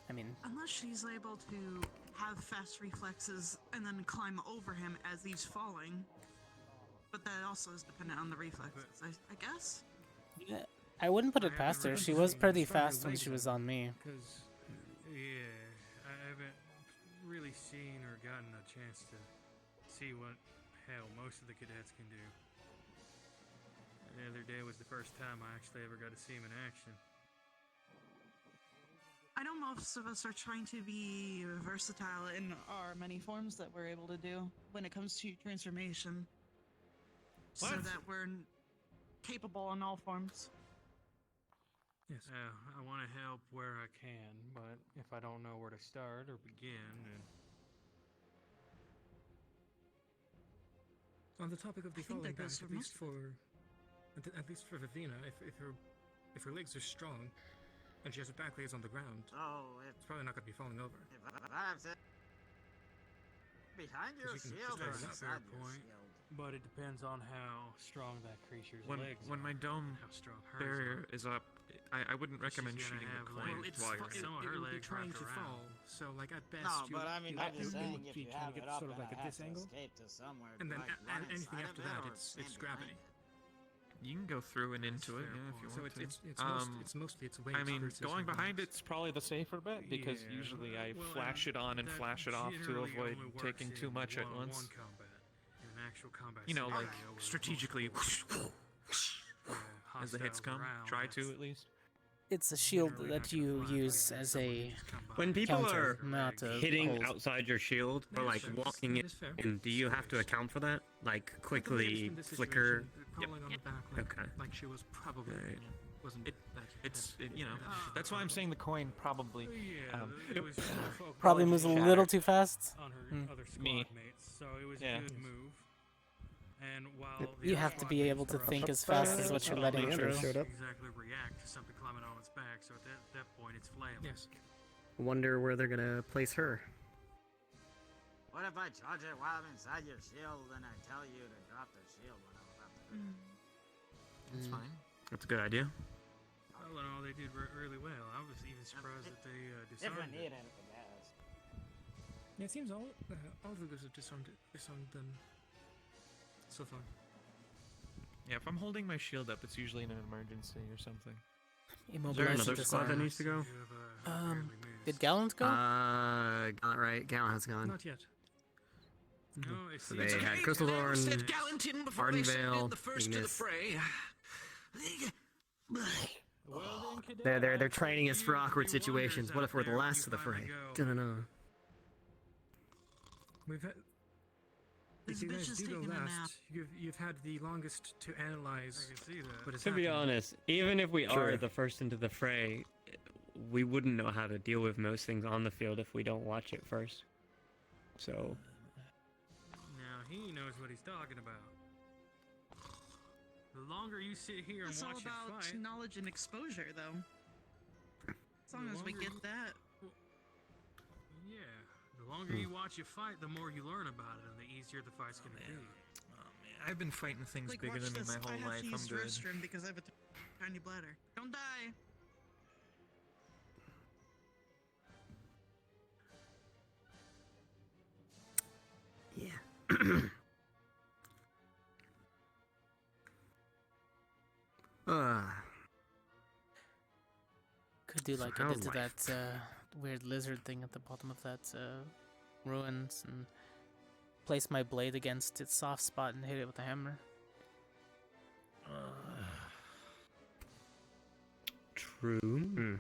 I mean, Unless she's able to have fast reflexes and then climb over him as he's falling. But that also is dependent on the reflexes, I guess? yeah, I wouldn't put it past her. She was pretty fast when she was on me. Because, yeah, I haven't really seen or gotten a chance to see what hell most of the cadets can do. The other day was the first time I actually ever got to see him in action. I know most of us are trying to be versatile in our many forms that we're able to do when it comes to transformation. So What? that we're capable in all forms. Yes. I want to help where I can, but if I don't know where to start or begin, then... On the topic of the I think falling that goes back, for at least for Vivina, if her legs are strong and she has her back legs on the ground, Oh, it's probably not going to be falling over. if I have said behind your She can shield or just a fair beside your point, shield. but it depends on how strong that creature's When legs when are, my dome how strong hers barrier is up, I wouldn't recommend She's gonna shooting the have, coin like, while you're it, in. it her will be legs trying wrapped to around. fall. So, like at best, No, you, but I mean, you, I'm you just saying would if be you trying have to it get up sort of and like I at have this to angle, escape to somewhere, and then like, run anything inside after of it that, or it's stand gravity. behind it. You can go through and into it, Fair yeah, if you point. want so to. it's mostly its weight. I mean, versus going her behind legs. it's probably the safer bet because Yeah, usually I well, flash it on and that flash it off to generally avoid only works taking too in much at one-on-one once. combat. In an actual combat You know, like scenario with strategically, multiple, as the hits hostiles come. around, Try to that's at least. It's a shield that you use as a When people counter, are not a hitting hold. outside your shield or like walking that it is fair. in, do you have to account for that? Like quickly In this flicker? situation, crawling on the back like, Okay. like she was probably Alright. wasn't You know, that's why I'm saying the coin probably. Yeah, Um, it was Probably moves a little too fast. on her Hmm. other squad Me. mates, so it was Yeah. a good move. And while the You have to be able to think as fast as what you're letting through. Exactly react to something climbing on its back, so at that point it's flammable. Yes. Wonder where they're gonna place her. What if I charge it while I'm inside your shield, and I tell you to drop the shield when I'm about to do it? That's fine. That's a good idea. All in all, they did really well. I was even surprised that they If I disarmed need it. anything else. Yeah, it seems all of the guys have disarmed them so far. Yeah, if I'm holding my shield up, it's usually in an emergency or something. Is there another squad that needs to go? Did Gallant go? Gallant, right? Gallant has gone. Not yet. No, it's So they had Crystal Thorn, Ardenvale, Ignis. They're training us for awkward situations. What if we're the last of the fray? Dunno. We've had. This If you bitch guys is do go taking a nap. last, you've had the longest to analyze. I can see that. What has To be happened. honest, even if we True. are the first into the fray, we wouldn't know how to deal with most things on the field if we don't watch it first. So, Now he knows what he's talking about. The longer you sit here It's and all watch about it fight, knowledge and exposure, though. As long as we longer get you- that. yeah, the longer you watch it fight, the more you learn about it, and the easier the fight's gonna be. I've been fighting things Like, bigger watch than me this. my I whole have life. to I'm use the good. restroom because I have a tiny bladder. Don't die. Yeah. Could do like I did to that weird lizard thing at the bottom of that ruins and place my blade against its soft spot and hit it with a hammer. true.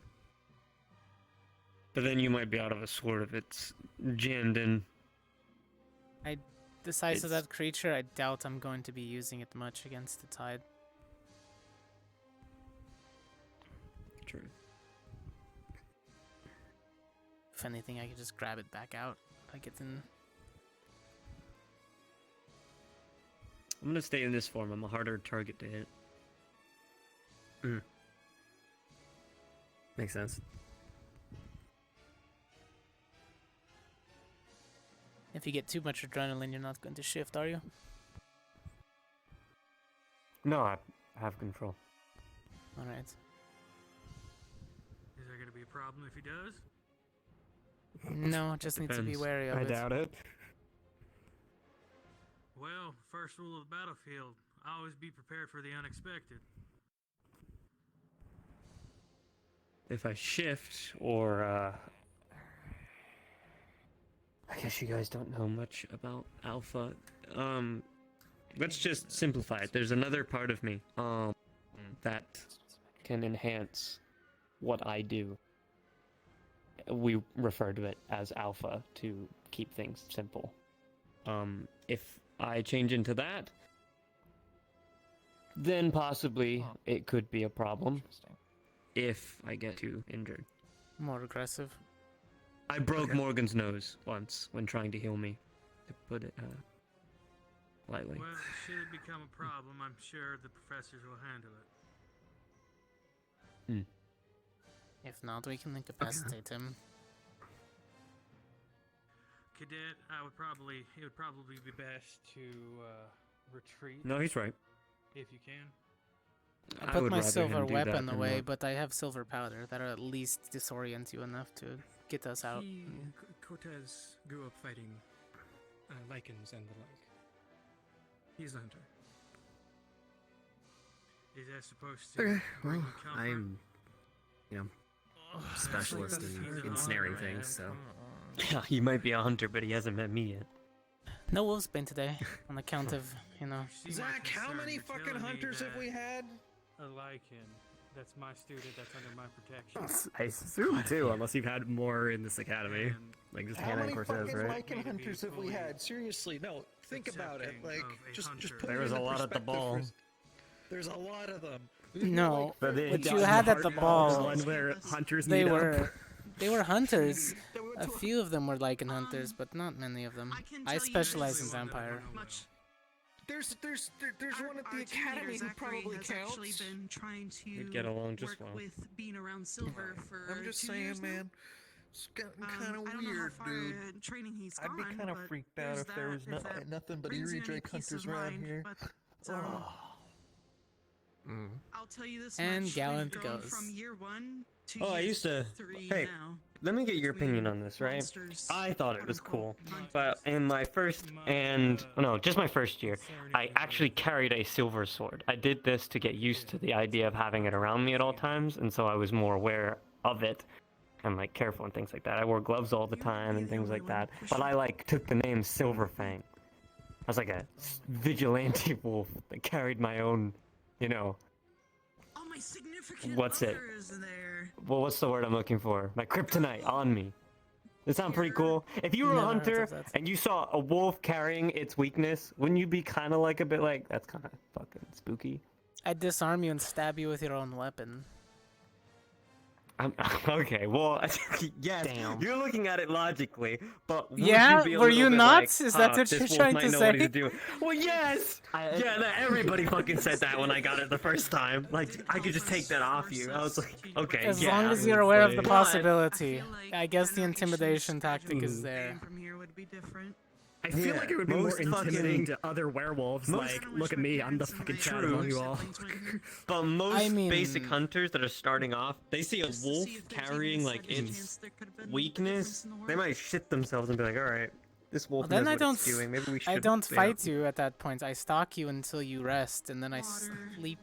But then you might be out of a sword if it's jammed in. The size of It's- that creature, I doubt I'm going to be using it much against the tide. True. If anything, I could just grab it back out like it's in. I'm gonna stay in this form. I'm a harder target to hit. Makes sense. If you get too much adrenaline, you're not going to shift, are you? No, I have control. All right. Is there gonna be a problem if he does? No, just need to be Depends. wary of I it. doubt it. Well, first rule of the battlefield: always be prepared for the unexpected. If I shift, or I guess you guys don't know much about Alpha. Let's just simplify it. There's another part of me that can enhance what I do. We refer to it as Alpha to keep things simple. If I change into that, then possibly it could be a problem if I get too injured. More aggressive. I broke Morgan's nose once when trying to heal me, to put it lightly. Well, should it become a problem, I'm sure the professors will handle it. If not, we can incapacitate him. Cadet, it would probably be best to retreat. No, he's right. If you can. I put would my rather silver him do that weapon than away, not. but I have silver powder that'll at least disorient you enough to get us out. Cortez grew up fighting lichens and the like. He's a hunter. Is that supposed to Okay, bring well, you comfort? I'm, specialist in ensnaring things, so. Yeah, he might be a hunter, but he hasn't met me yet. No wolfsbane today, on account of, Zach, how many fucking hunters have we had? A lichen. That's my student. That's under my protection. I assume too, unless you've had more in this academy. Like just How Hannah many and Cortez, fucking right? lichen hunters have we had? Seriously, no. Think about it. Like, just put There it was into a lot at the perspective ball. There's a lot of them. No, But they what got you the had at the hard ball, one where hunters they meet up. were hunters. A few of them were lichen hunters, but not many of them. I specialize in vampire. There's one at Our the academy team who leader, Zachary, probably has counts. actually been trying to We'd get along just work well. with being around Silver for I'm just 2 saying, years now. man. It's getting kind of I don't know how weird, far dude. training he's I'd be gone, kind of but freaked out there's if there was that, nothing but brings you Eerie any Drake peace hunters of around mind, here. but, Mm. I'll tell you this And much, Gallant we've grown goes. from year 1 to Oh, I year used to. 3 Hey, now. let me get your opinion on this, right? monsters, I thought it was cool, but in my first just my first year, I actually carried a silver sword. I did this to get used to the idea of having it around me at all times, and so I was more aware of it and like careful and things like that. I wore gloves all the time and things like that, but I like took the name Silverfang. I was like a vigilante wolf that carried my own, Oh, my significant what's it? other is there. Well, what's the word I'm looking for? My kryptonite on me. Does that sound pretty cool? If you were a Never heard hunter of that. and you saw a wolf carrying its weakness, wouldn't you be kind of like a bit like, that's kind of fucking spooky? I'd disarm you and stab you with your own weapon. Okay, well, yes, Damn. you're looking at it logically, but would Yeah, you be a were little you bit not? like, Is that what this you're wolf trying might to know what say? he's doing? Well, yes! Yeah, no, everybody fucking said that when I got it the first time. Like, I could just take that off you. I was like, okay, As yeah. long as you're aware of the but- possibility. I guess the intimidation tactic is there. From here would be different. I feel like it would be more most intimidating fucking- to other werewolves. most- Like, look at me, I'm the fucking chat True. among you all. But most I mean- basic hunters that are starting off, they see a wolf carrying like its weakness, they might shit themselves and be like, all right, this wolf Well, then knows I what don't. it's doing. Maybe we should. I don't stay fight up." you at that point. I stalk you until you rest, and then I sleep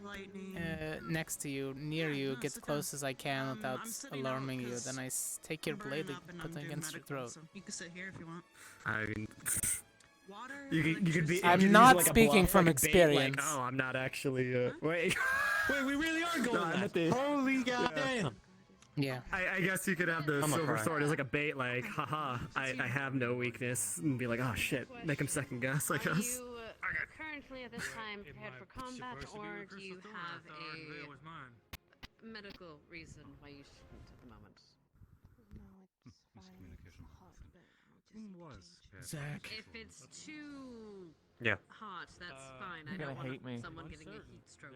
next to you, near you, get as close as I can without alarming you. Then I take your blade and put it against your throat. You can sit here if you want. I mean, Water, you could be. I'm you could use, not like, a speaking bluff, from like a bait, experience. Like, oh, I'm not actually. Wait, wait, we really are going. No, I'm that. at the- Holy goddamn! Yeah. I guess you could have the I'm gonna silver cry. sword as like a bait, like, haha, I have no weakness, and be like, oh shit, make him second guess, I Are guess. you currently at this time prepared for combat, or do you have a medical reason why you shouldn't at the moment? Zach. If it's too Yeah. hot, that's fine. I You're don't gonna want hate me. someone getting a heat stroke.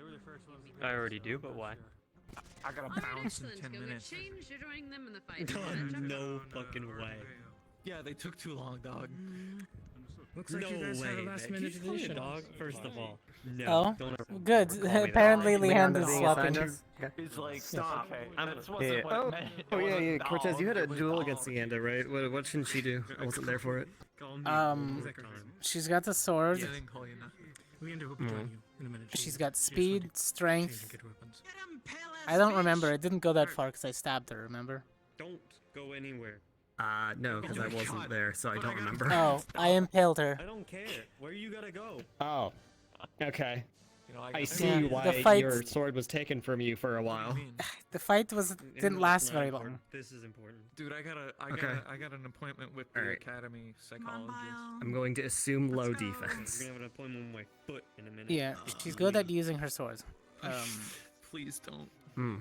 I already do, but why? I gotta Alright, bounce in excellent. 10 Go minutes. get changed. You're joining them in the fight. No fucking way. Yeah, they took too long, dog. Looks like No you guys had a way, last man. minute Can you call me a addition. dog, first of all. No, Oh, don't ever good. call me that. Apparently, Leon Leanne is being swapping. assigned us? It's like, Stop. okay, I'm- this wasn't Yeah. what it Oh, meant. It oh yeah, wasn't yeah, Cortez, you had a dog, it was duel dog. against Leanda, right? What shouldn't she do? I wasn't there for it. Call me She's got the sword. Yeah, I didn't call you nothing. Leanda will be joining you in a minute. She's got speed, strength. Changing good weapons. I don't remember. I didn't go that far because I stabbed her. Remember? Don't go anywhere. No, because I wasn't there, so I don't remember. Oh, I impaled her. I don't care. Where you gotta go? Oh, okay. You know, I see Yeah, why the fight- your sword was taken from you for a while. The fight didn't No, last it's not very important. long. This is important. Dude, I Okay. got an appointment with the Alright. academy psychologist. I'm going to assume low We're defense. gonna have an appointment with my foot in a minute. Yeah, she's good at using her sword. Please don't Hmm.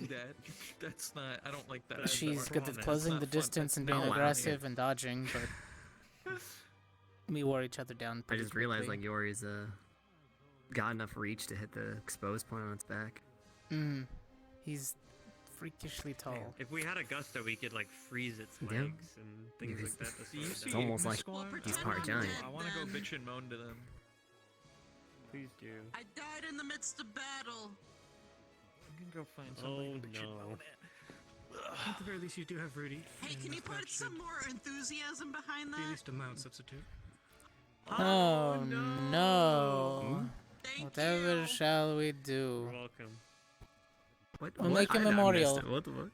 do that. That's not. I don't like that. She's good at That's closing not the fun. distance That's and being not allowed aggressive here. and dodging, but we wore each other down. I pretty just realized quickly. like Yori's got enough reach to hit the exposed point on its back. He's freakishly tall. If we had a Gusta, we could like freeze its Yeah. legs and things like that. to Do you slow it see down. almost Miss like Squad? he's part giant. I want to go bitch and moan to them. Please do. I died in the midst of battle. I can go find Oh somebody to bitch and no. moan at. At the very least, you do have Rudy. Hey, and can you that put should some more enthusiasm behind be at that? least a mount substitute. Oh no! Thank Whatever you. shall we do? You're welcome. What? We'll what? make a I missed memorial. it. What the fuck?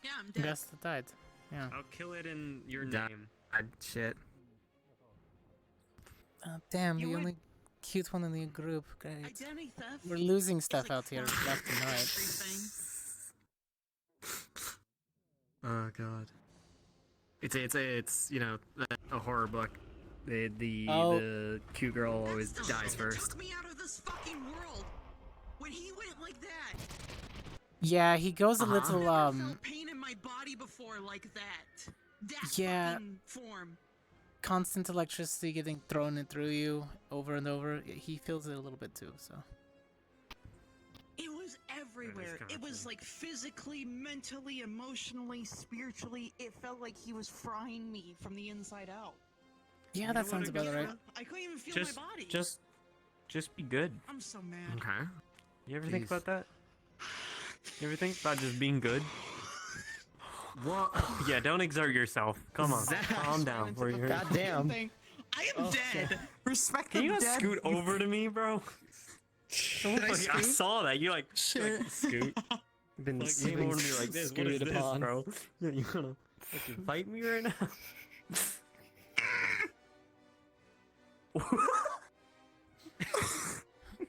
Yeah, I'm dead. Guess that died. Yeah. I'll kill it in your Da- name. Shit. Damn, You the would- only cute one in the group. Great. Identity theft. We're losing is stuff like out here part of left and right. everything. Oh god. It's you know a horror book. The Oh. cute girl always That's the dies shit that first. took me out of this fucking world. When he went like that. Yeah, he goes a Uh-huh. little I've never felt pain in my body before like that. That Yeah. fucking form. constant electricity getting thrown in through you over and over, he feels it a little bit too. So. It was everywhere. It was like physically, mentally, emotionally, spiritually. It felt like he was frying me from the inside out. Yeah, that sounds about right. I couldn't even feel my body. Just be good. I'm so mad. Okay. You ever think about that? You ever think about just being good? What? Yeah, don't exert yourself. Come on, calm down. Goddamn. I am dead. Respect Can the you not dead. scoot over to me, bro? I saw that. You like Sure. scoot. Been Like, you being want to be like this? What is scooted this, upon. bro? Yeah, you gonna fucking fight me right now?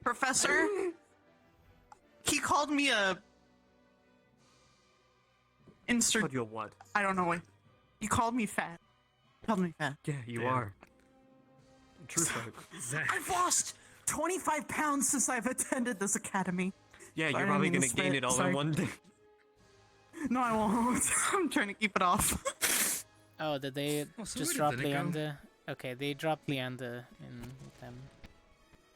Professor, he called me a insert. Called you a what? I don't know what. He called me fat. He called me fat. Yeah, you are. True fact. I've lost 25 pounds since I've attended this academy. Yeah, Sorry, you're I probably didn't gonna mean gain to it all spit. in one day. No, I won't. I'm trying to keep it off. Oh, did they Oh, so just where drop did it go? Leanda? Okay, they dropped Leanda in with them.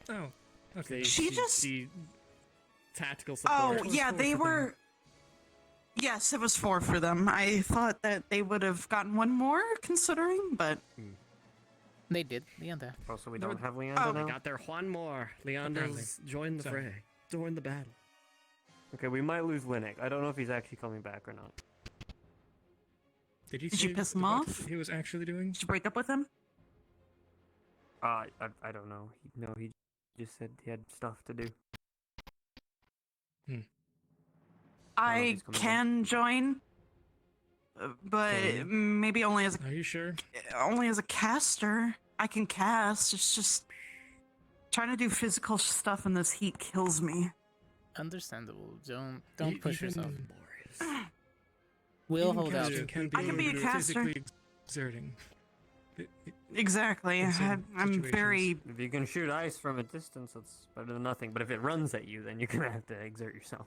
Oh, okay. She just- She tactical support. Oh, yeah, they were. Yes, it was 4 for them. I thought that they would have gotten one more, considering, but. They did. Leanda. Oh, so we don't have Leanda Oh, They now? got their Juan more. Leander's joined the Sorry. fray. Joined the battle. Okay, we might lose Linux. I don't know if he's actually coming back or not. Did you Did see you piss him what off? he was actually doing? Did you break up with him? I don't know. He just said he had stuff to do. I he's coming can join, but Okay. maybe only as Are you sure? a caster. I can cast. It's just trying to do physical stuff in this heat kills me. Understandable. Don't push yourself. Even We'll hold out. casting can I can be a caster. physically exerting. Exactly. In some I'm very. If you can shoot ice from a distance, that's better than nothing. But if it runs at you, then you're gonna have to exert yourself.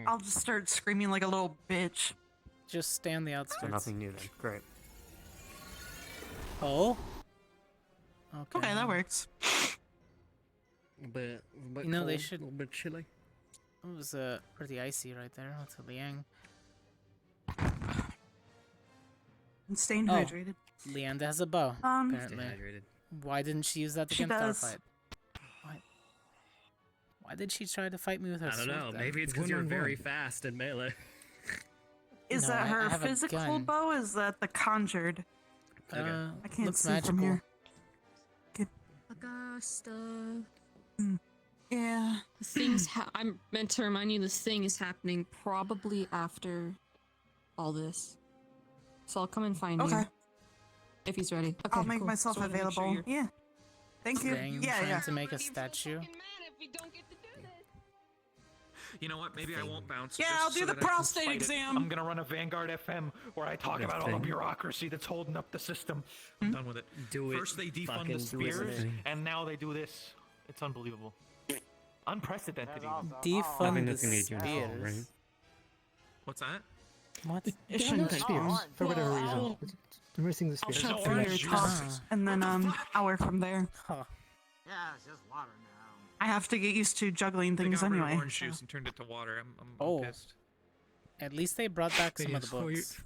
I'll just start screaming like a little bitch. Just stay on the So outskirts. nothing new then. Great. Oh. Okay, that works. But You know, they cold, should- A little bit chilly. It was pretty icy right there. That's a Liang. I'm staying Oh. hydrated. Leanda has a bow. Um, Apparently. Dehydrated. Why didn't she use that She against does. our fight? Why did she try to fight me with her I don't sword know. then? Maybe it's because you're One-on-one. very fast in melee. Is No, that I her have a physical gun. bow? Is that the conjured? I can't looks see magical. from here. Augusta. Yeah. The thing's I'm meant to remind you this thing is happening probably after all this. So I'll come and find you. Okay. If he's ready. Okay, I'll make cool. myself Just wanted to make sure available. you're- Yeah. Thank you. Dang, Yeah, trying yeah. to make a statue. You know what? Maybe I won't bounce. Yeah, just I'll do so the that I can prostate fight it. exam. I'm gonna run a Vanguard FM where I talk about all the bureaucracy that's holding up the system. I'm done with it. Do it. First they defund Fucking the do it. spears, and now they do this. It's unbelievable. Unprecedented. Even. Defund the nothing to do with it, right? spears. What's that? What? It shouldn't Okay. spears for whatever Well, reason. They're missing the I'll spears. shut no for your orange talk, juice. and then I'll work from there. Huh. Yeah, it's just water now. I have to get used to juggling They things got rid of anyway. orange so. juice and turned it to water. I'm Oh. pissed. At least they brought back some of the Before you- books.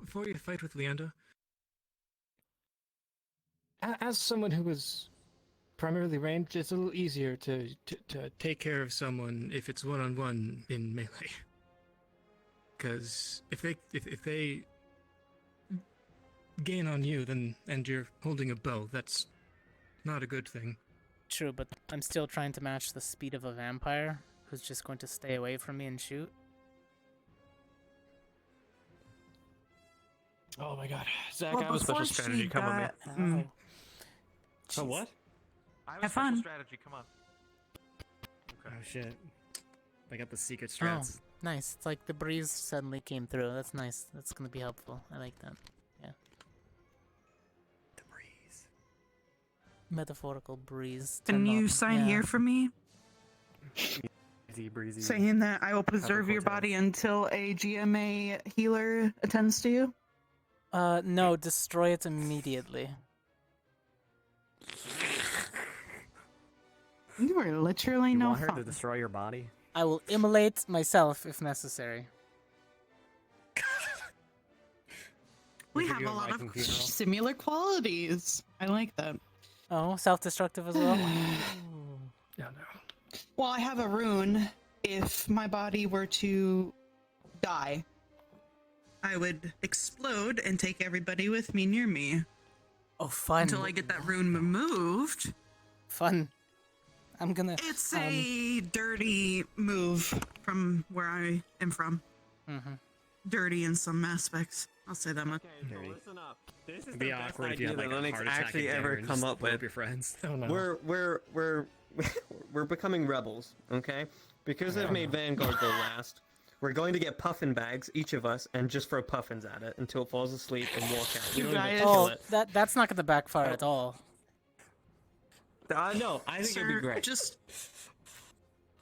Before you fight with Leanda, As someone who was primarily ranged, it's a little easier to take care of someone if it's one-on-one in melee. Because if they gain on you, then and you're holding a bow, that's not a good thing. True, but I'm still trying to match the speed of a vampire who's just going to stay away from me and shoot. Oh my god, Zach, Well, I have a special before strategy. she Come with me. got- Oh, what? I have Have a special fun. strategy. Come on. Oh shit. I got the secret Oh, strats. nice. It's like the breeze suddenly came through. That's nice. That's gonna be helpful. I like that. Yeah. The breeze. Metaphorical breeze. Can turn you on. sign Yeah. here for me? Easy breezy. Saying that I will preserve your Cortez. body until a GMA healer attends to you? No, destroy it immediately. You are literally You no want her fun. to destroy your body? I will immolate myself if necessary. We Is it have you a and lot of Viking funeral? similar qualities. I like that. Oh, self-destructive as well? Yeah, no. Well, I have a rune. If my body were to die, I would explode and take everybody with me near me. Oh, fun. Until I get that rune removed. Fun. I'm gonna... It's a dirty move from where I am from. Mm-hmm. Dirty in some aspects. I'll say that much. So listen up. This is It'd be the best awkward if you idea had, like, that a Linux heart attack actually at dinner ever and come just up blow with. up your friends. Oh no. We're becoming rebels, okay? Because they've made Vanguard go last. We're going to get puffin bags, each of us, and just throw puffins at it until it falls asleep and walk out. We don't even have to kill Oh, it. that's not gonna backfire at all. No, I think it'd be great. Just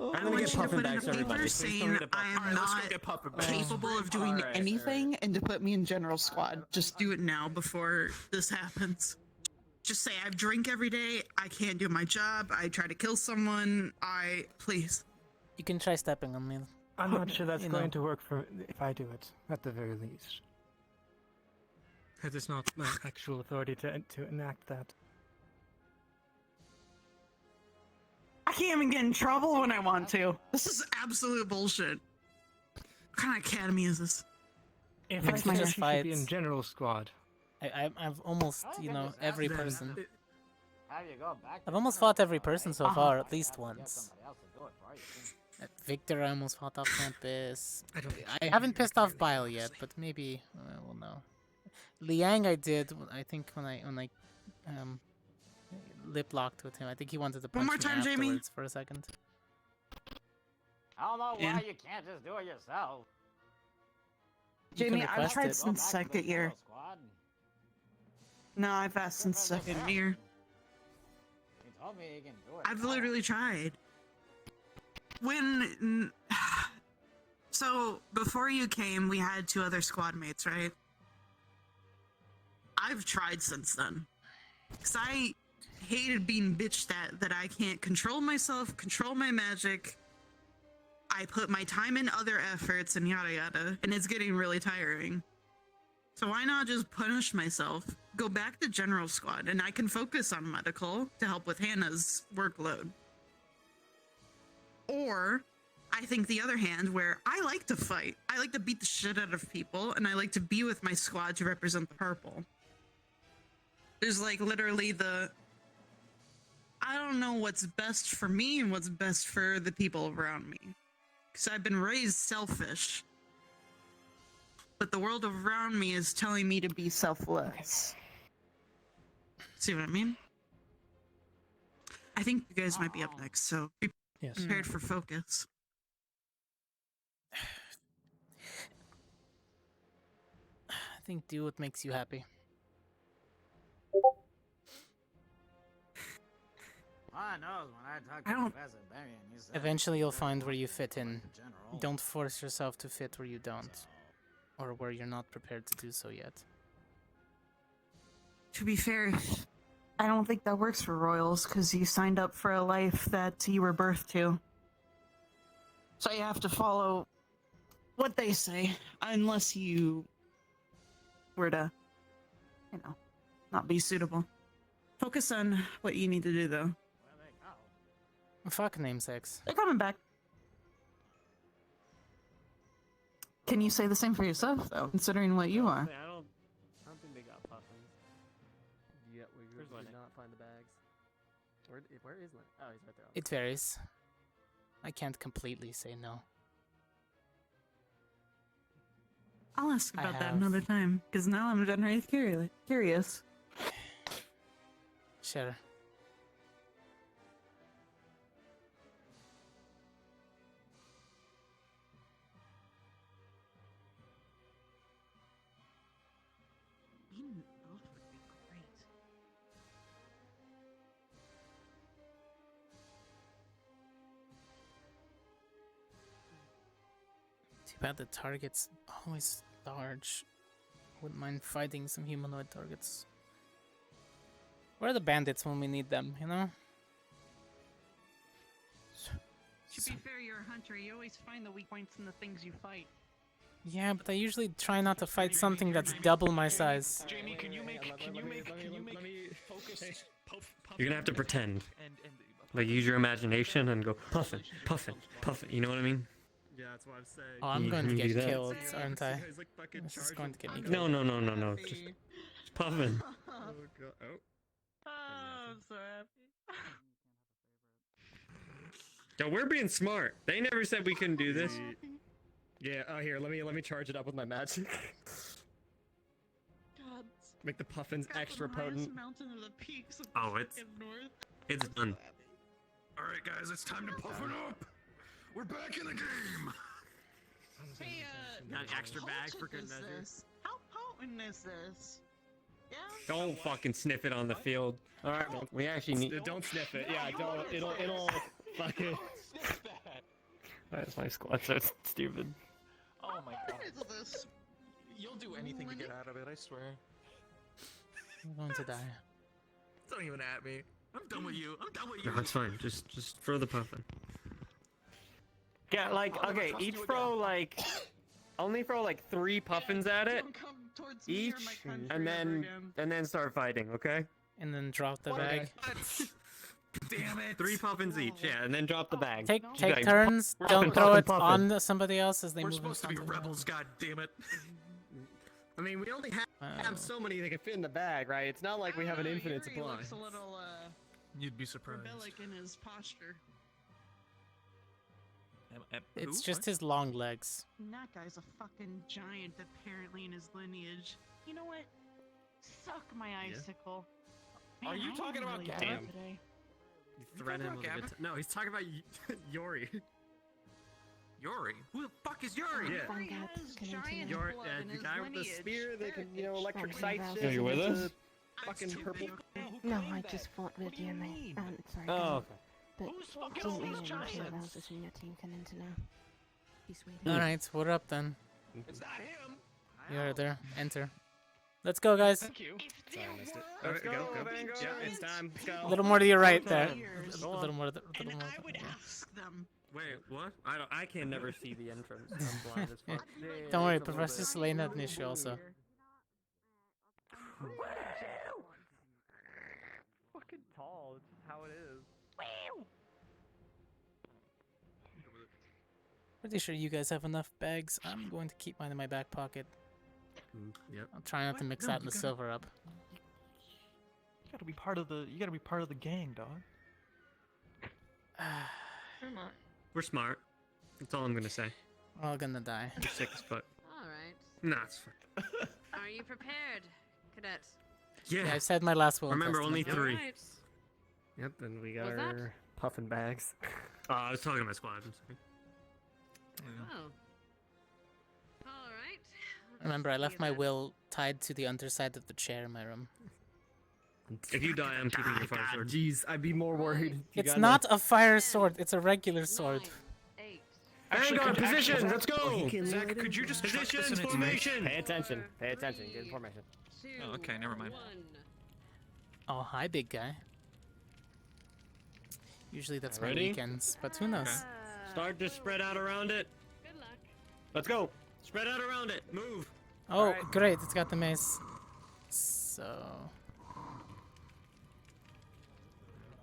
I'm I gonna want get you to puffin put in a bags for everybody. paper Please throw me saying the puffin. I am Alright, let's go not get puffin bags. capable of doing Alright, anything and to put me in general squad. Just do it now before this happens. Just say I drink every day, I can't do my job, I try to kill someone, please. You can try stepping on me. I'm not sure that's You going know. to work for if I do it, at the very least. It is not my actual authority to enact that. I can't even get in trouble when I want to. This is absolute bullshit. What kind of academy is this? If Fix I my said just she should be in fights. general squad. I've almost, you know, every person. Have you go back I've almost fought every person so far, at least once. Victor, I almost fought off campus. I haven't pissed off Bile yet, but maybe we'll know. Liang, I did. I think when I lip locked with him. I think he wanted to punch One more me time, Jamie. afterwards for a second. I don't know Yeah. why you can't just do it yourself. You can Jamie, I've request tried it. since second year. No, I've asked since second year. He told me he can do it. I've literally tried. So, before you came, we had 2 other squad mates, right? I've tried since then. Because I hated being bitched at that I can't control myself, control my magic. I put my time in other efforts and yada yada, and it's getting really tiring. So why not just punish myself, go back to general squad, and I can focus on medical to help with Hannah's workload. Or, I think the other hand, where I like to fight. I like to beat the shit out of people, and I like to be with my squad to represent the purple. There's like literally I don't know what's best for me and what's best for the people around me. Because I've been raised selfish. But the world around me is telling me to be selfless. See what I mean? I think you guys might be up next, so be prepared for focus. I think do what makes you happy. I knows when I talk I to don't- Professor Berrien, he said Eventually you'll find where you fit in. general. Don't force yourself to fit where you don't. Or where you're not prepared to do so yet. To be fair, I don't think that works for royals because you signed up for a life that you were birthed to. So you have to follow what they say, unless you were to, not be suitable. Focus on what you need to do, though. Fuck namesakes. They're coming back. Can you say the same for yourself, though, considering what you are? I don't think they got puffins. Yeah, we did not find the bags. Where is Lynn? Oh, he's right there. It varies. I can't completely say no. I'll ask I about that have- another time, because now I'm generally curious. Sure. Both would be great. Too bad the target's always large. Wouldn't mind fighting some humanoid targets. Where are the bandits when we need them, you know? To be fair, you're a hunter. You always find the weak points in the things you fight. Yeah, but I usually try not to fight something that's double my size. Jamie, can you make focus? You're gonna have to pretend. Like, use your imagination and go puffin, puffin, puffin. You know what I mean? Yeah, that's what I'm saying. Oh, I'm You going to can do get that. killed, aren't I? This is going to get me killed. No, no, no, no, no. Just puffin. Oh god. Oh. Oh, I'm so happy. Yo, we're being smart. They never said we couldn't do this. Yeah. Oh, here. Let me charge it up with my magic. God. Make the puffins extra potent. Mountain of the peaks of Oh, it's north. it's done. All right, guys, it's time to puff it up. We're back in the game. Hey, Got an extra how bag for potent good is measure. this? How potent is this? Yeah. Don't fucking sniff it on the field. All right, we actually need. Don't sniff it. Yeah, don't. It'll fucking. That's my squad so stupid. Oh my god. What is this? You'll do anything to get out of it, I swear. I'm going to die. Don't even at me. I'm done with you. I'm done with you. No, it's fine. Just throw the puffin. Yeah, like okay, each throw like only throw like 3 puffins at it each, and then start fighting. Okay. And then drop the bag. Damn it. 3 puffins each, yeah, and then drop the bag. Take Like, turns. puffin, Don't throw puffin, it puffin. on somebody else as they We're move. supposed to be rebels, god damn it. I mean, we only have so many that can fit in the bag, right? It's not like we have an infinite Yuri supply. looks a little You'd be surprised. rebellic in his posture. It's just his long legs. And that guy's a fucking giant, apparently, in his lineage. You know what? Suck my icicle. Man, Are you I talking am about really Gavin? bad today. You threaten him with a good No, he's talking about Yori. Yuri? Who the fuck is Yuri? Yeah. Yuri has giant Yori, blood in the his guy with the lineage. spear that can, electric sight shit. Yeah, you with us? Fucking purple. No, I just fought with you, mate. Sorry. Oh, okay. But Who's fucking didn't all really these want to hear giants? else in your team can into now. He's waiting. Alright, what up then? It's not him. You're there. Enter. Let's go, guys. Thank you. Sorry, I missed it. Let's go, Vanguard. Yeah, it's time. Let's go. A little more to your right there. Go A on. little more. And I would ask them. Wait, what? I can never see the entrance. I'm blind as fuck. Don't worry, Professor Selene had an issue also. Fucking tall. It's just how it is. Pretty sure you guys have enough bags. I'm going to keep mine in my back pocket. Yep. I'll try not to mix No, that in you the gotta- silver up. You gotta be part of the. You gotta be part of the gang, dog. We're smart. That's all I'm gonna say. We're all gonna die. You're sick as fuck. Alright. Nah, it's fine. Are you prepared, cadet? Yeah, I said my last will. and Remember, only testament. 3. Alright. Yep, and we got Was that? our puffin bags. I was talking to my squad. I'm sorry. Oh. Alright. Remember, I left my will tied to the underside of the chair in my room. If you die, I'm keeping your fire sword. Jeez, I'd be more worried. You It's gotta- not a fire sword. It's a regular sword. Vanguard, position. Let's go. Zach, could you just chuck this Positions, in its formation. Pay attention. Pay attention. Get information. Oh, okay, never mind. Oh, hi, big guy. Usually that's my Ready? weekends, but who knows? Start to spread out around it. Good luck. Let's go. Spread out around it. Move. Oh, great, it's got the mace. So...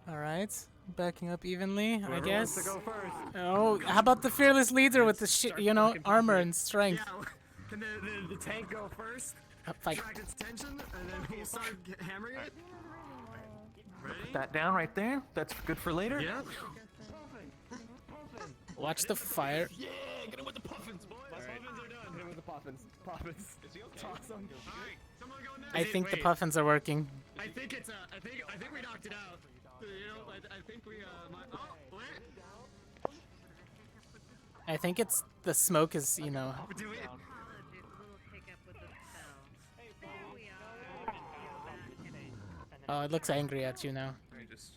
Alright, backing up evenly, I Whoever guess. wants to go first. Oh, how about the fearless leader with the shit, you know, armor and strength? Yeah, can the tank go first? Fight. Attract its attention, and then we'll start hammering it. Ready? Put that down right there. That's good for later. Yeah. Watch the fire. Yeah, get him with the puffins, boys. Puffins are done. Hit him with the puffins. Puffins. Is he okay? Toss him. Alright, someone go next. I think the Wait. puffins are working. I think it's I think we knocked it out. You know, I think we oh wait. I think it's the smoke is, you know. Do it. Oh, it looks angry at you now. Let me just.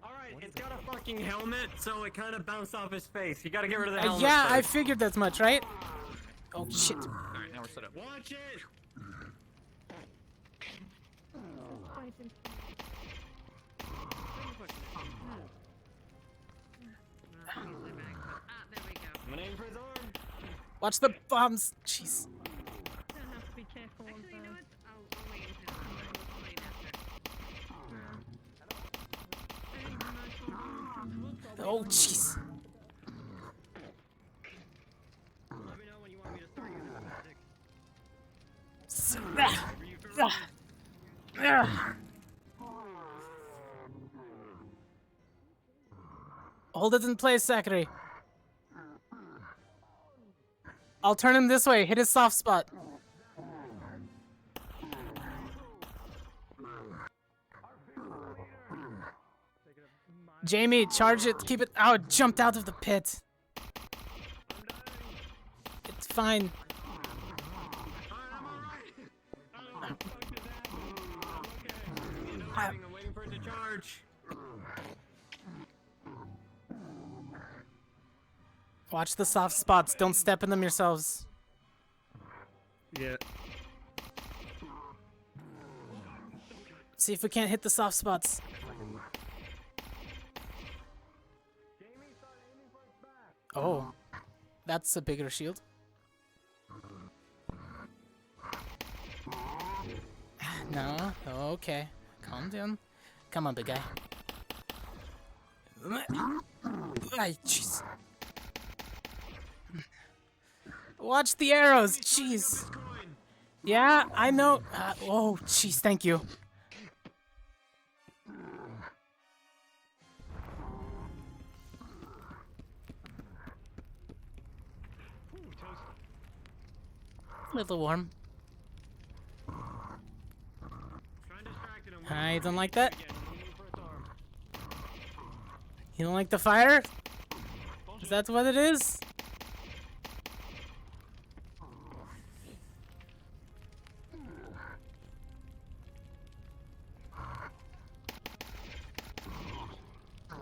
All right, Alright, it's got a fucking helmet, so it kind of bounced off his face. You gotta get rid of the helmet. Yeah, I first. figured as much, right? Oh shit. Alright, now we're set up. Watch it! I'm gonna aim for his arm. Watch the bombs. Jeez. have to be careful of Oh jeez. Let me know when you want me to start using the stick. Hold it in place, Zachary. I'll turn him this way. Hit his soft spot. Jamie, charge it. Keep it out. Jumped out of the pit. It's fine. I'm waiting for it to charge. Watch the soft spots. Don't step in them yourselves. Yeah. See if we can't hit the soft spots. Oh, that's a bigger shield. No, okay. Calm down. Come on, big guy. Ay, jeez. Watch the arrows, jeez. Yeah, I know. Oh, jeez, thank you. A little warm. I don't like that. You don't like the fire? Is that what it is?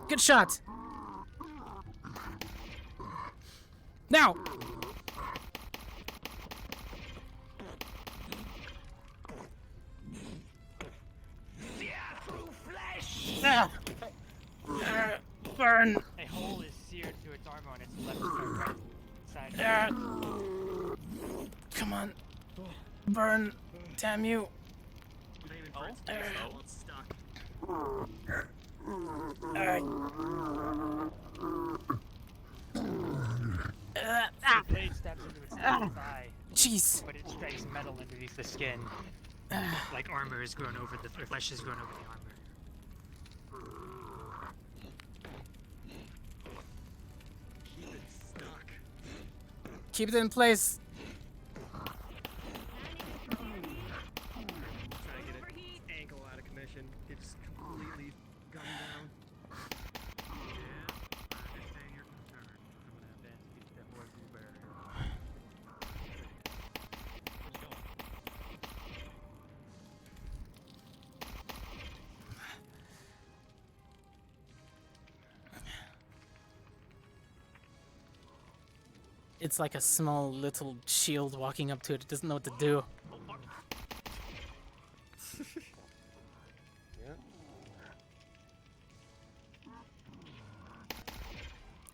Good shot. Now. Ah. Burn. A hole is seared through its armor on its left or right side. Come on. Burn. Damn you. It's stuck. The blade stabs into its thigh. Jeez. But it strikes metal underneath the skin. Like armor is grown over the flesh is grown over the armor. Keep it stuck. Keep it in place. Trying to get its ankle out of commission. It's completely gummed down. It's like a small little shield walking up to it. It doesn't know what to do.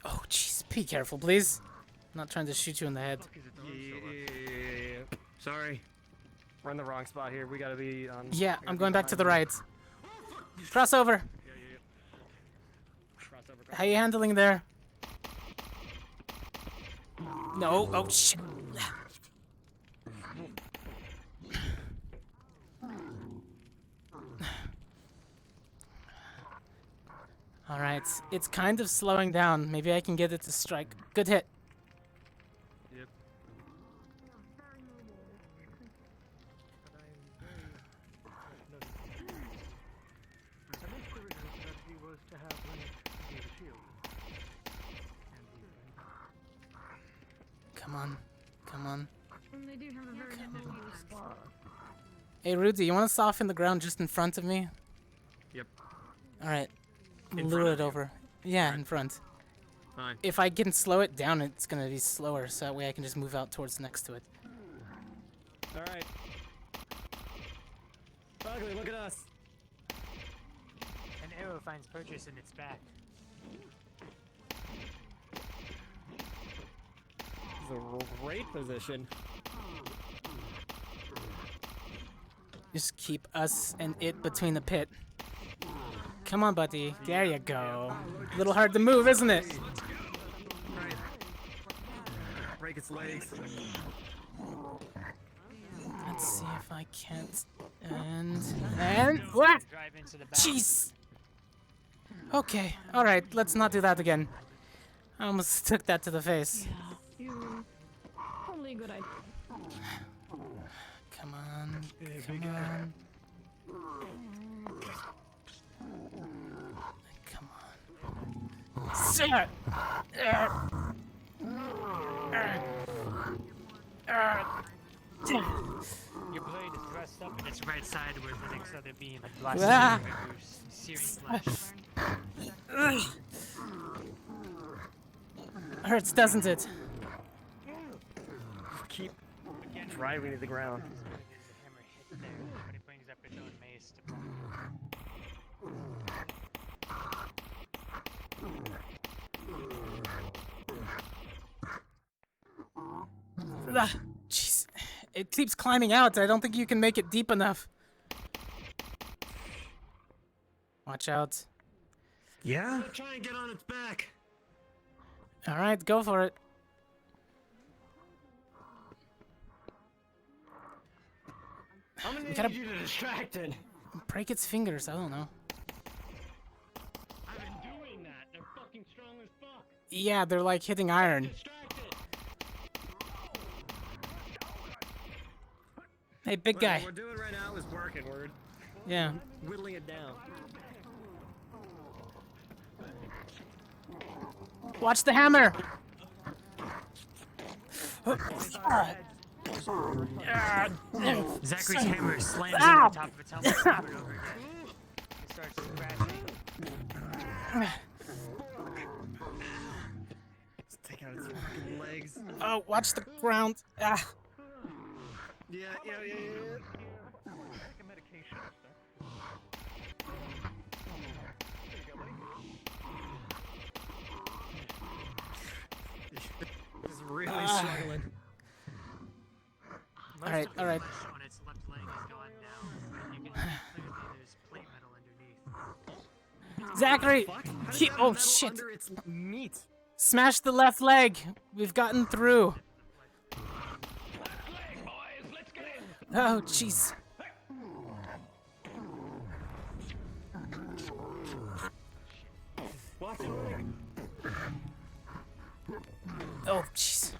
Oh, jeez. Be careful, please. I'm not trying to shoot you in the head. Yeah. Sorry. We're in the wrong spot here. We gotta be on. Yeah, I'm going back to the right. Crossover. Crossover. How you handling there? No. Oh, shit. Alright, it's kind of slowing down. Maybe I can get it to strike. Good hit. Yep. Come on. Come on. And they do have a very difficult spot. Hey, Rudy, you want to soften the ground just in front of me? Yep. Alright. lure it over. Yeah, in front. Fine. If I can slow it down, it's gonna be slower, so that way I can just move out towards next to it. All right. Ugly, look at us. An arrow finds purchase in its back. This is a great position. Just keep us and it between the pit. Come on, buddy. There you go. A little hard to move, isn't it? Right. Break its legs. Let's see if I can't. And what? Jeez. Okay. All right. Let's not do that again. I almost took that to the face. Probably a good idea. Come on. Come on. Come on. Sir! Your blade is thrust up in its right side where the next other beam had blasted Ah. your searing flesh. Hurts, doesn't it? Keep driving to the ground. The hammer hit there, but it brings up its own mace to Jeez. It keeps climbing out. I don't think you can make it deep enough. Watch out. Yeah? Try and get on its back. Alright, go for it. I'm gonna We gotta need you to distract it. break its fingers. I don't know. I've been doing that. They're fucking strong as fuck. Yeah, they're like hitting iron. Hey, big guy. What we're doing right now is working. We're Yeah. whittling it down. Watch the hammer. Zachary's hammer slams on the top of its helmet over and over again. It starts scratching. Let's take out its fucking legs. Oh, watch the ground. Ah. Yeah. Take a medication, sir. There you go, buddy. It's really struggling. All right, all right. Flesh on its left leg is gone now. You can clearly there's plate metal underneath. Zachary! How Keep, does that oh, metal shit. under its meat? Smash the left leg. We've gotten through. Oh, jeez. Watch it. Oh, jeez.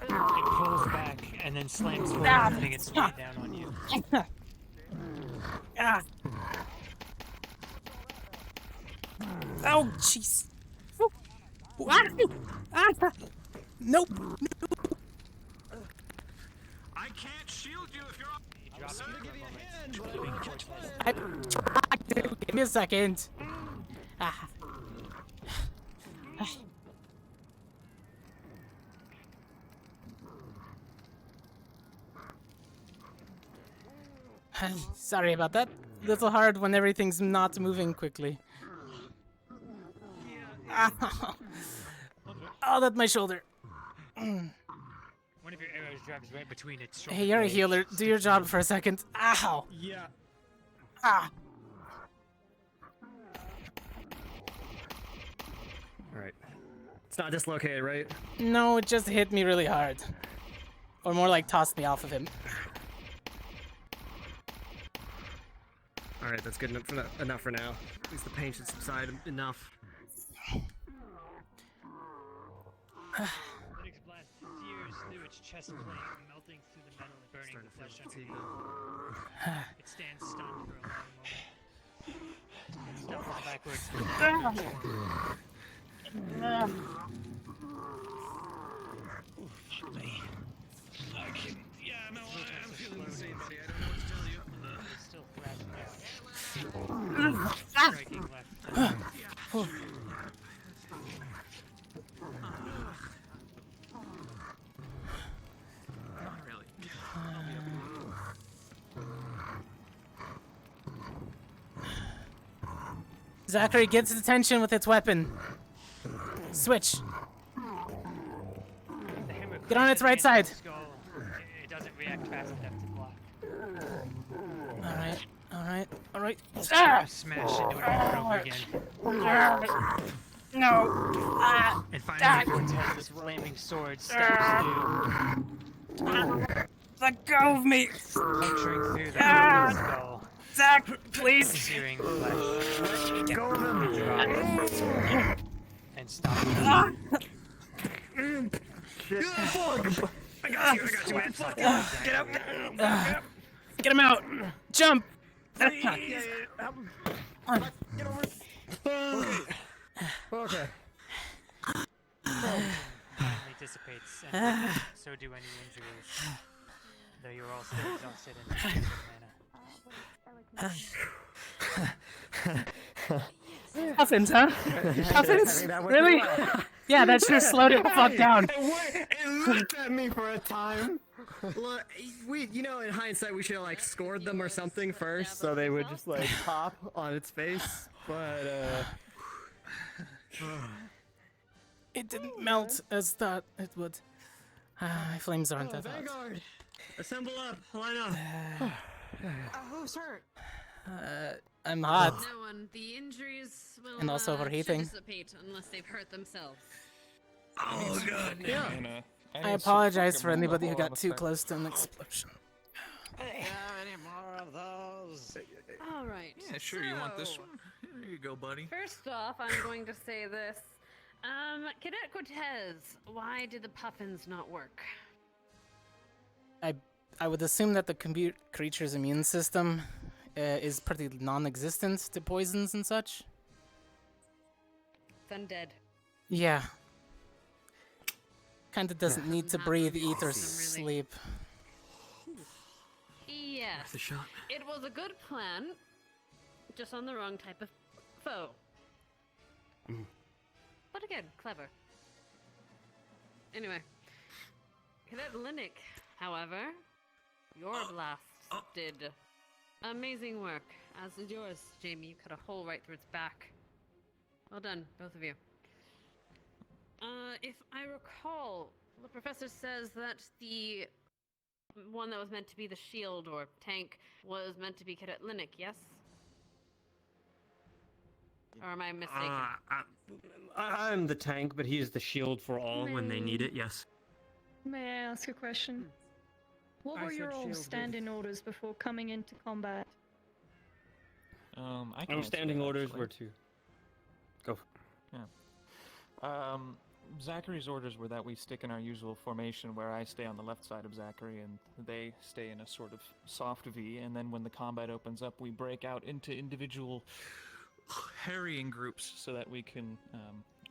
It pulls back and then slams forward, putting its weight down on you. Oh, jeez. Nope. I can't shield you if you're on. I tried to. Give me a second. Ah. Sorry about that. Little hard when everything's not moving quickly. Ow. Oh, that's my shoulder. One of your arrows drives right between its shoulder. Hey, you're a blades. healer. Do your job for a second. Ow. Yeah. Ah. Alright. It's not dislocated, right? No, it just hit me really hard. Or more like tossed me off of him. Alright, that's good enough for now. At least the pain should subside enough. Lytic's blast sears through its chest plate, melting through the metal and burning the flesh underneath. It stands stunned for a long moment. Step backwards. Yeah, no, I'm feeling the same, buddy. I don't know what to tell you. It's still thrashing out. Striking left. Not really. Zachary gets attention with its weapon. Switch. Get on its right side. It doesn't react fast enough to block. Alright. Smash into it over and over again. No. And finally, Cortez's flaming sword steps through. Let go of me. Puncturing through the skull. Zach, please. Searing flesh. Let go of him. And stop. Shit. I got you, man. Get up. Get him out. Jump. Okay. Finally dissipates, and so do any injuries. Though you're all still exhausted and Muffins, huh? Muffins? Really? Yeah, that sure slowed it the fuck down. It looked at me for a time. Look, in hindsight, we should have like scored them or something first, so they would just like pop on its face. But it didn't melt as thought it would. My flames aren't that hot. Vanguard, assemble up, line up. Who's hurt? I'm hot. No one. The injuries will And also overheating. dissipate unless they've hurt themselves. Oh god. Yeah. I apologize for anybody who got too close to an explosion. Hey, have any more of those? All right. Yeah, sure. You want this so, one? Here you go, buddy. First off, I'm going to say this. Cadet Cortez, why did the puffins not work? I would assume that the creature's immune system is pretty non-existent to poisons and such. It's undead. Yeah. Kinda doesn't need to breathe, eat, or sleep. Yes. Worth a shot. It was a good plan, just on the wrong type of foe. But again, clever. Anyway, Cadet Linnick, however, your blast did amazing work, as did yours, Jamie. You cut a hole right through its back. Well done, both of you. If I recall, the professor says that the one that was meant to be the shield or tank was meant to be Cadet Linnick, yes? Or am I mistaken? I'm the tank, but he is the shield for all when they need it, yes. May I ask a question? What I were your said all shield, standing orders before coming into combat? I can Our answer standing that, orders actually. were to go. Yeah. Zachary's orders were that we stick in our usual formation where I stay on the left side of Zachary and they stay in a sort of soft V, and then when the combat opens up, we break out into individual harrying groups so that we can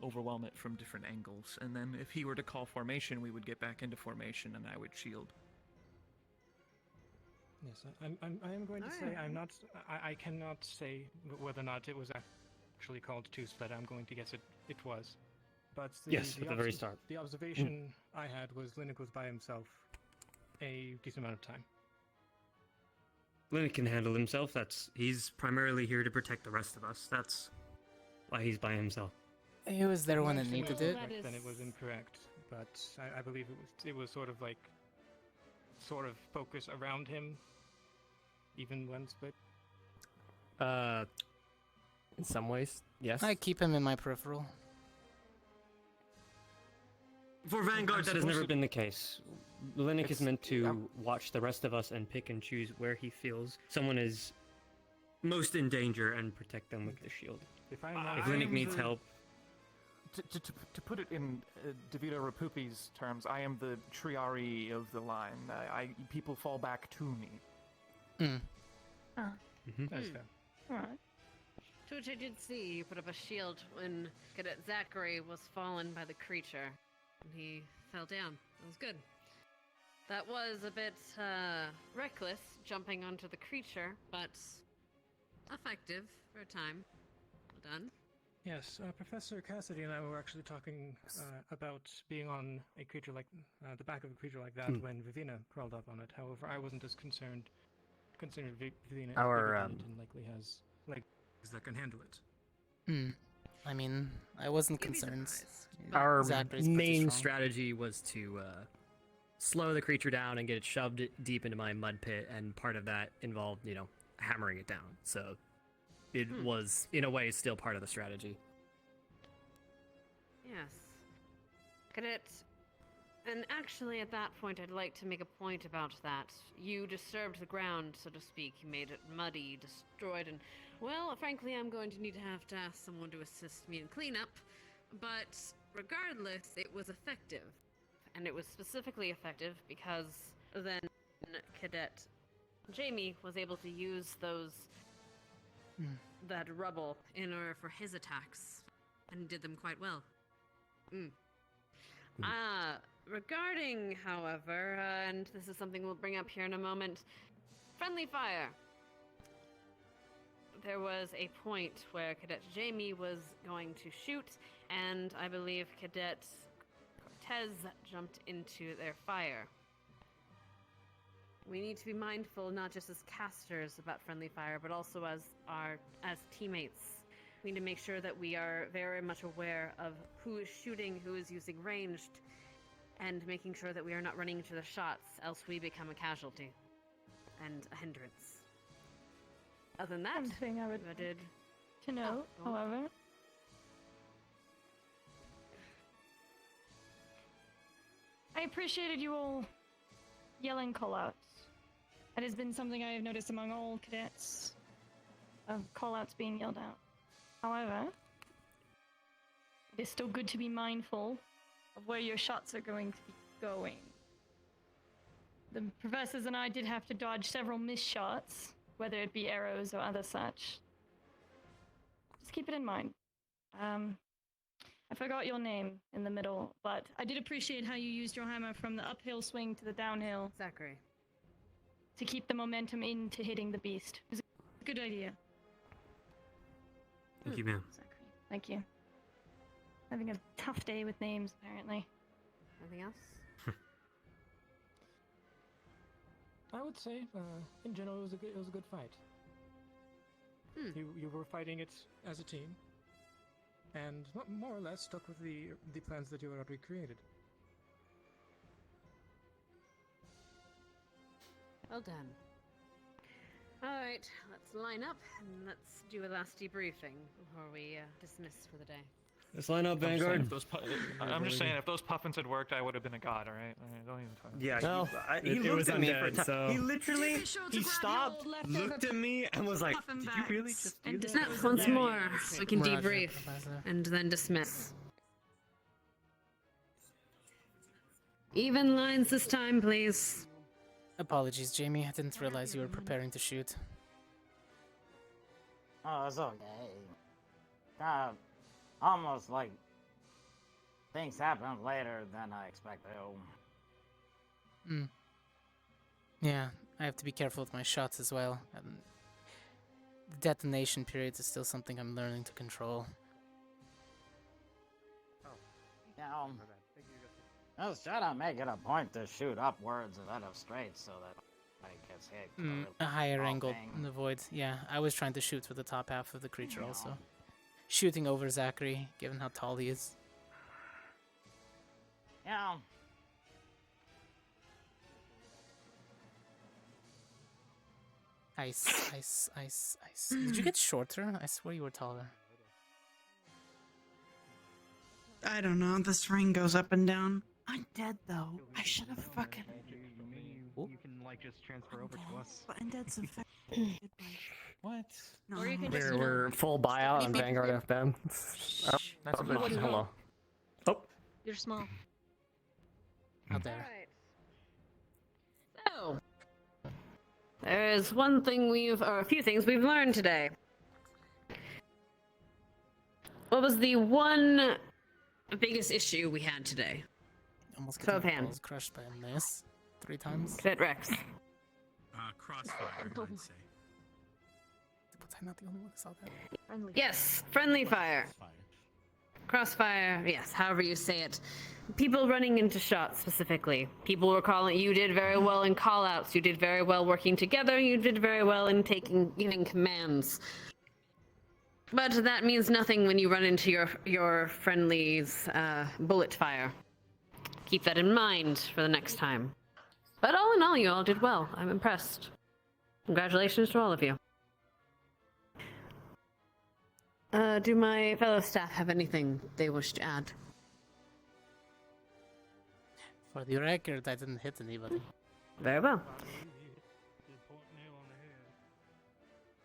overwhelm it from different angles. And then if he were to call formation, we would get back into formation and I would shield. Yes, I am going to say I'm not. I cannot say whether or not it was actually called two split. I'm going to guess it was. But Yes, at the very start. The observation I had was Linnick was by himself a decent amount of time. Linnick can handle himself. He's primarily here to protect the rest of us. That's why he's by himself. He was there when it needed it. Then it was incorrect, but I believe it was sort of focus around him, even when split. In some ways, yes. I keep him in my peripheral. For Vanguard, that has never been the case. Linnick is meant to watch the rest of us and pick and choose where he feels someone is most in danger and protect them with the shield. If Linnick needs help, To put it in DeVito Rapupi's terms, I am the Triari of the line. People fall back to me. Ah. That's fair. Alright. To which I did see you put up a shield when Cadet Zachary was fallen by the creature. And he fell down. That was good. That was a bit reckless, jumping onto the creature, but effective for a time. Well done. Yes, Professor Cassidy and I were actually talking about being on a creature like the back of a creature like that when Vivina crawled up on it. However, I wasn't as concerned. Considered Vivina is Our, bigger than it and likely has legs that can handle it. I mean, I wasn't concerned. Our Zachary's pretty main strong. strategy was to slow the creature down and get it shoved deep into my mud pit, and part of that involved, hammering it down. So it was, in a way, still part of the strategy. Yes. Cadet, and actually at that point I'd like to make a point about that. You disturbed the ground, so to speak. You made it muddy, destroyed, and, well, frankly, I'm going to need to ask someone to assist me in cleanup. But regardless, it was effective. And it was specifically effective because then Cadet Jamie was able to use that rubble in order for his attacks, and did them quite well. Regarding, however, and this is something we'll bring up here in a moment, friendly fire. There was a point where Cadet Jamie was going to shoot, and I believe Cadet Cortez jumped into their fire. We need to be mindful, not just as casters, about friendly fire, but also as teammates. We need to make sure that we are very much aware of who is shooting, who is using ranged, and making sure that we are not running into the shots, else we become a casualty and a hindrance. Other than that, one thing I would did to know, however, I appreciated you all yelling callouts. That has been something I have noticed among all cadets, of callouts being yelled out. However, it is still good to be mindful of where your shots are going to be going. The professors and I did have to dodge several missed shots, whether it be arrows or other such. Just keep it in mind. I forgot your name in the middle, but I did appreciate how you used your hammer from the uphill swing to the downhill. Zachary. To keep the momentum into hitting the beast. It was a good idea. Thank you, ma'am. Zachary. Thank you. Having a tough day with names, apparently. Anything else? I would say, in general, it was a good fight. You were fighting it as a team, and more or less stuck with the plans that you had already created. Well done. Alright, let's line up and let's do a last debriefing before we dismiss for the day. Let's line up, I'm just saying Vanguard. if those I'm just saying, if those puffins had worked, I would have been a god, alright? Don't even talk. Yeah, Well, he it looked was at me for a undead, time. so- He literally, Be sure to he grab stopped, your leftover looked at me, and was like, puffin did you really bags just and do that? Snap once more so we can Roger, debrief Professor. and then dismiss. Even lines this time, please. Apologies, Jamie. I didn't realize you were preparing to shoot. Oh, it's okay. Almost like things happen later than I expected. Yeah, I have to be careful with my shots as well. The detonation period is still something I'm learning to control. Yeah, I was trying to make it a point to shoot upwards instead of straight so that I gets hit. A higher small angle thing. in the void. Yeah, I was trying to shoot for the top half of the creature also. Shooting over Zachary, given how tall he is. Yeah. Ice, ice, ice, ice. Did you get shorter? I swear you were taller. I don't know. This ring goes up and down. I'm dead though. I should have fucking. You can like just transfer over to us. But undead's infected. What? No. Or you can just, We're full buyout on Vanguard FM. That's Hello. Oh. You're small. Out there. Alright. So, there's one thing or a few things we've learned today. what was the one biggest issue we had today? Almost Show getting of my hands. balls crushed by a miss 3 times. Cadet Rex. Crossfire, I'd say. Was I not the only one who saw that? Yes, friendly fire. Crossfire, yes, however you say it. People running into shots specifically. People were calling. You did very well in callouts. You did very well working together. You did very well in giving commands. But that means nothing when you run into your friendly's bullet fire. Keep that in mind for the next time. But all in all, you all did well. I'm impressed. Congratulations to all of you. Do my fellow staff have anything they wish to add? For the record, I didn't hit anybody. Very well.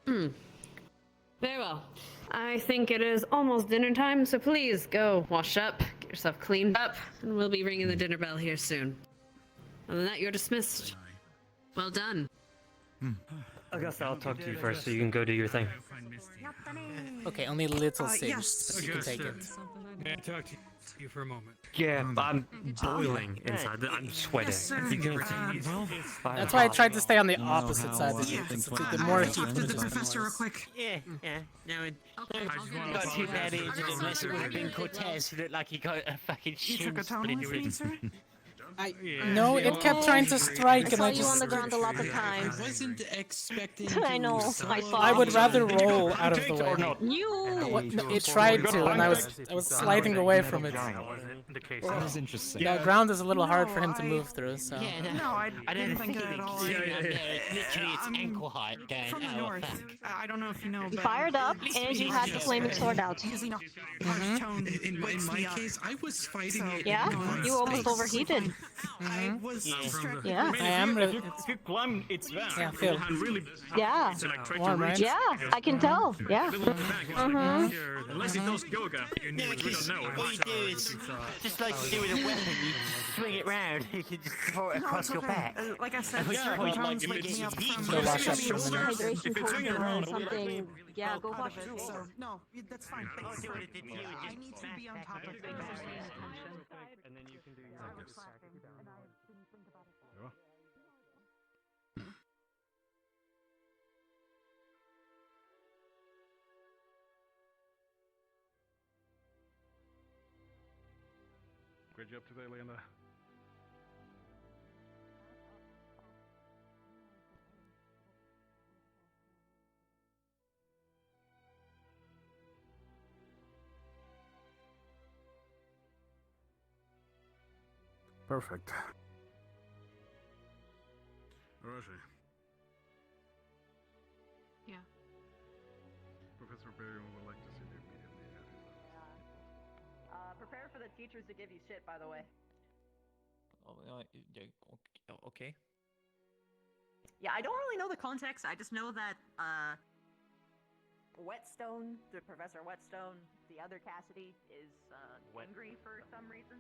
Very well. I think it is almost dinner time, so please go wash up, get yourself cleaned up, and we'll be ringing the dinner bell here soon. Other than that, you're dismissed. Well done. Augusta, I'll talk to you first so you can go do your thing. Okay, only little singed, yes. but you can take it. May I talk to you for a moment? Yeah, I'm boiling inside. I'm sweating. Yes, sir. You can That's why I tried to stay on the opposite side. Yeah. The more heat Talk to the produces professor real noise. quick. Yeah. No, Okay. you got too bad injured unless it would have been Cortez who looked like he got a fucking You took shin a tone with me, splinter. sir? No, it kept trying to strike, and I I saw you on just. the ground a lot of times. I wasn't expecting I know. I saw. I would rather roll out of the way. You. It tried to, and I was sliding away from it. That is interesting. The ground is a little hard for him to move through, so. Yeah, No, I I didn't don't think think it it at all. literally it's ankle height going, From the oh, north. fuck. I don't know if you know, You but fired up, at least and we you had just- the flaming sword out. Using a harsh tone In wakes my me up. case, I was fighting it. Yeah? in You almost space. overheated. I was distracted. Yeah. I am. If you climb, it's that. Yeah, Phil. Really, Yeah. it's like try to Warm, reach right? Yeah, I can tell. Yeah. Unless it does yoga, we don't know. What you do is, just like you do with a weapon, you swing it round, you can just throw it No, across it's your okay. back. Like I said, At which certain point, tones if wake it's me up deep, from Go wash up the for a minute. Hydration If it's potion hanging or around, something. Yeah, go out wash of your it. face. So, no, that's fine. Thank you. I need to be on top of things. And then you can do your Great job today, Leander. Perfect. Roshi. Yeah. Professor Barium would like to see you immediately. Prepare for the teachers to give you shit, by the way. Okay. Yeah, I don't really know the context. I just know that, Whetstone, the Professor Whetstone, the other Cassidy, is, angry for some reason.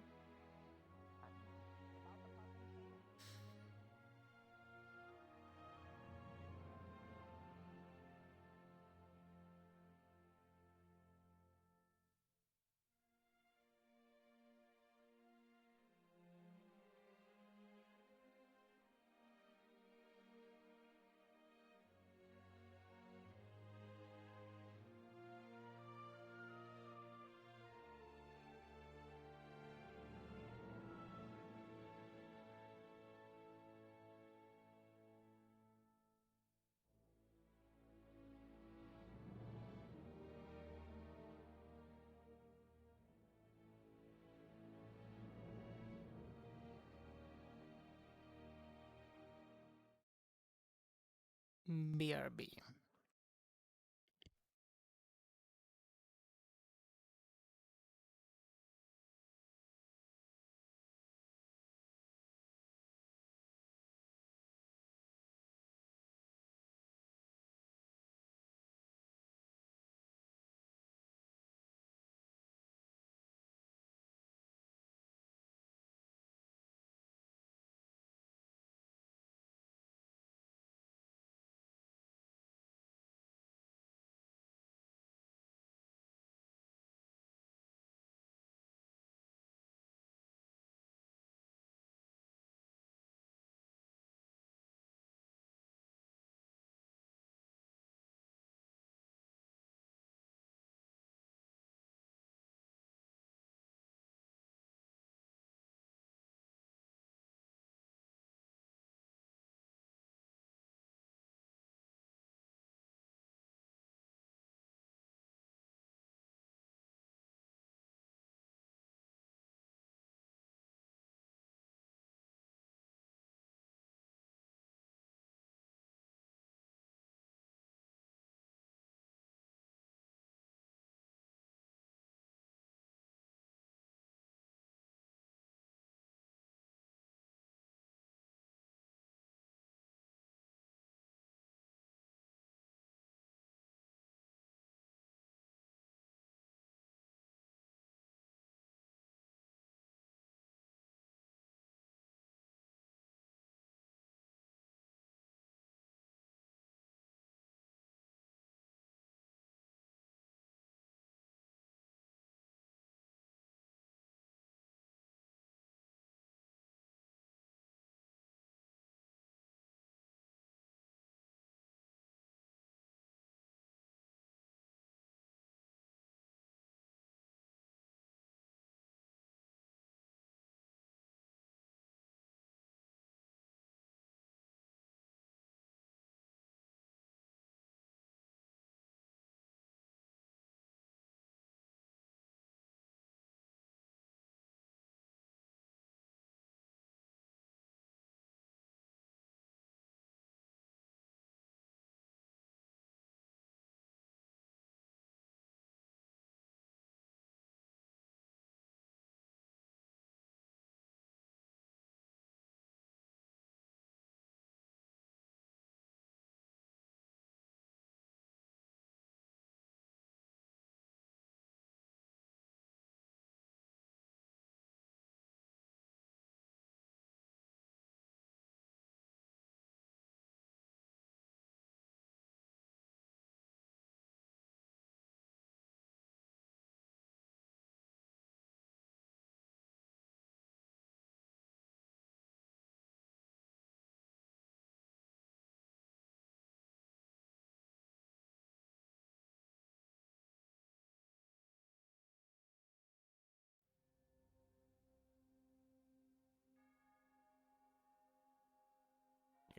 BRB.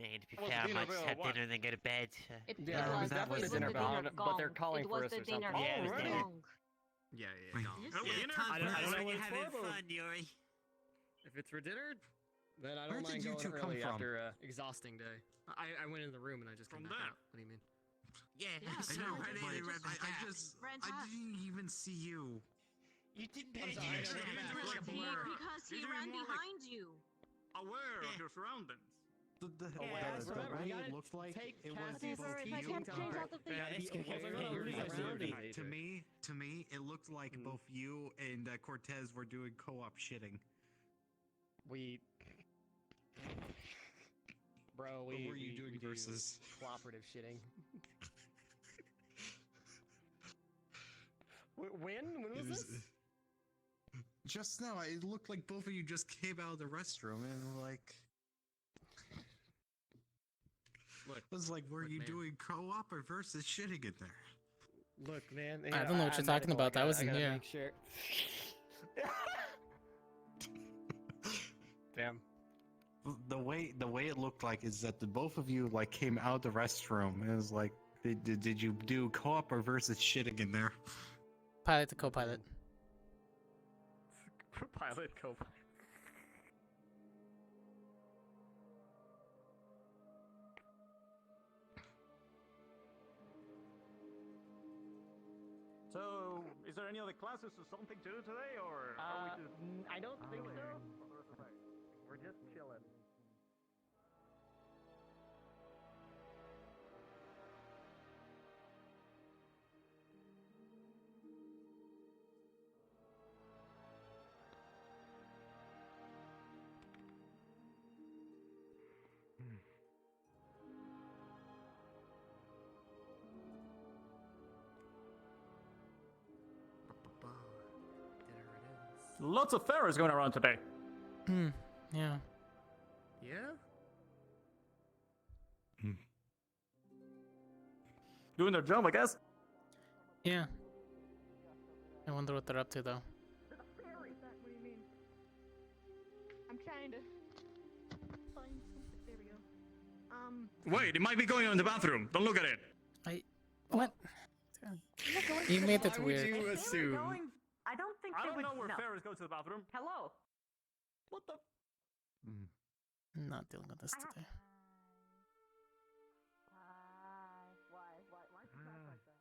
And to be Well, fair, I dinner might just bell, have what? dinner and then go to bed. Yeah, it was definitely the dinner bell, but they're calling for us or something. Yeah, it was dinner. Yeah, Wait, I don't know what it's having for, but fun, Yuri. if it's for dinner, then I Where don't mind did you going two come early from? after exhausting day. I went in the room and I just came back out. What do you mean? Yeah, I know, but I Rent hat. didn't even see you. You didn't I'm pay sorry, attention. I You went were back. like a blur. Because he ran behind you. Aware of your surroundings. The remember, way I gotta it looked like take it was Cassie's both teaching you. time. To me, it looked like both you and Cortez were doing co-op shitting. Bro, What were you we doing do versus? cooperative shitting. When was this? Just now, it looked like both of you just came out of the restroom and like. Look, it was like, were you man. doing co-op or versus shitting in there? Look, man. I don't know what you're talking about. I wasn't here. Make sure. Damn. The way it looked like is that the both of you like came out of the restroom and it was like, did you do co-op or versus shitting in there? Pilot to co-pilot. Pilot, co-pilot. So, is there any other classes or something to do today, or are we just... I don't think so. We're just chilling. Lots of pharaohs going around today. Yeah. Yeah? Doing their job, I guess. Yeah. I wonder what they're up to, though. What do you mean? I'm trying to find something. There we go. Wait, it might be going on in the bathroom. Don't look at it. What? You made it Why weird. would you assume? I don't think I they don't would know where know. pharaohs go to the bathroom. Hello. What the? Not dealing with this today. Why is he talking like that?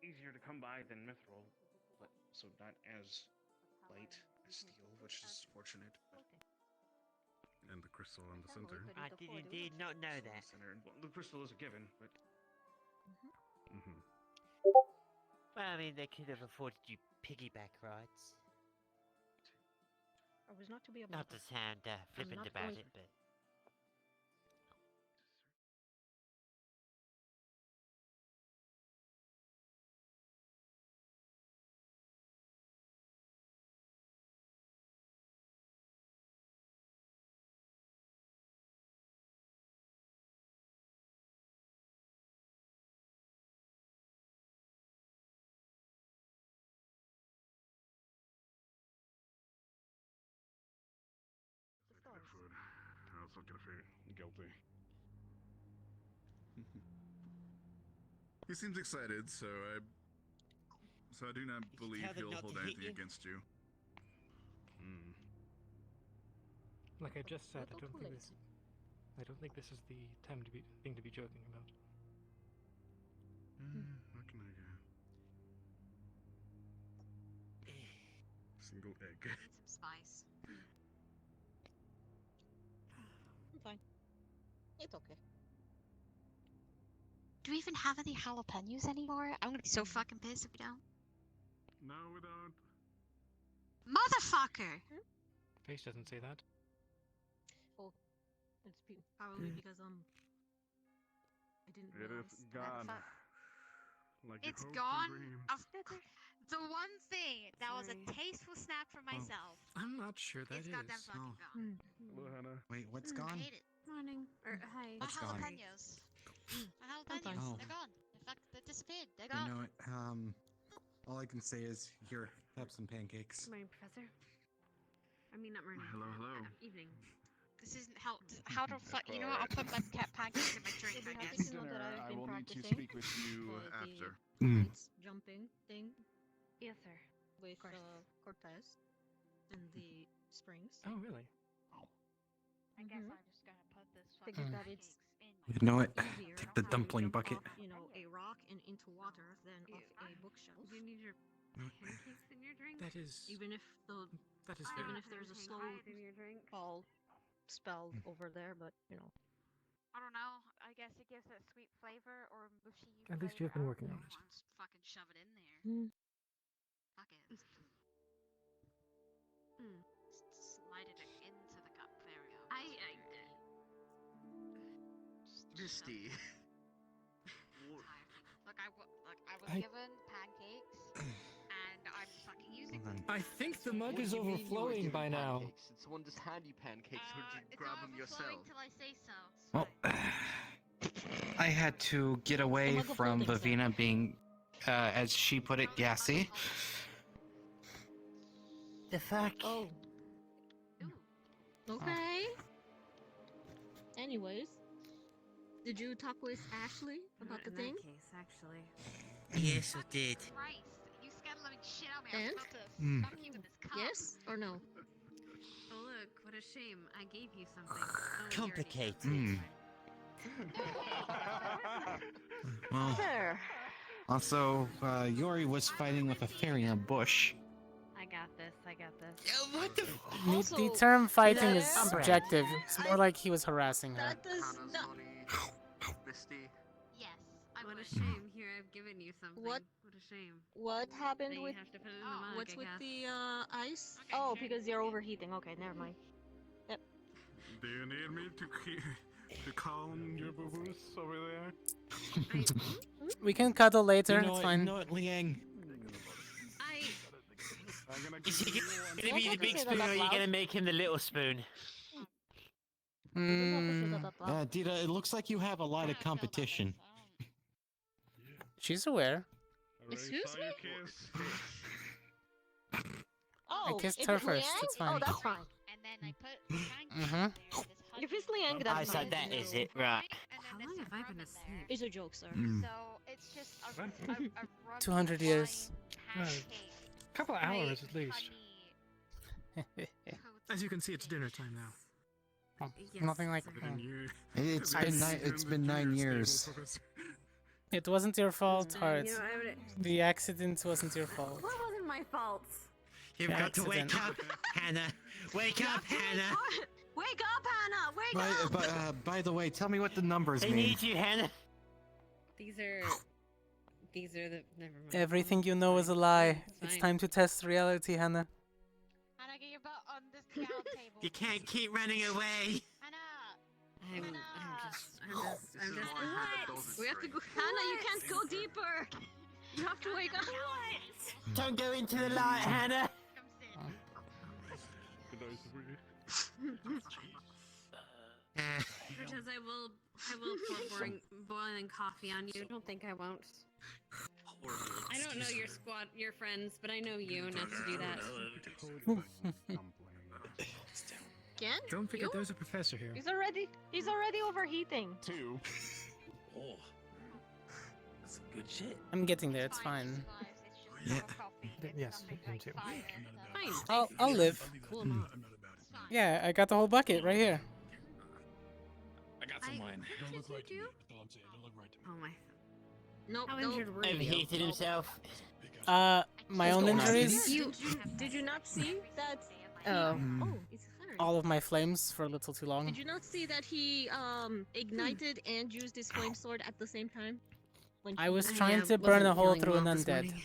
easier to come by than mithril, but so not as light as steel, which is fortunate. But And the crystal in the center. I did indeed not know crystal in that. the center, well, the crystal is a given, but Mm-hmm. Well, I mean, they could have afforded you piggyback rides. I was not to be a Not to sound flippant not about going- it, but Food. I was looking for guilty. He seems excited, so I do not believe tell them he'll not hold to hit anything you? against you. Hmm. Like I just said, Little too late. I don't think this is the thing to be joking about. What can I get? Single egg. Need some spice. I'm fine. It's okay. Do we even have any jalapenos anymore? I'm gonna be so fucking pissed if we don't. No, we don't. Motherfucker! Face doesn't say that. Oh, it's probably because I didn't It realize. is gone. Like you It's hoped gone. and dreamed. The one thing that was a tasteful snack for myself. I'm not sure that It's is. goddamn fucking gone. Hello, Hannah. Wait, what's I gone? hate it. Morning. Or hi. What's My gone? jalapenos. My jalapenos. Oh. They're gone. They disappeared. They're You gone. know what? All I can say is, here, have some pancakes. Morning, Professor. I mean, not morning. Hello, hello. Evening. This isn't how. How the fuck? You know what? I'll put my cat pancakes in my drink. I guess. Dinner, I will need to practicing speak with you after. Heights jumping thing Yes, sir. with course. Cortez in the springs. Oh, really? I guess I'm just gonna put this Figured fucking that pancakes in You know what? easier Take the to dumpling jump bucket. off, a rock and into water than off a bookshelf. Do you need your pancakes in your drink? That is. Even if That is even fair. if there's a slow in your drink. fall spell over there, but I don't know. I guess it gives it a sweet flavor or mushy. At least you have been working on it. Just fucking shove it in there. Fuck it. Slide it into the cup. There we go. Misty. Look, I was given pancakes, and I'm fucking using them. I think the mug is overflowing by now. Did someone just hand you pancakes, or did you grab them yourself? Till I say so. Well, I had to get away from Vivina being, as she put it, gassy. the fuck? Oh. Okay. Anyways, did you talk with Ashley about the in thing? that case, actually. Yes, I did. Christ, you scattering shit on me. And? I'm about to smack you with this cup. Yes or no? Oh look, what a shame. I gave you something. Oh, you already Complicated. Hmm. Well, There. also, Yori was fighting with a fairy in a bush. I got this. I got this. What the? The term fighting is that- subjective. It's more like he was harassing her. That does not. Misty. Yes, I What would. a shame. Here, I've given you something. What? What a shame. What happened Then you with? have to put it in the mug, What's I with guess. the ice? Okay, Oh, sure. because you're overheating. Okay, never mind. Yep. Do you need me to calm your boo-boos over there? We can cuddle later. It's fine. You know what, Liang? I'm gonna Is give he you gonna one. be the big spoon, or are you gonna make him the little spoon? Dita, it looks like you have a lot of competition. She's aware. Excuse me? I Oh, kissed it's her first. Liang? It's fine. Oh, that's fine. And then I put pancakes Mhm. If it's Liang, I that's said fine. that is it, right? How long have I been asleep? It's a joke, sir. So it's just a 200 years. Couple of hours at least. As you can see, it's dinner time now. Nothing like. It's been 9 years. It wasn't your fault, Heart. You know, The accident wasn't your fault. What wasn't my fault? You've The got to wake accident. up, Hannah. Wake up, Hannah. Wake up, Hannah! Wake up! By the way, tell me what the numbers I mean. need you, Hannah. These are the. Never mind. Everything you know is a lie. It's fine. time to test reality, Hannah. Hannah, get your butt on this cow table. You can't keep running away. I'm just. What? We have to go. Hannah, you can't go deeper. You have to wake up. Don't go into the light, Hannah. Cortez, I will pour boiling coffee on you. Don't think I won't. I don't know your friends, but I know you enough to do that. Again? Don't forget, there's a professor here. He's already overheating. Two. Oh. That's good shit. I'm getting there, it's fine. Yeah. Yes, me too. Fine. I'll live. Cool. Yeah, I got the whole bucket right here. I got some wine. Don't look right to me. That's all I'm saying. Don't look right to me. Oh my. Nope. How nope. injured were you? Overheated himself. My own injuries, Did you not see that? Oh. Oh, it's Henry. all of my flames for a little too long. Did you not see that he ignited and used his flame sword at the same time? When I was he- trying to wasn't burn a hole feeling through an well this undead. morning.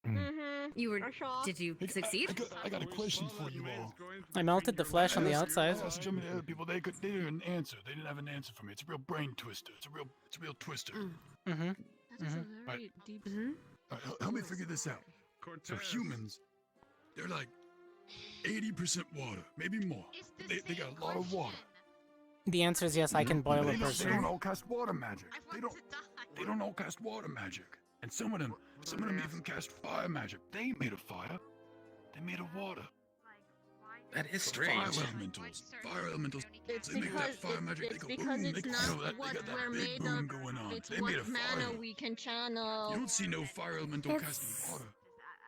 Mhm. You were. Are shocked. Did you succeed? I got a question for you all. I melted the flesh on the outside. I asked some of the other people. They didn't even answer. They didn't have an answer for me. It's a real brain twister. It's a real twister. Mm-hmm. That is a very deep. Help me figure this out. So humans, they're like 80% water, maybe more. They got a lot of water. The answer is yes, I can boil a They don't person. all cast water magic. They don't all cast water magic. And some of them even cast fire magic. They ain't made of fire. They made of water. That is Fire strange. elementals. Fire elementals. It's They make that because fire magic. They it's go because boom. it's They not feel that. They what got we're that big made boom of. going on. It's They what made of mana fire. we can channel. You don't see no fire elemental casting water.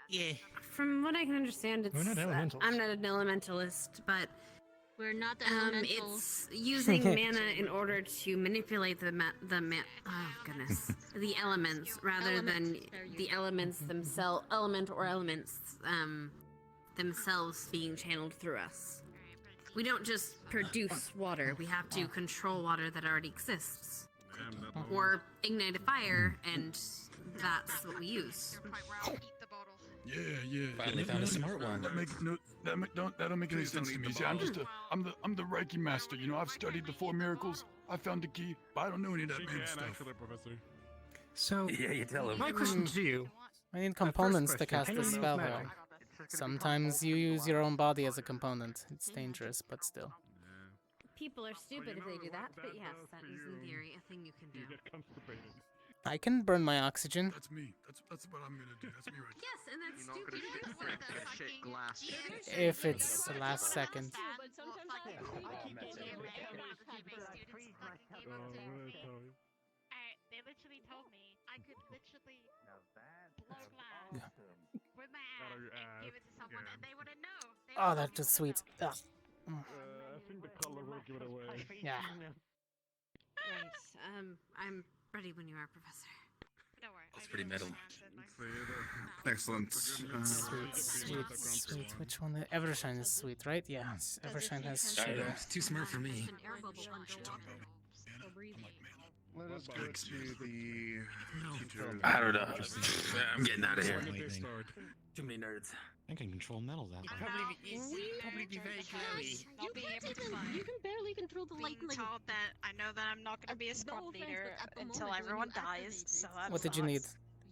Yeah. From what I can understand, it's. We're not elementals. I'm not an elementalist, but We're not elementals. it's using mana in order to manipulate the oh goodness, the elements rather than the elements themselves, elements themselves being channeled through us. We don't just produce water; we have to control water that already exists, or ignite a fire, and that's what we use. Yeah. Finally found a smart one. That don't make any sense to me. See, I'm the Reiki master. You know, I've studied the 4 miracles. I found the key, but I don't know any of that main stuff. So, Yeah, you tell him. my question to you. I need components to question, cast can the you use spell, though. magic? Sometimes you use your own body as a component. It's dangerous, but still. People are stupid if they do that, but yes, that is in theory a thing you can do. I can burn my oxygen. That's me. That's what I'm gonna do. That's me right Yes, and that's stupid. If it's the last second. But sometimes They literally told me I could literally blow glass with my hand and give it to someone and they wouldn't know. They Oh, would that's just sweet. Ugh. Mm. I think the color will give it away. Yeah. Right, I'm ready when you are, Professor. Don't worry. That's pretty metal. Excellent. Sweet. Which one? Evershine is sweet, right? Yeah. Evershine has sugar. It's too smart for me. Let us go to the teacher. I don't know. I'm getting out of here. Too many nerds. I can control metal that way. Probably be very glowy. You can barely control the being lightning. told that I know that I'm not going to be a squad leader until everyone dies, so that What did you need?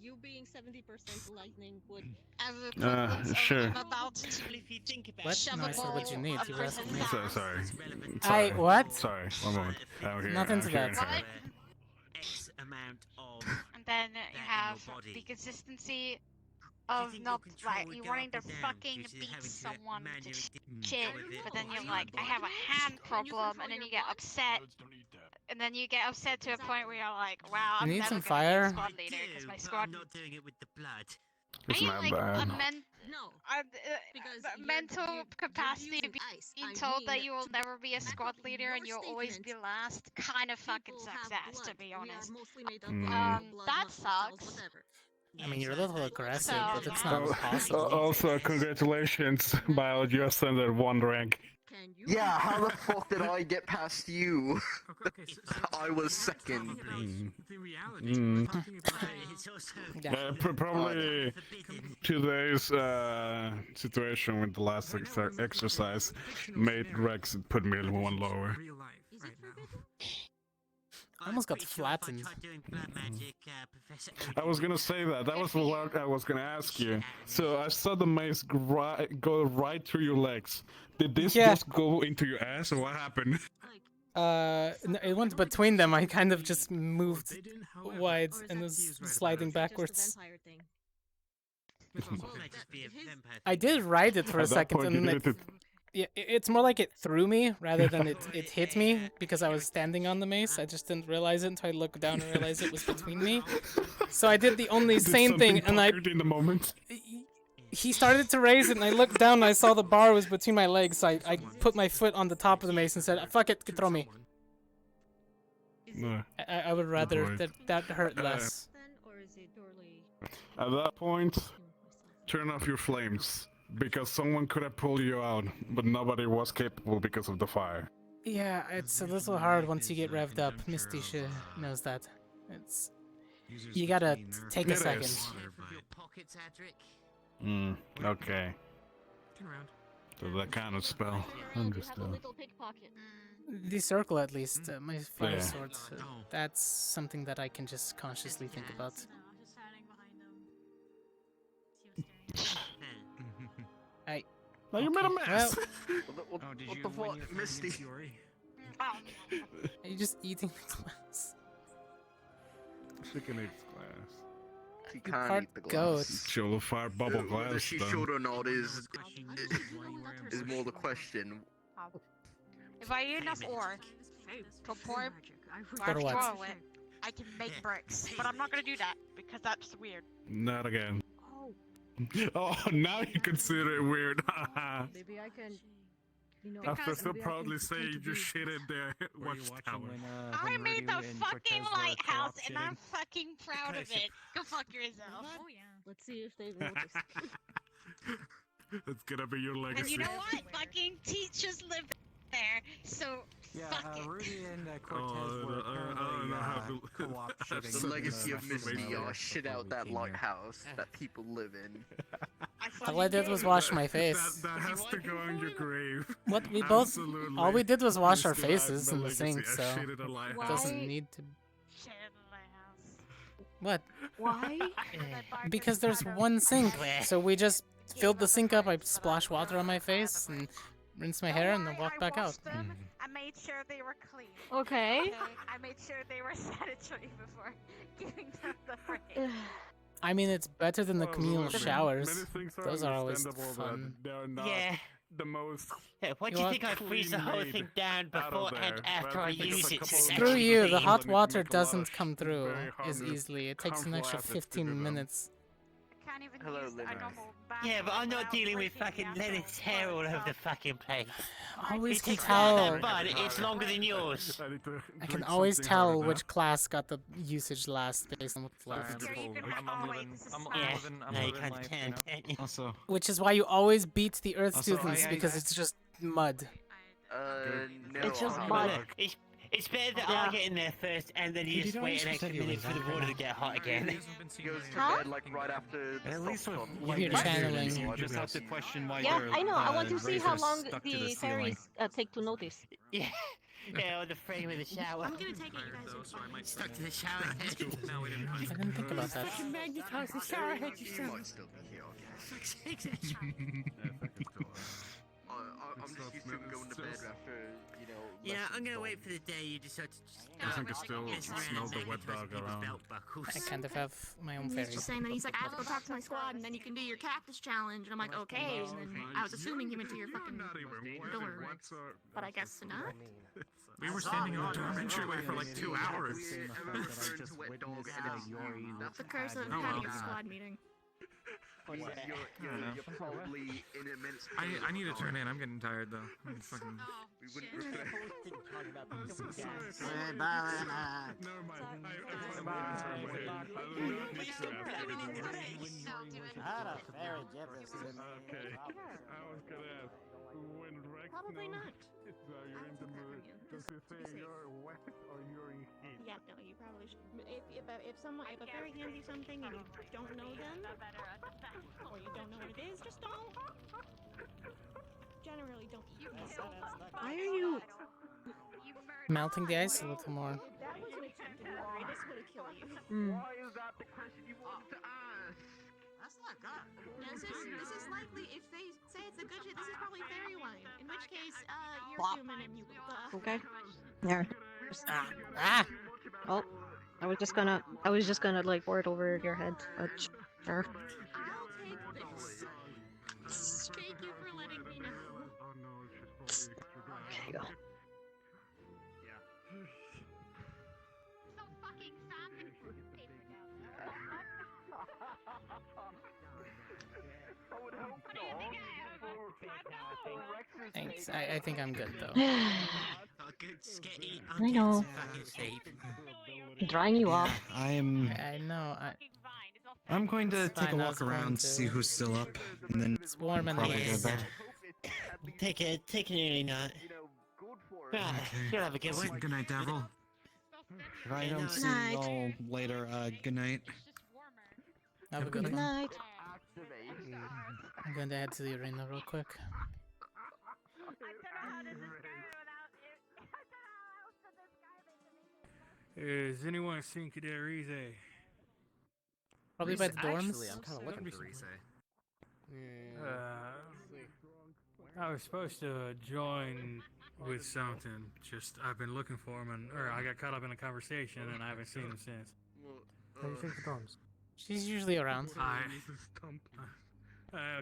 You being 70% lightning would. As equivalent of sure. I'm about to What? shove No, a I said what you ball need. of You were asking me. Sorry. I what? Sorry. One moment. Okay. Nothing to that. What? X amount of. And then you in have your body. the consistency Do you of think not you'll control like it you go wanting up to or down fucking due to beat having to someone to manually shit, with it? but then Or you're you like, I body have a hand Can you problem, control and then your you get blood? upset, and then you get upset to a point where you're like, wow, I'm You need never some gonna be fire? a squad leader because my but squad. I'm not doing it with the blood. I It's am not like bad. a men. No. mental capacity being told that you will never be a squad leader and you'll always be last kind of fucking sucks ass, to be honest. That sucks. I mean, you're a little aggressive, So, but it's not Oh, possible. also, congratulations, Biology ascended 1 rank. Yeah, how the fuck did I get past you? I was second. Probably today's situation with the last exercise made Rex put me 1 lower. I almost got flattened. I was gonna say that. That was what I was gonna ask you. So I saw the mace go right through your legs. Did this just go into your ass, or what happened? No, it went between them. I kind of just moved wide and was sliding backwards. I did ride it for a second, and then yeah, it's more like it threw me rather than it hit me because I was standing on the mace. I just didn't realize it until I looked down and realized it was between me. So I did the only sane thing, and in the moment. He started to raise it, and I looked down and I saw the bar was between my legs, so I put my foot on the top of the mace and said, "Fuck it, throw me." No. I would rather that hurt less. At that point, turn off your flames, because someone could have pulled you out, but nobody was capable because of the fire. Yeah, it's a little hard once you get revved up. Misty knows that. You gotta take a second. Okay. Turn around. So that kind of spell. Understood. The circle, at least, my fire Yeah. sword. That's something that I can just consciously think about. Now you made a mess! What the fuck, Misty? Are you just eating the glass? Chicken eats glass. She You can't can't eat the go. glass. She'll fire bubble glass. Whether she then. should or not is more the question. If I eat enough ore to pour For what? swallow it, I can make bricks. But I'm not gonna do that because that's weird. Not again. Oh, now you consider it weird. Maybe I can, you know. After so proudly saying you shit in there. Watchtower. I made the fucking lighthouse and I'm fucking proud of it. Go fuck yourself. Oh yeah. Let's see if they notice. It's gonna be your legacy. And you know what? Fucking teachers live there, so fuck it. Rudy and Cortez were apparently co-op shitting. The legacy of Misty, Misty, shit out that lighthouse that people live in. All I did was wash my face. That has to go on your grave. What we both, all we did was wash our Misty, faces the in the legacy. sink, I so shit in a lighthouse. it doesn't need to. What? Why? Because there's one sink, so we just filled the sink up. I splashed water on my face and rinsed my hair, and then walked back out. I made sure they were clean. Okay. I made sure they were sanitary before giving them the break. I mean, it's better than the communal Many showers. things Those are always understandable, fun. but they're not Yeah. the most. What do you think I freeze the whole thing down before and after I use it? Screw you, the hot water doesn't come through as easily. It takes an extra 15 minutes. Can't even Hello, use a Linux. normal Yeah, but I'm not dealing with fucking Lennox hair all over the fucking place. Always It's can just not tell. that bad, it's longer than yours. I can always tell which class got the usage last based on what's left. Also, Which is why you always beat the Earth Also, students, because it's just mud. No. It's just I'm mud. not- It's better that I get in there first and then you just wait an extra minute for the water to get hot again. He goes to bed like right after the at least with stop like You're channeling. you just have to question why Yeah, your I know. I want to see how razor's long stuck to the ceiling. fairies take to notice. Yeah. Yeah, on the frame of the shower. I'm gonna take it, you guys. So I might Stuck to the shower head. No, we didn't. I didn't think about that. Magnetize the shower head, you You son. might still be here, I guess. I'm just used to him going to bed after, you know. Yeah, lessons, I'm gonna so- wait for the day you decide to just I think it still smells the wet dog around. I kind of have my own He's fairy. just saying that he's like, I have to go talk to my squad, and then you can do your cactus challenge. And I'm like, okay. And then I was assuming he went to your fucking door, but I guess not. We were standing in the dorm entryway for like 2 hours. That's the curse of Oh, having well. a squad meeting. You're probably in immense I pain. need to turn in. I'm getting tired though. I'm fucking... We wouldn't Didn't refer. talk about the stupid gas. Hey, Balana. Never mind. I Not a fairy gibbous to me. Okay. I was gonna ask, when Rex Probably knows not. you're in the mood, does he say you're wet or you're in heat? Yeah, no, you probably should. If a fairy hands you something and you don't know them, or you don't know what it is, just don't. Generally, don't mess that up. Why are you? Melting the ice a little more. If that was an attempted murder, this would have killed you. Why is that the question you wanted to ask? That's not good. This is likely, if they say it's a good shit, this is probably fairy wine. In which case, you're Plop. human and you. Okay. There. Ah! Oh, I was just gonna like pour it over your head, but sure. I'll take this. Thank you for letting me know. Oh no, she's probably There you go. So fucking salmon paper down there. I would hope What do you think I am? Thanks. I think I'm good though. I know. Drying you off. I am. I know. I'm going to It's take a fine, I walk was going around, to. see who's still up, and then It's warm and probably go nice. to bed. Take an early night. You'll have a good one. Good night, Devil. If I don't see Night. you all later, good night. Have a good Good one. night. I'm going to head to the arena real quick. Has anyone seen Cadet Rize? Probably by the dorms. Actually, I'm kind of looking for Rise. I was supposed to join with something. Just I've been looking for him, or I got caught up in a conversation, and I haven't seen him since. How do you think the dorms? She's usually around. I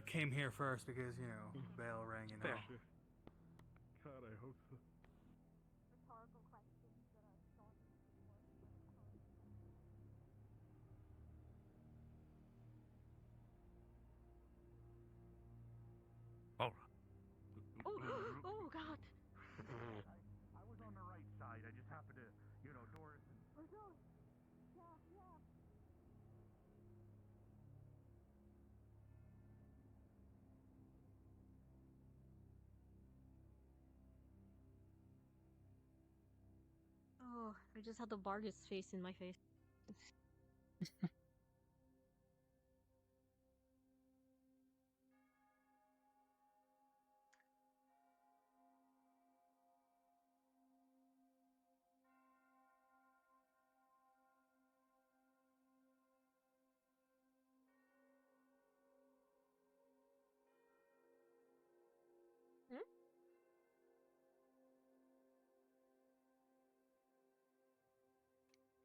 came here first because bell rang and all. God, I hope so. Oh. Oh God. I was on the right side. I just happened to, Doris. Oh, I just had the Vargas face in my face.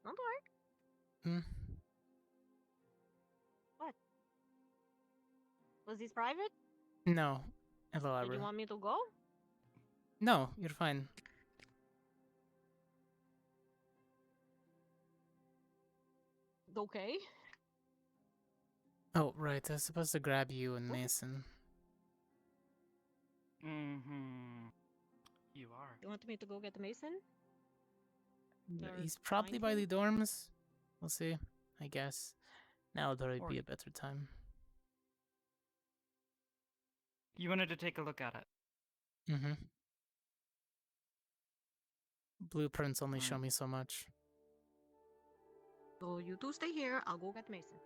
Don't worry. Hmm. What? Was this private? No. Hello, Did you Abra. want me to go? No, you're fine. Okay. Oh, right. I was supposed to grab you and Mason. Mm-hmm. You are. You want me to go get the Mason? Or He's probably by find the dorms. We'll see. I guess. Now would probably be a better time. You wanted to take a look at it. Mm-hmm. Blueprints only show me so much. So you two stay here. I'll go get Mason.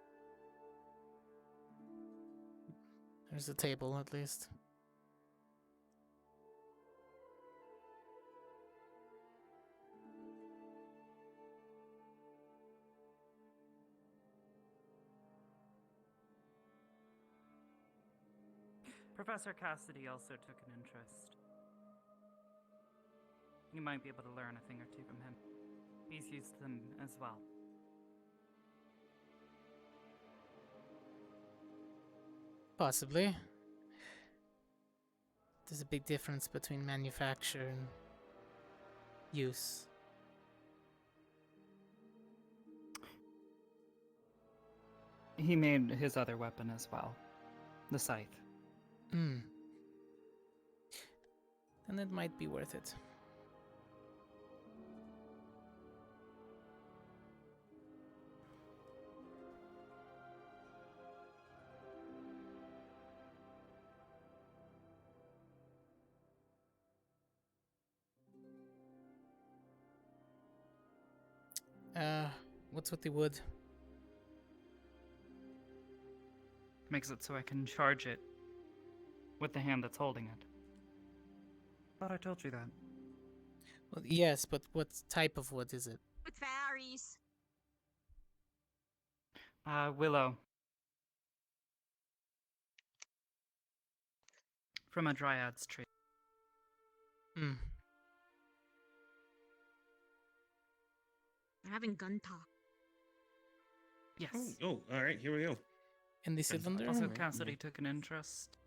There's a table, at least. Professor Cassidy also took an interest. You might be able to learn a thing or two from him. He's used them as well. Possibly. There's a big difference between manufacture and use. he made his other weapon as well, the scythe. Hmm. Then it might be worth it. What's with the wood? Makes it so I can charge it with the hand that's holding it. Thought I told you that. Well, yes, but what type of wood is it? It varies. Willow. From a dryad's tree. Hmm. We're having gun talk. Yes. Oh, all right, here we go. In the cylinder? Also, Cassidy took an interest.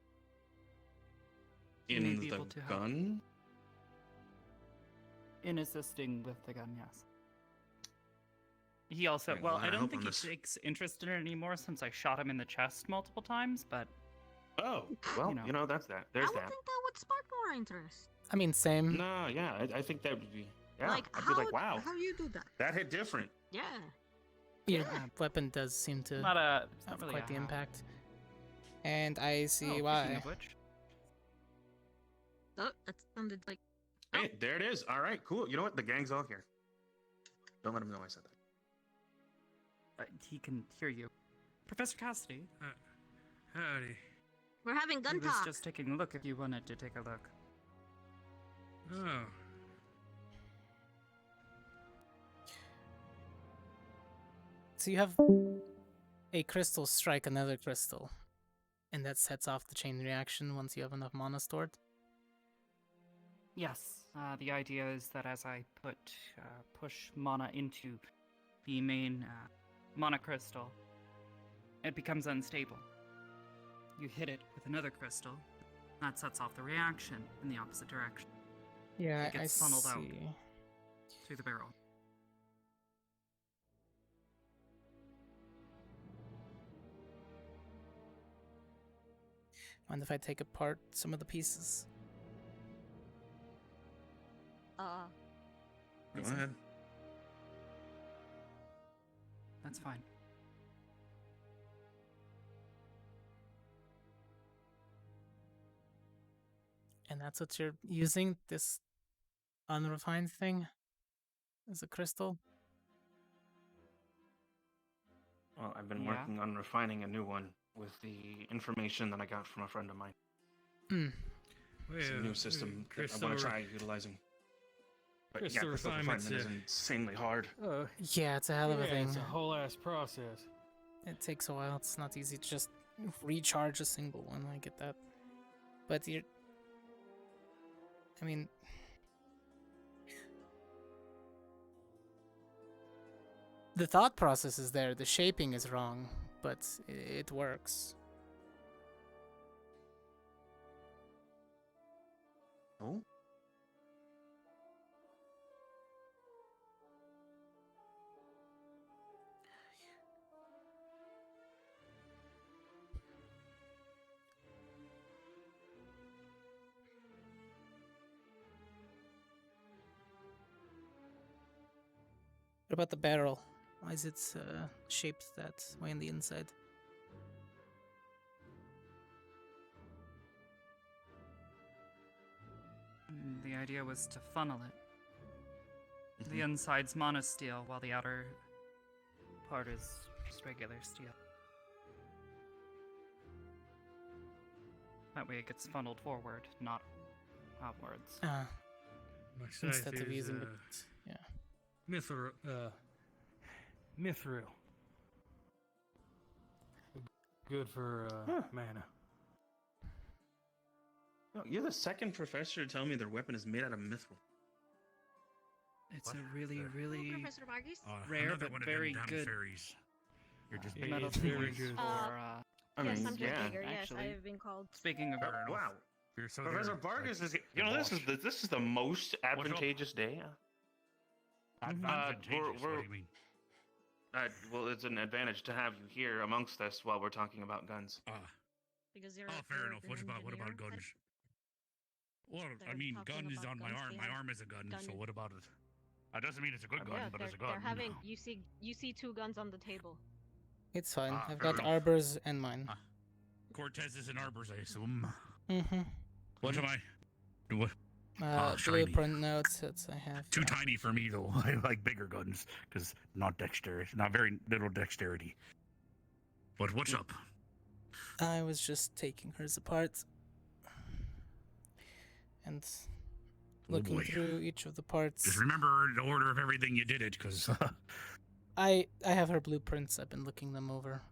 He In may be the able to help. gun? In assisting with the gun, yes. He also, Right, well, well, I I don't hope think on he this- takes interest in it anymore since I shot him in the chest multiple times, but... Oh, well, you know. that's that. I There's would that. think that would spark more interest. I mean, same. No, yeah, I think that would be. Yeah, Like, I'd how, be like, wow, how you do that? that hit different. Yeah. Your weapon does seem to It's not have really quite a the how. impact. And I see Speaking why. of which, Oh, that sounded like. Hey, there it is. All right, cool. You know what? The gang's all here. Don't let him know I said that. he can hear you. Professor Cassidy. Howdy. We're having He gun was talk. just taking a look if you wanted to take a look. Oh. So you have a crystal strike another crystal, and that sets off the chain reaction once you have enough mana stored? Yes, the idea is that as I push mana into the main mana crystal, it becomes unstable. You hit it with another crystal, that sets off the reaction in the opposite direction. Yeah, It gets I funneled out see. through the barrel. Mind if I take apart some of the pieces? Go ahead. That's fine. And that's what you're using, this unrefined thing, as a crystal? Well, I've been Yeah. working on refining a new one with the information that I got from a friend of mine. Hmm. It's a new system that I want to try utilizing. But yeah, crystal refinement is insanely hard. Yeah, it's a hell of a thing. It's a whole ass process. It takes a while. It's not easy to just recharge a single one. I get that. But you're... I mean... The thought process is there. The shaping is wrong, but it works. Oh? What about the barrel? Why is it shaped that way on the inside? The idea was to funnel it. The inside's mana steel, while the outer part is just regular steel. That way it gets funneled forward, not outwards. Ah. My Instead scythe of is, using it, yeah. Mithril. Good for mana. No, you're the second professor to tell me their weapon is made out of mithril. It's a really, really Professor Vargas? rare another but one of very them damn good fairies. You're just metal it's to very use good. for, I Yes, mean, I'm yeah, Digger. Yes, actually. I have been called. Speaking of wow. So Professor Vargas is. You know, this is the most advantageous day. Advantageous? What do you mean? Well, it's an advantage to have you here amongst us while we're talking about guns. Because you're. Fair enough. What about guns? Well, I mean, gun is on my arm. My arm is a gun. So what about it? That doesn't mean it's a good gun, but it's a gun. They're having. You see 2 guns on the table. It's fine. I've fair got enough. arbors and mine. Cortez is an arbors, I assume. Mm-hmm. What am I? What? Shiny. Blueprint notes that I have. Too tiny for me though. I like bigger guns because not very little dexterity. But what's up? I was just taking hers apart and looking boy. through each of the parts. Just remember the order of everything you did it, because I have her blueprints. I've been looking them over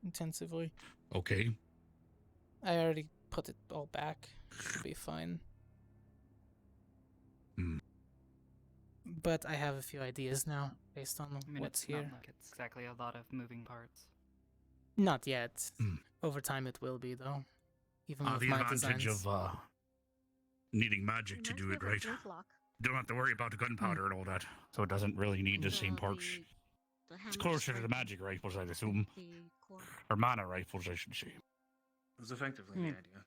intensively. Okay. I already put it all back. Should be fine. But I have a few ideas now based on I mean, what's it's here. not like it's exactly a lot of moving parts. Not yet. Over time it will be though. Even with The my advantage designs. of needing magic to do it right. Don't have to worry about the gunpowder and all that, so it doesn't really need the same parts. It's closer to the magic rifles, I'd assume. Or mana rifles, I should say. That's effectively the idea.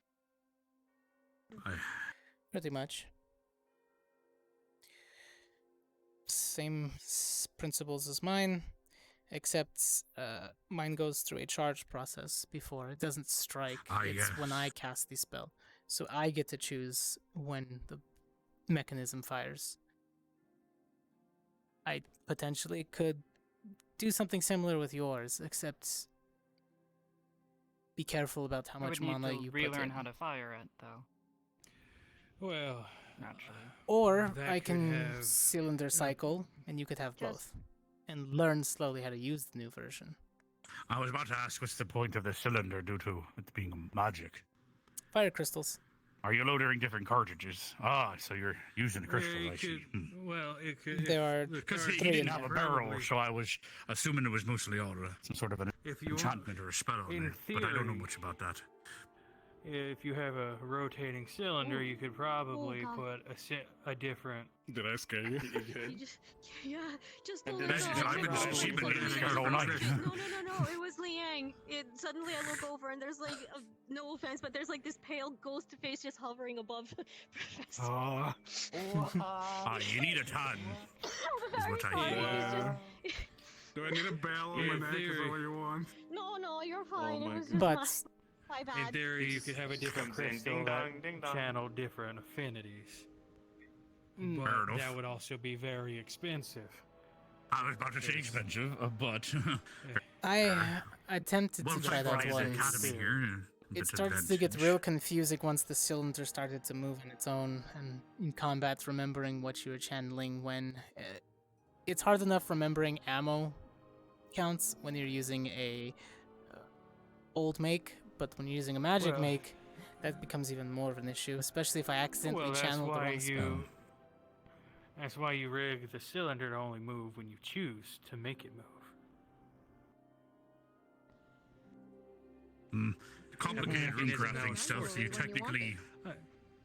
Pretty much. Same principles as mine, except mine goes through a charge process before. It doesn't strike. It's when I cast the spell. So I get to choose when the mechanism fires. I potentially could do something similar with yours, except be careful about how much mana you put relearn in. how to fire it, though. Well, naturally. Or that I could can have- cylinder cycle, and you could have both, and learn slowly how to use the new version. I was about to ask what's the point of the cylinder due to it being magic? Fire crystals. Are you loading different cartridges? So you're using the crystals, I see. Well, it could. There are Because three he didn't in have a there. barrel, Probably. so I was assuming it was mostly all some sort of an If you enchantment or a spell on in it. But I don't know theory- much about that. If you have a rotating cylinder, you could probably God. put a different. Did I scare you? Just And don't then let she- go. I've been- she's been getting scared all night. No, it was Liang. Suddenly I look over and there's like, no offense, but there's like this pale ghost face just hovering above Professor. You need a ton. Is what I Sorry, hear. it's Do I need a bell on my In neck? Is theory. that what you want? No, you're fine. It my was just But- my In bad. theory, you could have a different Comes in, crystal ding that dong, ding dong. channel different affinities. Mm. Fair But enough. that would also be very expensive. I was about to say expensive, but I attempted to Once try I that find the once. academy here, It it's started to get advantage. real confusing once the cylinder started to move on its own, and in combat, remembering what you were channeling when. It's hard enough remembering ammo counts when you're using a old make, but when you're using a magic Well- make, that becomes even more of an issue, especially if I accidentally Well, that's channel the why wrong spell. That's why you rig the cylinder to only move when you choose to make it move. Complicated rune Mechanism crafting knows stuff. when You you want technically,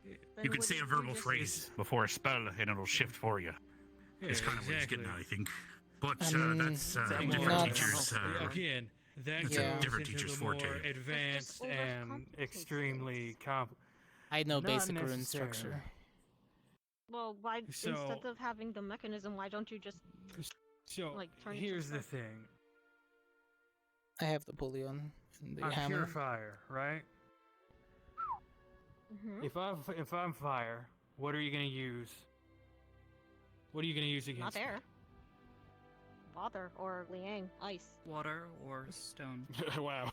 it. you can say a verbal phrase before a spell, and it'll shift for you. It's Yeah, kind of what he's getting at, I exactly. think. But that's Well, different not- teachers. Again, that it's goes a different into teacher's the forte. more advanced and extremely I know not basic rune necessarily. structure. Well, why So- instead of having the mechanism, why don't you just So like turn it here's to the stuff? thing: I have the bullion and the I'm hammer. pure fire, right? Mhm. If I'm fire, what are you gonna use? What are you gonna use against Not me? air. Water or Liang, ice. Water or stone. Wow.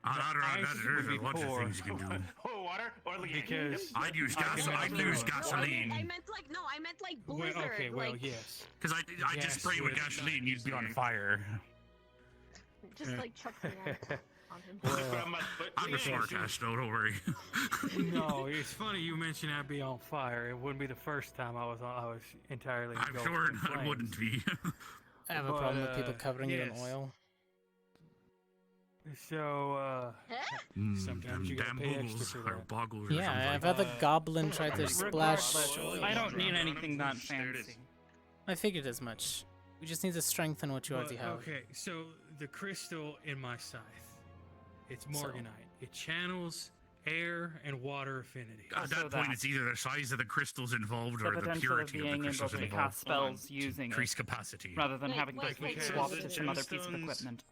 There's a bunch of things you can do. Oh, water or Liang? Because I'd use I can I'd imagine- use I gasoline. meant like blizzard. Well, okay, well, like, yes. Because I just Gas spray with with- gasoline, you'd be on fire. just like chuck the on him. I'm a smartass, though, don't worry. No, it's funny you mentioned I'd be on fire. It wouldn't be the first time I was entirely. I'm engulfed sure in it flames. wouldn't be. I have a But, problem with people covering you in yes. oil. So, sometimes you gotta damn pay extra boogles for or that. boggles or Yeah, something. I've had the goblin try to splash. I don't need anything that fancy. I figured as much. We just need to strengthen what you already But, have. okay, so the crystal in my scythe, it's Morganite. It channels air and water affinity. At that point, it's either the size of the crystals involved The or the potential of purity of the being able crystals to involved. cast spells using Increase it, capacity. rather than Wait, having wait, to wait, swap wait. to some other piece of Gemstones- equipment.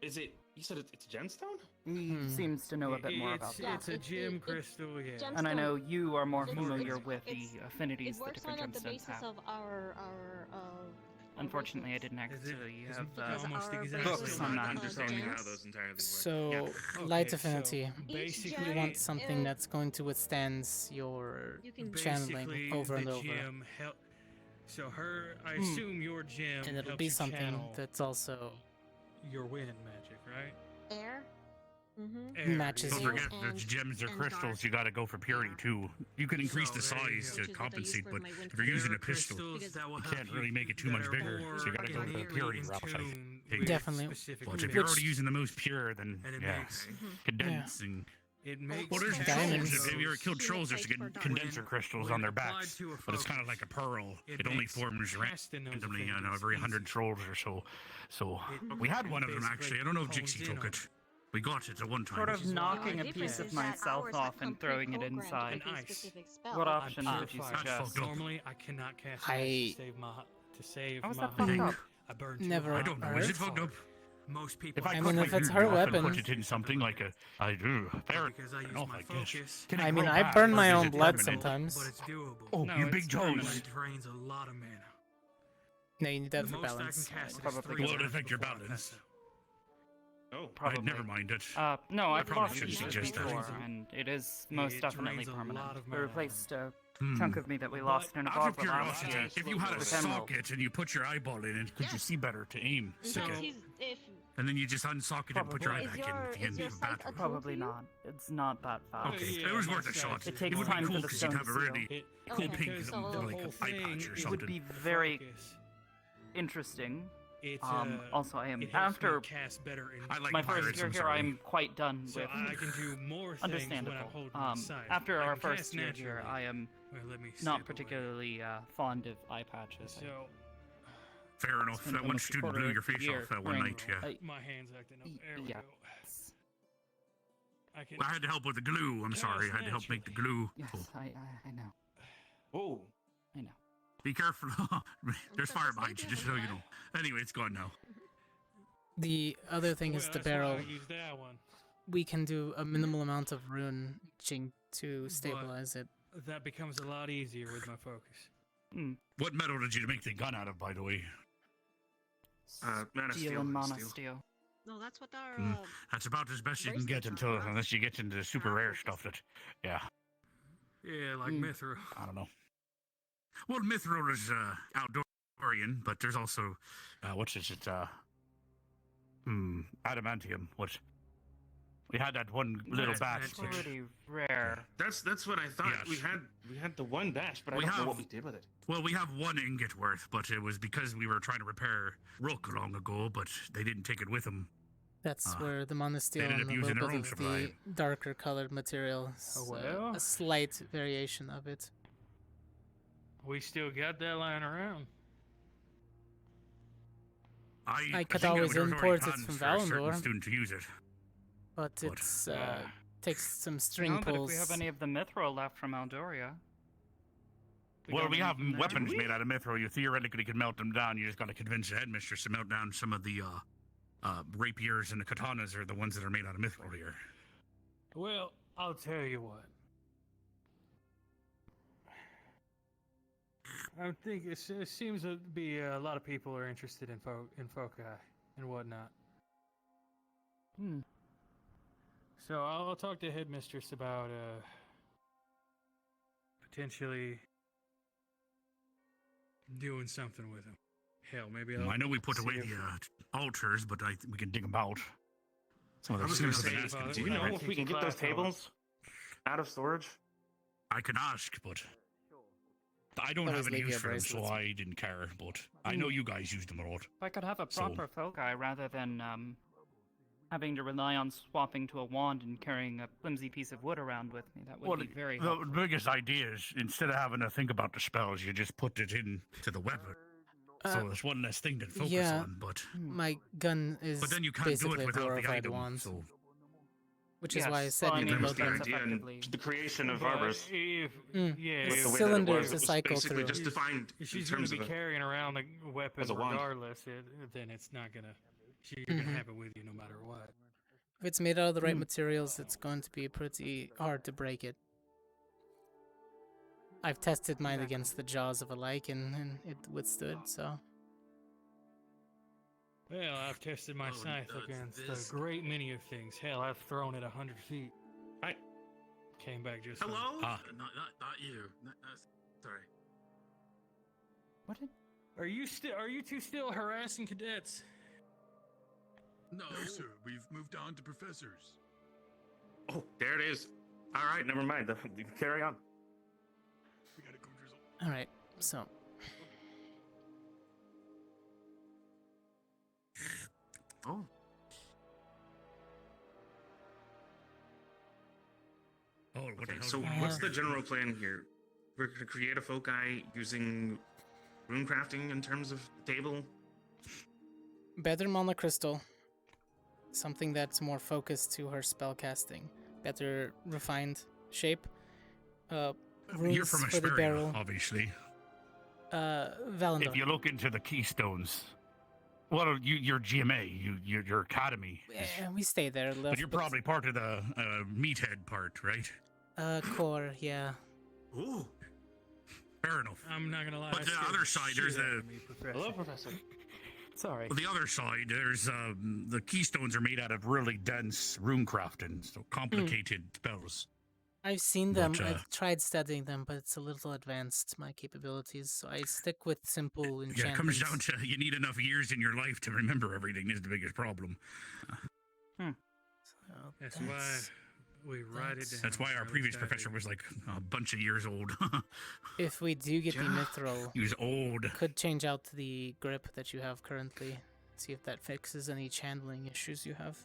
Is it? You said it's a gemstone? He seems to know a bit more about It's that. a gem crystal, yeah. And I know you are more It's- familiar it's- with the it's- affinities It that works on different the gemstones basis have. of our Unfortunately, I didn't actually have almost our exactly basis on of that. understanding how those entirely work. So, Okay, light so affinity. basically- you want something that's going to withstand your channeling Basically, over and the over. gem so I assume your gem And it'll helps be you something channel that's also your wind magic, right? air. Mm-hmm. Air, matches Don't you. forget, the gems or crystals, you gotta go for purity too. You can increase the So, there you size go. to compensate, but my wind if you're using There a are pistol, crystals that will you help can't really make it too that much are bigger, so you more gotta go to the innately purity in route, I tune think. with Definitely. specific But if minerals. you're already using the most pure, then And it yeah, makes- condensing. It makes Well, there's diamonds. trolls. If you ever killed trolls, there's Hematite condenser When- crystals when on their applied backs, to a but it's kind of focus, like a pearl. it It only makes forms casting those randomly, affinities every 100 easy. trolls or so. So It we had one of them basically actually. I don't know if hones Jixie in took on it. We got it at one time. Sort of Which is why knocking I a did piece that. of myself off and throwing it inside. And ice. What option I'm would you purified. suggest? Normally, I cannot cast I- ice to save How is my that fucked up? I burned Never I don't know. Is it heard. fucked up? Most people. If I, I cut mean, my if it's finger her off and weapon- put it in something like a, I do. There, Because I use off my like this. focus. Can it I mean, grow I back, burn or my is own it blood permanent? sometimes. But it's doable. Oh, No, you it's big But toes. it drains a lot of mana. No, you need that The for most balance. I can cast is Probably 3 Will it times affect your before I balance? pass out. Oh, Probably. Never mind it. No, I I've probably lost shouldn't it suggest that. before, and it is most It definitely drains a lot permanent. of We mana. replaced a chunk of me that we But lost in a Out bog of last curiosity, year. if you had a with emerald. socket and you put your eyeball in it, could you see better to aim? So- And then you just unsock it and put your eye Is back your- in at the is end your of sight battle. attuned Probably to you? not. It's not that fast. Okay, Yeah, it was my worth a sight shot. It takes would time be for cool the because you'd stone have to a seal. really cool Okay, pink because so like the an whole eye thing patch or is It would something. be the very focus. interesting. It's, Also, I am it helps after me cast better in I like my first pirates, year I'm here. sorry. I'm quite done so with. I can do more things when I'm Understandable. holding the scythe. After I our can first cast year here, naturally. I am Well, let me not step away. particularly fond of eye patches. So Fair enough. spent That one almost a student quarter blew of your the face year off that one wearing- night, yeah. my hand's acting up. There we yeah. go. I can. I had to help with the glue. I'm sorry. I had to help make the glue. Yes, Oh, I know. Whoa. I know. be careful. There's fire behind you, just so you know. Anyway, it's gone now. The other thing is Well, the that's why I barrel. used that one. We can do a minimal amount of rune-ching to stabilize it. That becomes a lot easier with my focus. What metal did you make the gun out of, by the way? Mana Steel and mana steel. steel. No, that's what our. That's about as best you can get unless you get into the super rare stuff that, yeah. Yeah, like mithril. I don't know. Well, mithril is outdoorian, but there's also what's this? It's adamantium. What? We had that one little batch. It's pretty rare. That's what I thought. Yes. We had the one batch, but I We don't know have- what we did with it. Well, we have one ingot worth, but it was because we were trying to repair Rook long ago, but they didn't take it with them. That's where the monosteel ended and up a using little their bit own of supply. the darker colored material. Oh, well. A slight variation of it. We still got that lying around. I could think always there was already import it plans from for a certain Valandor. student to use it. But it's takes some string No, but if pulls. we have any of the mithril left from Aldoria. Well, got we any have from there? weapons made out of mithril. You theoretically could melt them down. You just got to convince the headmistress to melt down some of the rapiers and the katanas are the ones that are made out of mithril here. Well, I'll tell you what. I think it seems to be a lot of people are interested in foci and whatnot. So I'll talk to headmistress about potentially doing something with them. Hell, maybe I know we put see away if- the altars, but we can dig them out. Some of I those was gonna things have say, been asking do for you know it. if we can get those tables out of storage? I can ask, but I don't Always have any leave use your for them, so bracelets. I didn't care. But I know you guys used them a lot. If I could have a So- proper foci rather than having to rely on swapping to a wand and carrying a flimsy piece of wood around with me, that would Well, be very the helpful. biggest idea is instead of having to think about the spells, you just put it into the weapon. so there's one less thing to focus yeah, on, but my gun is then you can't do basically it a without the glorified item, wand, so which is why I said well, you I mean, need that was the both. idea and the creation of arbors. If, yeah, The With the way that it cylinder was, to it was cycle basically through. just defined if in she's going terms to be of carrying around a weapon as a wand. regardless, then it's not gonna. You're gonna Mhm. have it with you no matter what. If it's made out of the right materials, it's going to be pretty hard to break it. I've tested mine against the jaws of a lichen, and it withstood, so... Well, I've tested my scythe against a great many of things. Hell, I've thrown it 100 feet. I came back just hello. fine. Not you. Sorry. What? Are you two still harassing cadets? No, sir. We've moved on to professors. Oh, there it is. All right, never mind. You can carry on. We got a good result. Alright, so... Oh. Oh, what Okay, the hell? so what's the general plan here? We're gonna create a foci using rune crafting in terms of table. Better mana crystal. Something that's more focused to her spellcasting. Better refined shape. Runes You're from for the Asperia, barrel. obviously. Valendar. If you look into the keystones, well, your GMA, your academy, We stay there. Left, but you're probably part of the meathead part, right? Core, yeah. Ooh. Fair enough. I'm not gonna lie. But the other side, there's a... Hello, Professor. Sorry. On the other side, there's the keystones are made out of really dense rune crafting, so complicated spells. I've seen them. But, I've tried studying them, but it's a little advanced, my capabilities, so I stick with simple enchantments. Yeah, it comes down to you need enough years in your life to remember everything is the biggest problem. That's why we write it down. That's why our previous professor was like a bunch of years old. If we do get the mithril, He was old. could change out the grip that you have currently. See if that fixes any channeling issues you have.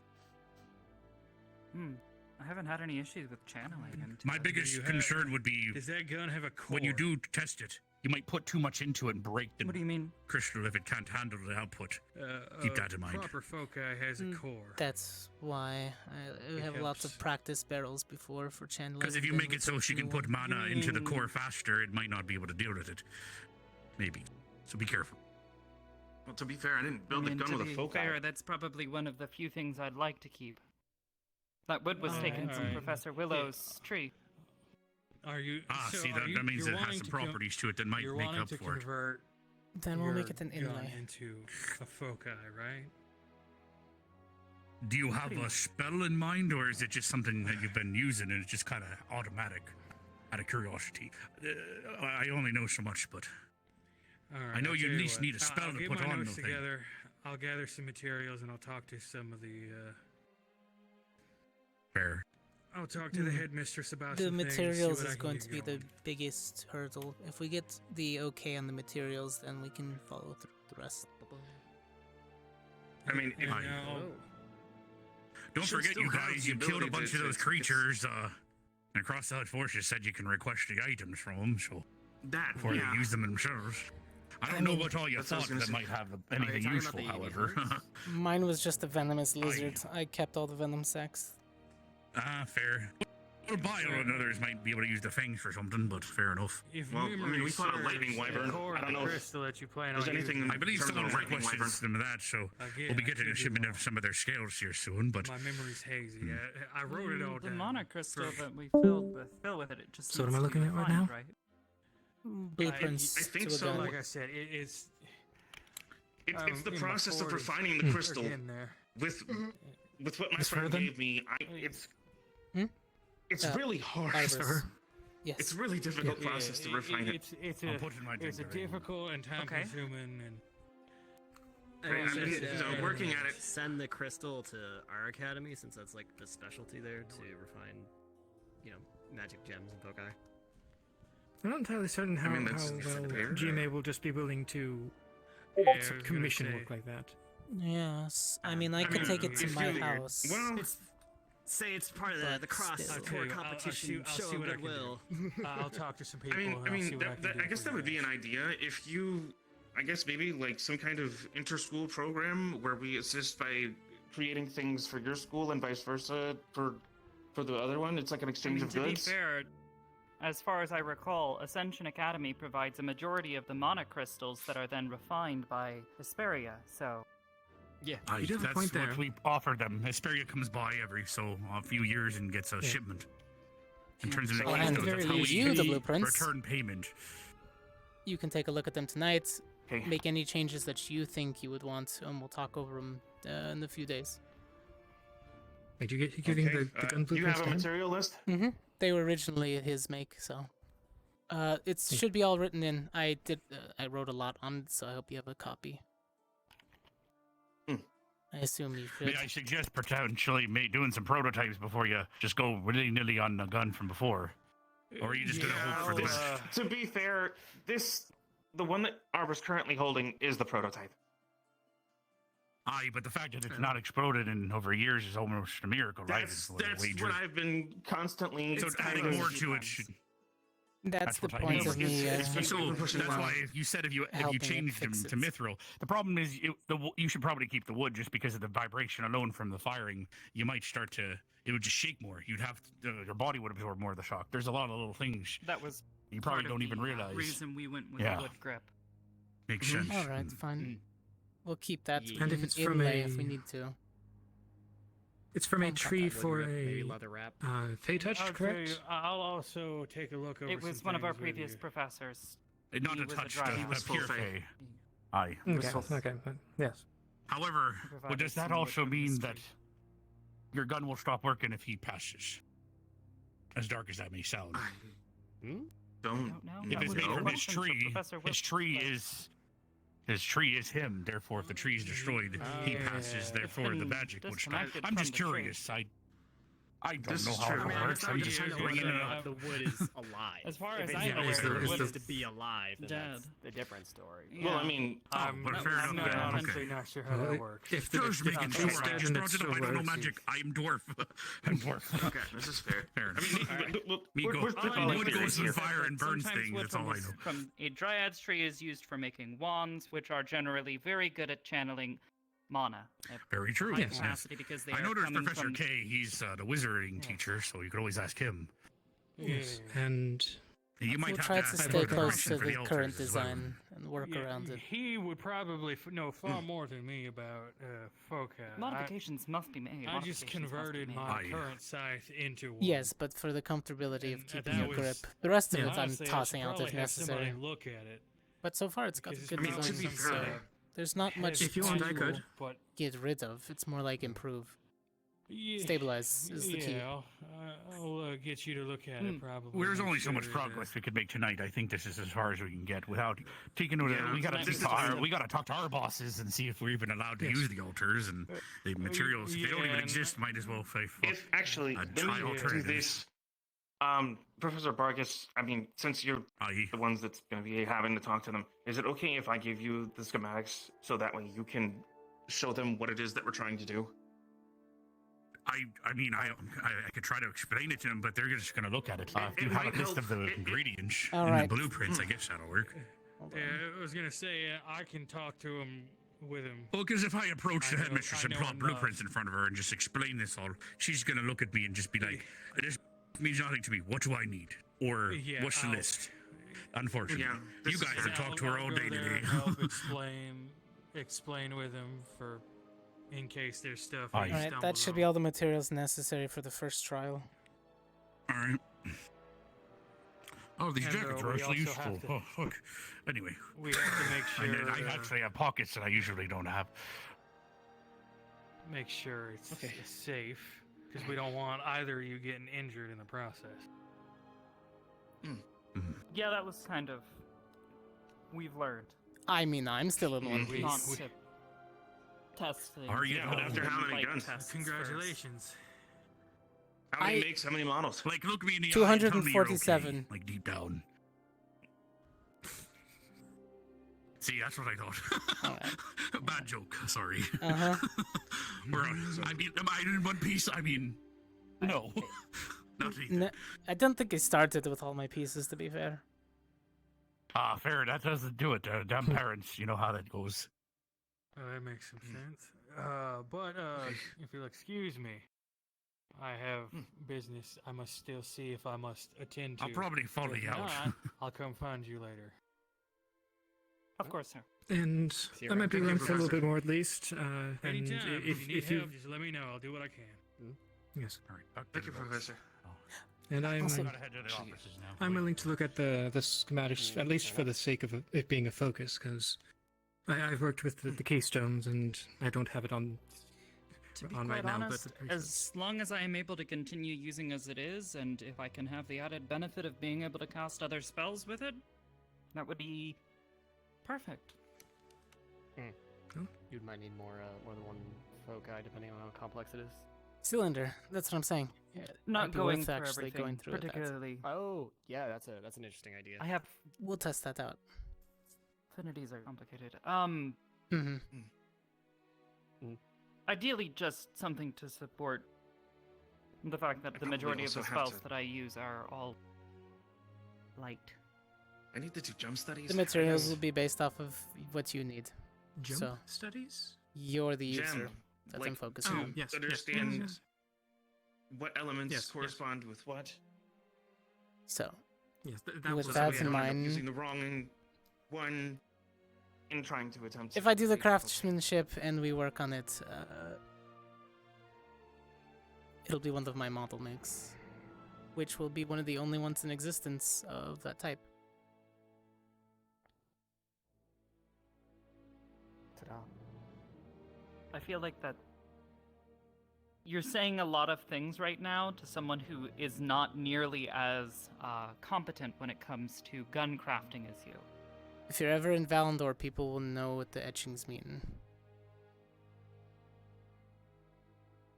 I haven't had any issues with channeling. My biggest concern would be Does that gun have a core? when you do test it, you might put too much into it and break the What do you mean? crystal if it can't handle the output. Keep that in mind. Proper foci has a core. That's why I have lots of practice barrels before for channeling. Because if you then make we it so put she can new put one. mana into the core faster, it might not be able to deal with it. Maybe. So be careful. Well, to be fair, I didn't build the gun to with be a foci. fair, that's probably one of the few things I'd like to keep. That wood was taken from alright. Professor Willow's tree. Are you? so See, are you, that means you're it has wanting some to properties to it that might you're make wanting up to for it. convert Then we'll make your it an gun inlay. into a foci, right? Do you have a spell in mind, or is it just something that you've been using and it's just kind of automatic, out of curiosity? I only know so much, but All right, I know I'll you tell at least what. need a spell I'll to get put my on the notes thing. together. I'll gather some materials and I'll talk to some of the. Fair. I'll talk to the headmistress about The some things, see materials what I is can going get to be going. the biggest hurdle. If we get the okay on the materials, then we can follow through the rest. I mean, if Don't Should forget, still you have guys, the you killed a ability bunch to- of those to- creatures, and Cross-Eyed Forces said you can request the items from them, so that before yeah. they use them themselves. I don't know what all you that's what I was thought gonna that say. might have anything useful, however. Mine was just a venomous lizard. I kept all the venom sacs. Fair. Well, Bio and others might be able to use the fangs for something, but fair enough. If Well, I mean, memory we fought a lightning serves, wyvern. the core I don't of the know if crystal that you plan there's on anything using. I believe terms someone of lightning requested wyvern. some of that, so Again, we'll be I getting a could be shipment wrong. of some of their scales here soon, but... My memory's hazy. I wrote it all The down. mana crystal for- that we fill with it, it just So what needs am I to be looking at right refined, now? right? Blueprints I think to a so. gun. Like I said, it's. It's the in my process of 40s. refining the crystal We're getting there. with what my Miss friend Furthen? gave me. It's Uh, really hard, Iris. sir. Yes. It's a really difficult process to refine it. It's I'll a put it in my it's a drink already. difficult and time Okay. consuming and. I mean, so working at it. Send the crystal to our academy, since that's like the specialty there to refine, magic gems and foci. I'm not entirely certain how, mean, that's well fair. GMA will just be willing to commission work like that. Yes. I mean, I could take it to my house. Well, Say it's part of But the cross still. tour competition. I'll show see of what I can goodwill. do. I'll talk to some people. I and I'll see mean, what I can do I guess for that you would be an guys. idea if you I guess maybe like some kind of inter-school program where we assist by creating things for your school and vice versa for the other one. It's like an exchange of to goods. be fair, as far as I recall, Ascension Academy provides a majority of the mana crystals that are then refined by Hesperia, so... Yeah, Aye, that's what we offer them. Hesperia comes by every a few years and gets a shipment. And turns into I'll hand crystals. That's how you the we blueprints. return payment. You can take a look at them tonight, make any changes that you think you would want, and we'll talk over them in a few days. Wait, you getting the gun Do you blueprints have a down? material list? Mm-hmm. They were originally his make, so it should be all written in. I wrote a lot on it, so I hope you have a copy. I assume you should. May I suggest potentially doing some prototypes before you just go willy-nilly on the gun from before? Or are you just gonna hope for this? To be fair, the one that Arbor's currently holding is the prototype. Aye, but the fact that it's not exploded in over years is almost a miracle, right? That's what I've been constantly. So adding more to it should. That's the what I point mean. of me. So that's why you said if you changed them to mithril. The problem is you should probably keep the wood just because of the vibration alone from the firing. You might start to it would just shake more. You'd have your body would absorb more of the shock. There's a lot of little things That was you probably part of don't the even realize. reason we went with Yeah. wood grip. Makes sense. All right, fine. We'll keep that And if it's from inlay a- if we need to. It's from a Contact tree that for wood grip, a maybe leather wrap. Fey touch, I'll tell correct? you, I'll also take a look over It was some one of our things with previous you. professors. Not He a was touch, dryad. a pure fey. Aye. Okay, but yes. However, provided does that some wood also from mean history. that your gun will stop working if he passes? As dark as that may sound. Don't know. If That it's would made be a from his question for tree, Professor his tree is him. Therefore, if the tree is destroyed, he passes. Therefore, the been magic would stop. disconnected I'm from just the tree. curious. I don't This know is how true. it I mean, works. I'm just bringing it up. The wood is alive. As far If as it's I know, used the wood to is be alive, then dead. that's a different story. Well, I mean, but fair enough. not then, honestly okay. not sure how that works. If the Just making if sure. it's I dead just and brought it it up. still I don't know works, magic. I'm dwarf. I'm dwarf. Okay, this is fair. Fair enough. We're Wood goes in fire and burns Sometimes things. wood That's all I know. from a dryad's tree is used for making wands, which are generally very good at channeling mana. at Very true. high Yes. capacity because they I are know there's coming Professor from... K. He's the wizarding teacher, so you could always ask him. Yes, and You might We'll have try to to ask stay for close direction to for the altars current as well. design and work around it. He would probably know far more than me about foci. Modifications must be made. I just Modifications must be converted made. my current scythe into one. Yes, but for the comfortability of And keeping that your grip. was- The rest of Yeah. it I'm Honestly, I tossing should out probably if have somebody necessary. look at it. But so far it's got Because good it's design, pretty so fair. there's not much If you want, I to could. But get rid of. It's more like improve. yeah, Stabilize is the key. Yeah, I'll get you to look at it probably. There's make only so much sure progress we could make tonight. I think this is as far as we can get without taking it. Yeah, We gotta this talk is- we gotta talk to our bosses and see if we're even allowed to use the altars and the materials. If they don't even yeah, exist, might as well say fuck. If actually, I'd let try me do alternatives. this. Professor Vargas, I mean, since you're the ones that's going to be having to talk to them, is it okay if I give you the schematics so that way you can show them what it is that we're trying to do? I mean, I could try to explain it to them, but they're just gonna look at it. If you It have a might list of help. the ingredients All and right. the blueprints, I guess that'll work. Yeah, I was gonna say I can talk to him with him. Well, because if I approach the I know- headmistress I and know plot enough. blueprints in front of her and just explain this all, she's gonna look at me and just be like, "This means nothing to me. What do I need? Or Yeah, what's the I'll- list?" Unfortunately, Yeah, you this is guys fair. have talked to her all go day there today. and help explain with him for in case there's stuff. Aye. he Alright, that stumbles should on. be all the materials necessary for the first trial. All right. Oh, these And, jackets we are actually also have useful. to- Oh, fuck. Anyway, We have to make and then sure. I actually have pockets that I usually don't have. Make sure it's safe because we don't want either of you getting injured in the process. Yeah, that was kind of... We've learned. I mean, I'm still in one We- Not piece. to test things. Are you? But after how many like guns? tests Congratulations. How many I- makes how many models? Like, look me in the eye and tell me you're okay, 247. like, deep down. See, that's what I thought. Bad joke. Sorry. Uh-huh. I mean, am I in one piece? I mean, no. Not either. I don't think I started with all my pieces, to be fair. Ah, fair. That doesn't do it. Damn parents, you know how that goes. That makes some sense. But if you'll excuse me, I have business I must still see if I must attend to. I'll probably follow If you out. not, I'll come find you later. Of course, sir. And See you I might around. be Thank you, around for a little Professor. bit more at least. And Anytime, if you need you help, just let me know. I'll do what I can. yes, All right, Thank you, Professor. and I'm Awesome. Gotta head to the offices now. I'm willing to look at the schematics at least for the sake of it being a focus, because I've worked with the keystones and I don't have it on To be on quite right now. honest, But as long as I am able to continue using as it is, and if I can have the added benefit of being able to cast other spells with it, that would be perfect. You might need more than one foci, depending on how complex it is. Cylinder. That's what I'm saying. Yeah, Not might be going worth for actually everything, going through it. particularly. Oh, yeah, that's an interesting idea. I have We'll test that out. affinities are complicated. Mm-hmm. Ideally, just something to support the fact that the probably majority of also the have spells to- that I use are all light. I need to do jump studies. The materials will be based off of what you need. jump So studies? you're the user Gem, that like, I'm focusing to on. yes, understand yes. what elements Yes, yes. correspond with what. So Yes, that with was that we in don't end up mind, using the wrong one in trying to attempt. if I do the to- craftsmanship and we work on it, it'll be one of my model makes, which will be one of the only ones in existence of that type. Ta-da. I feel like that you're saying a lot of things right now to someone who is not nearly as competent when it comes to gun crafting as you. If you're ever in Valandor, people will know what the etchings mean.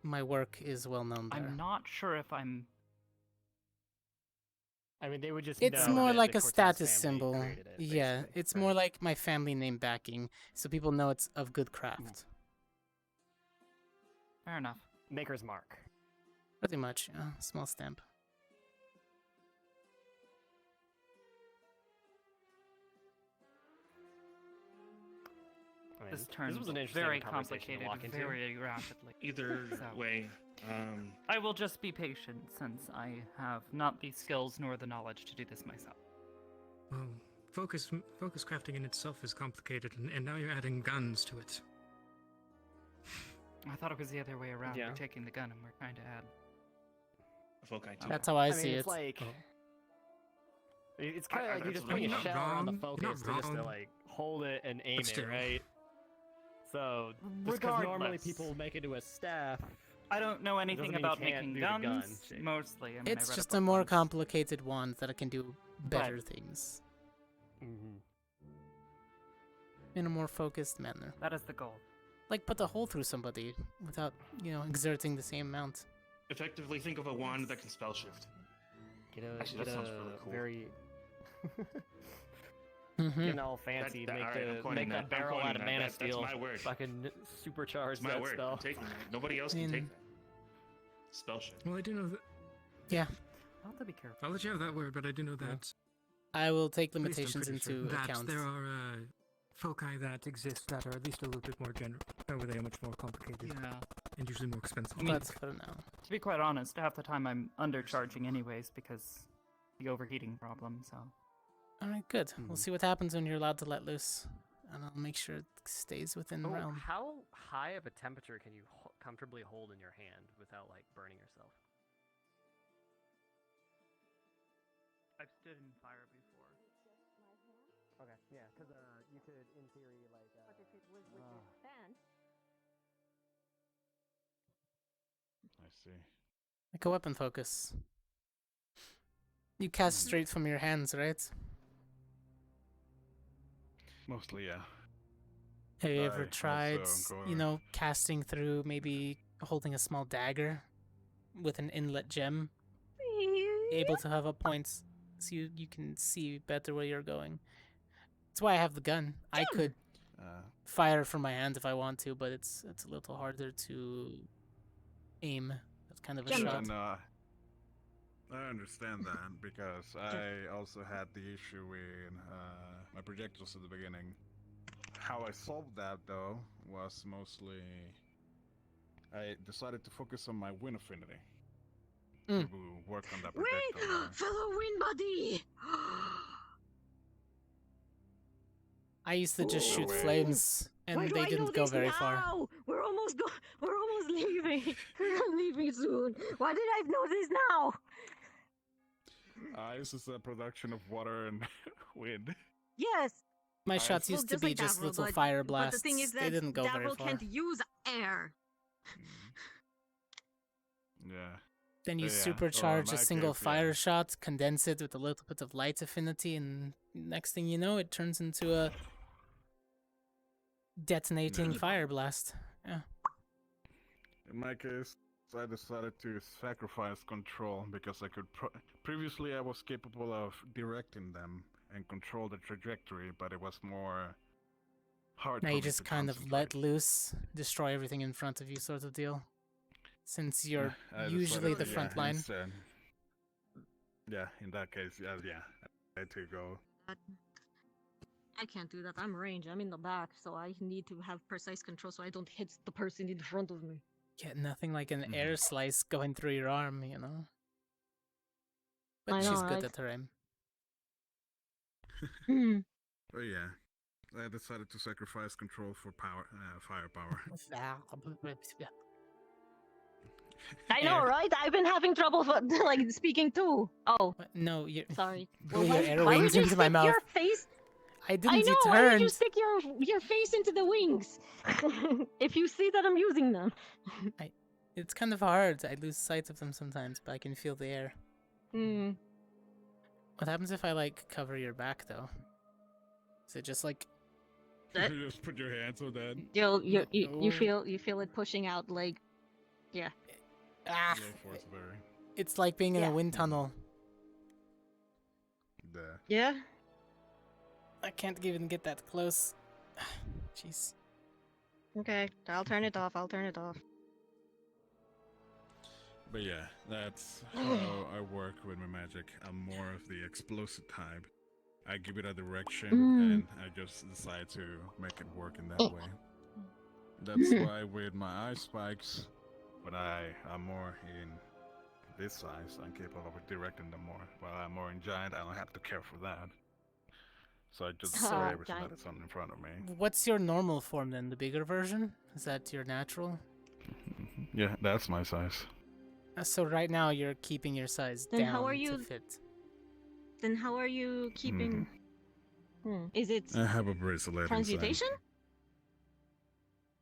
My work is well known there. I'm not sure if I'm. I mean, they would just. It's know more that like the a Cortez status family symbol. created it, Yeah, basically, it's right? more like my family name backing, so people know it's of good craft. Fair enough. Maker's mark. Pretty much, small stamp. I mean, This turned was an interesting very conversation to complicated walk into. very rapidly. Either So, way, I will just be patient since I have not the skills nor the knowledge to do this myself. Well, focus crafting in itself is complicated, and now you're adding guns to it. I thought it was the other way around. Yeah. We're taking the gun and we're trying to add. foci too. That's how I mean, see it's it. like. It's kind of like you're just that's putting a not shell around the wrong, focus not just to wrong. like hold it and aim But it, still. right? So just because normally Regardless. people make it to a staff. I don't know doesn't anything mean you about can't making do the gun guns. shape. Mostly, I mean, I It's read just book a more once. complicated wand that can do better things Mm-hmm. in a more focused manner. That is the goal. Like put a hole through somebody without, exerting the same amount. Effectively, think of a wand that can spell shift. Actually, that sounds really cool. Very Mm-hmm. getting all fancy. That- make alright, I'm the coining make that. the I'm barrel coining out of that. mana That's steel. my word. Fucking supercharge It's my that word. spell. I'm taking that. Nobody else can take that. Spell shift. Well, I do know that. Yeah, I'll have to be careful. I'll let you have that word, but I do know that. I will take at least I'm limitations pretty sure into that account. there are foci that exist that are at least a little bit more general. However, they are much more complicated Yeah. and usually more expensive. I mean, That's for now. To be quite honest, half the time I'm undercharging anyways because the overheating problem. So All right, good. We'll see what happens when you're allowed to let loose, and I'll make sure it stays within the realm. How high of a temperature can you comfortably hold in your hand without like burning yourself? I've stood in fire before. Okay, yeah, because you could, in theory, like. But if it was with your fan, I see. Like a weapon focus. You cast straight from your hands, right? Mostly, yeah. Have you I ever also tried, go- casting through, maybe holding a small dagger with an inlet gem? Able to have a point so you can see better where you're going. That's why I have the gun. I could fire from my hand if I want to, but it's a little harder to aim that kind of a shot. No, I understand that because I also had the issue with my projectiles at the beginning. How I solved that though was mostly I decided to focus on my win affinity to work on that projectile. Wait, fellow win buddy. I used to just shoot Ooh. flames, and Why do they I know didn't go this very far. now? We're almost leaving. We're leaving soon. Why did I know this now? Ice is a production of water and wind. Yes. My shots used to be like just Davril, little but- fire But blasts. the thing is They that didn't go very Davril far. can't use air. Yeah. Then you Yeah. supercharge Or in a my single case, fire shot, condense it with a little bit of light affinity, and next thing you know, it turns into a detonating fire blast. Yeah. In my case, I decided to sacrifice control because I could. Previously, I was capable of directing them and control the trajectory, but it was more hard. Now for you me just to kind of concentrate. let loose, destroy everything in front of you, sort of deal. Since you're I usually decided the to, front line. instead. Yeah, in that case, yeah, I had to go. I can't do that. I'm range. I'm in the back, so I need to have precise control so I don't hit the person in front of me. Get nothing like an air slice going through your arm, you know? But I know, she's good right? at her aim. But yeah, I decided to sacrifice control for firepower. I know, right? I've been having trouble like speaking too. Oh. No, you. Sorry. Blew your air why wings would you into my stick mouth. your face? I didn't. I know. You Why would you turned. stick your face into the wings? If you see that I'm using them. It's kind of hard. I lose sight of them sometimes, but I can feel the air. Hmm. What happens if I like cover your back though? Is it just like? You just put your hands on that. You feel it pushing out like, yeah. Ah. Low force bearing. It's like being in a wind tunnel. Yeah. I can't even get that close. Jeez. Okay, I'll turn it off. I'll turn it off. But yeah, that's how I work with my magic. I'm more of the explosive type. I give it a direction and I just decide to make it work in that way. That's why with my ice spikes, when I'm more in this size, I'm capable of directing them more. While I'm more in giant, I don't have to care for that. So I just destroy everything that is on in front of me. What's your normal form then? The bigger version? Is that your natural? Yeah, that's my size. So right now you're keeping your size Then down how are you? to fit. Then how are you keeping? Is it I have a bracelet. transmutation?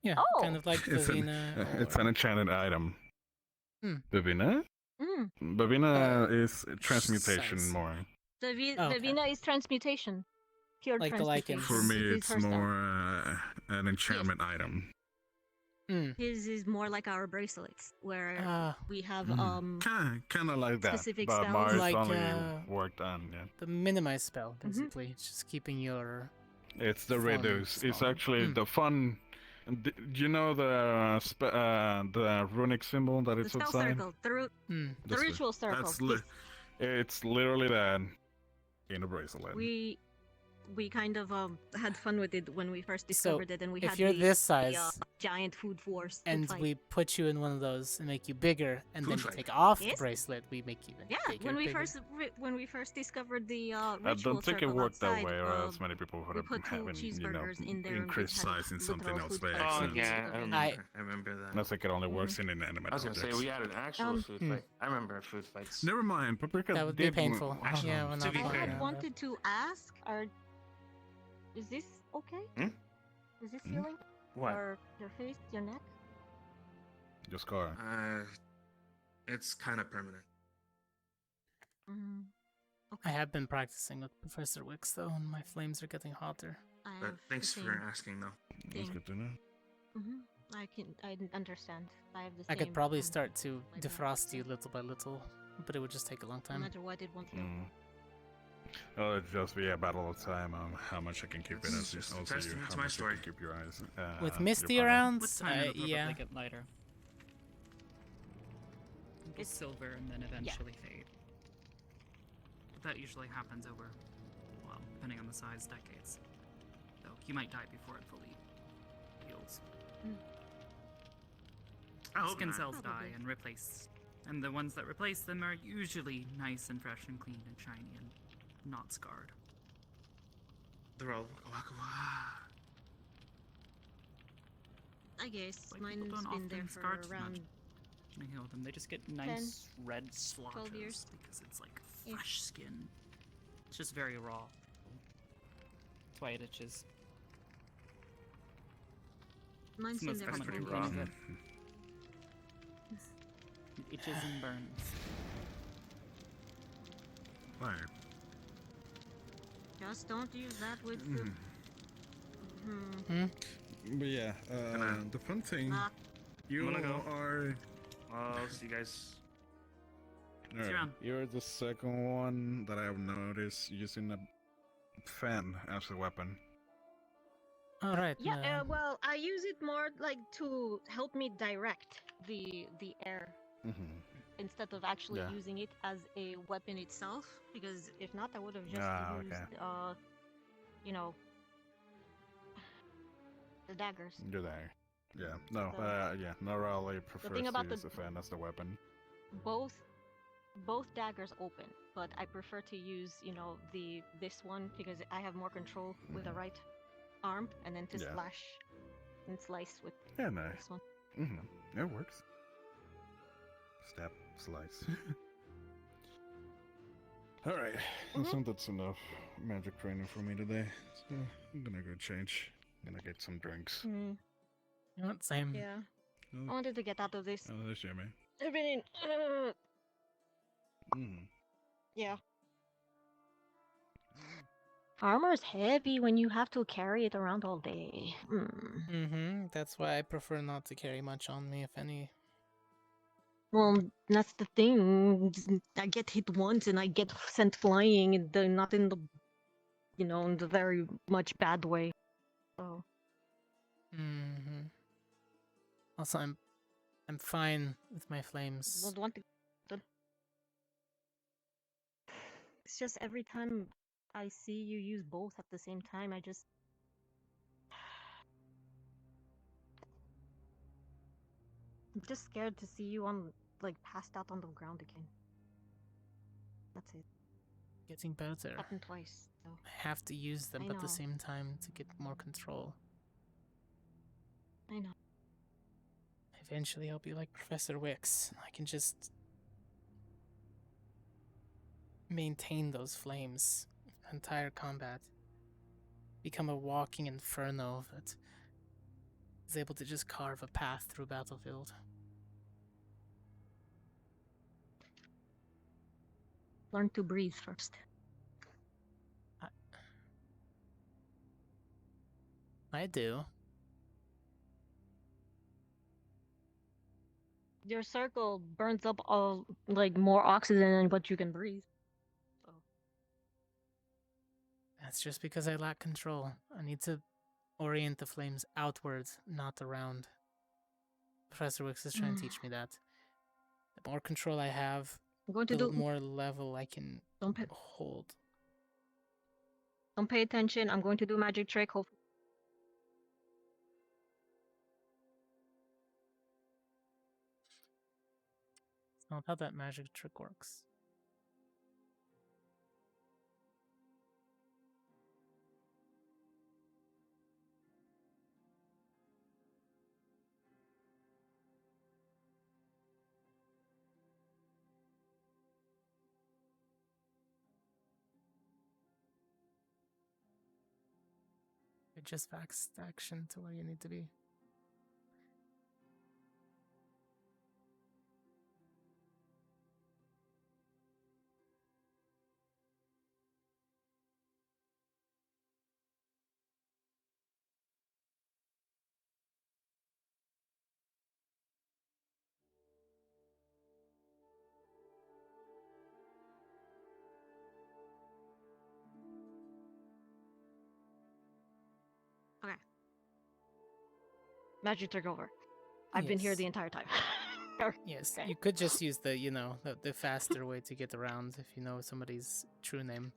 Yeah, Oh. kind of like Vivina. It's an enchanted item. Vivina? Mm. Vivina is transmutation size. more. The Oh, okay. Vivina is transmutation. Pure Like the transmutation. lichens. For me, It is it's her stuff. more an enchantment item. His is more like our bracelets, where we have Kind of like that, specific but spells. Mars Like, only worked on the minimize spell, basically. It's just keeping your. It's the fun reduce. It's spell. actually the fun. Do you know the runic symbol that The is spell outside? circle, the That's it. ritual circle. That's it's literally that in a bracelet. We kind of had fun with it when we first discovered it, and we if had you're the, this size, the, giant food force. and fight. we put you in one of those and make you bigger, and Food then you fight. take off the Yes. bracelet, we make you even Yeah, bigger. when we bigger. first discovered the I ritual don't think it circle worked that outside, way, or else many people would we have put two having, cheeseburgers in there and we increased had size in something literal else food by fight. Oh accident. yeah, I remember that. I think it only works in inanimate I was gonna say objects. we had an actual food fight. I remember food fights. Never mind, Paprika That would be did painful. Actually, Yeah, we're to not be playing fair. I around. wanted to ask, is this okay? Is this healing? What? Or your face, your neck? Your scar. It's kind of permanent. I have been practicing with Professor Wicks though, and my flames are getting hotter. But thanks for asking, though. That's good to know. I understand. I have the I same. could probably start to defrost you little by little, but it would just take a long No time. matter what, it won't heal. Oh, it'd just be a battle of time on how much I can keep it, It's and just also testament how to my much you story. can keep your eyes. With your Misty power. around, With time, it'll probably yeah. get lighter. It'll silver and then eventually fade. that usually happens over, well, depending on the size, decades. Though you might die before it fully heals. I hope Skin not. cells die and replace, and the ones that replace them are usually nice and fresh and clean and shiny and not scarred. They're all I guess Like, mine's people don't been often there scar for too around much when I heal them. They just get nice red splotches years. because it's like fresh skin. It's just very raw. That's why it itches. Mine's It's the been most there common for complaint years. of it. It itches and burns. Right. Just don't use that with Mhm. the. But yeah, the fun thing, you I'm gonna go. are. I'll see you guys. Alright, around. you're the second one that I have noticed using a fan as a weapon. All right. Yeah, well, I use it more like to help me direct the air Mm-hmm. instead of actually Yeah. using it as a weapon itself. Because if not, I would have just used, Okay. you know, the daggers. You're there. Yeah. No. So- Yeah. Norali prefers thing to about use the- the fan as the weapon. Both daggers open, but I prefer to use, this one because I have more control with the right arm, and then to Yeah. slash and slice with Yeah. No. this one. Mm-hmm. It works. Stab, slice. All right. I think that's enough magic training for me today. So I'm gonna go change. Gonna get some drinks. Mm, You know what? Same. yeah. Oh. I wanted to get out of this. Oh, there's Jimmy. I've been in. Mm. Yeah. Armor's heavy when you have to carry it around all day. Mm-hmm. That's why I prefer not to carry much on me, if any. Well, that's the thing. I get hit once and I get sent flying, and not in the, in the very much bad way. So. Mm-hmm. Also, I'm fine with my flames. Don't want to. It's just every time I see you use both at the same time, I just. I'm just scared to see you passed out on the ground again. That's it. Getting better. Happened twice, so. I have to use them I at the know. same time to get more control. I know. Eventually, I'll be like Professor Wicks. I can just maintain those flames entire combat. Become a walking inferno that is able to just carve a path through battlefield. Learn to breathe first. I do. Your circle burns up all more oxygen than what you can breathe. So. That's just because I lack control. I need to orient the flames outwards, not around. Professor Wicks is trying to teach me that. The more control I have, I'm going to the do. more level I can Don't hold. Don't pay attention. I'm going to do magic trick. Hopefully. It's not how that magic trick works. It just fast action to where you need to be. Okay. Magic trick over. I've been here Yes. the entire time. Yes, you could just use the, the faster way to get around if you know somebody's true name.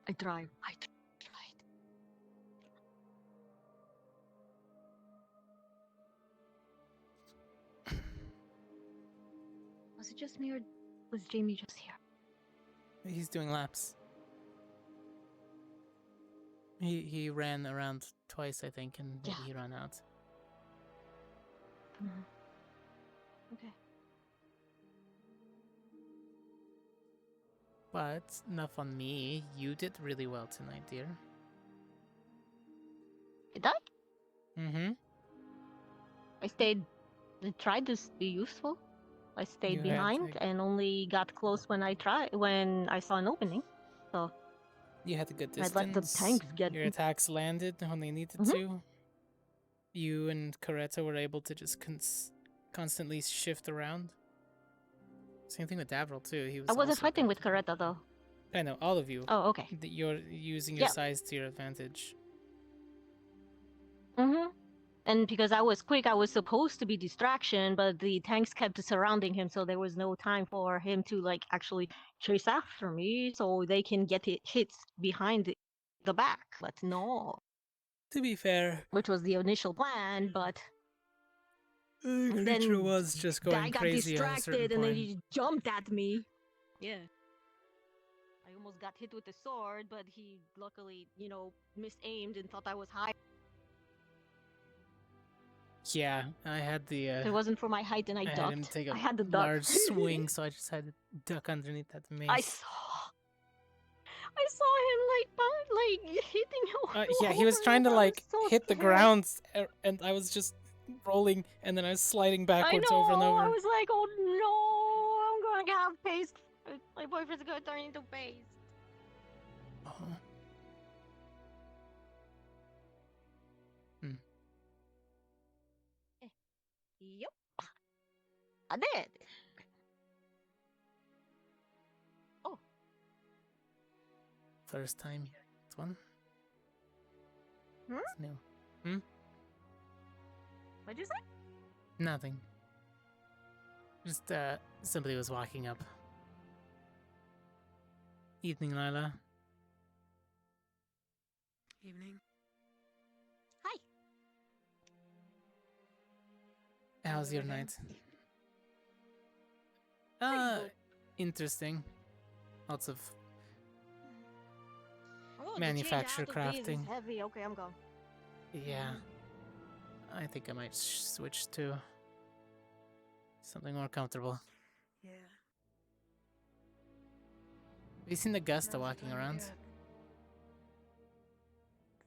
I tried. Was it just me or was Jamie just here? He's doing laps. He ran around twice, I think, and maybe he ran out. Okay. But enough on me. You did really well tonight, dear. Did I? Mm-hmm. I tried to be useful. I stayed You had behind and only got close when I saw an opening. So You had a good I distance. let the tanks get Your attacks landed when they needed to. You and Coretta were able to just constantly shift around. Same thing with Davril too. He was. I wasn't also fighting with Coretta though. I know, all of you. Oh, okay. You're using your Yeah. size to your advantage. And because I was quick, I was supposed to be distraction, but the tanks kept surrounding him, so there was no time for him to actually chase after me, so they can get hits behind the back. But no. To be fair, which was the initial plan, but the and creature then was just guy going got crazy at a certain distracted, and then point. he jumped at me. Yeah. I almost got hit with the sword, but he luckily, misaimed and thought I was high. Yeah, I had the. If it wasn't for my height and I had him ducked. take a I had to duck. large swing, so I just had to duck underneath that mace. I saw him hitting him. Yeah, he was trying to so hit the scared. ground, and I was just rolling, and then I was sliding backwards over and over. I was like, oh no, I'm gonna have paste. My boyfriend's gonna turn into paste. Yep. I did. Oh. First time here. This one. Hmm? It's new. Hmm? What'd you say? Nothing. Just, somebody was walking up. Evening, Lila. Evening. Hi. How's your night? Interesting. Lots of Oh, manufacture the change out of these crafting. is heavy. Okay, I'm gone. Yeah. I think I might switch to something more comfortable. Yeah. Have you seen the Gusta Now's the walking time to around? do it.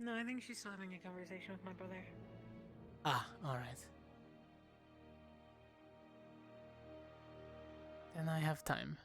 No, I think she's still having a conversation with my brother. Ah, alright. Then I have time.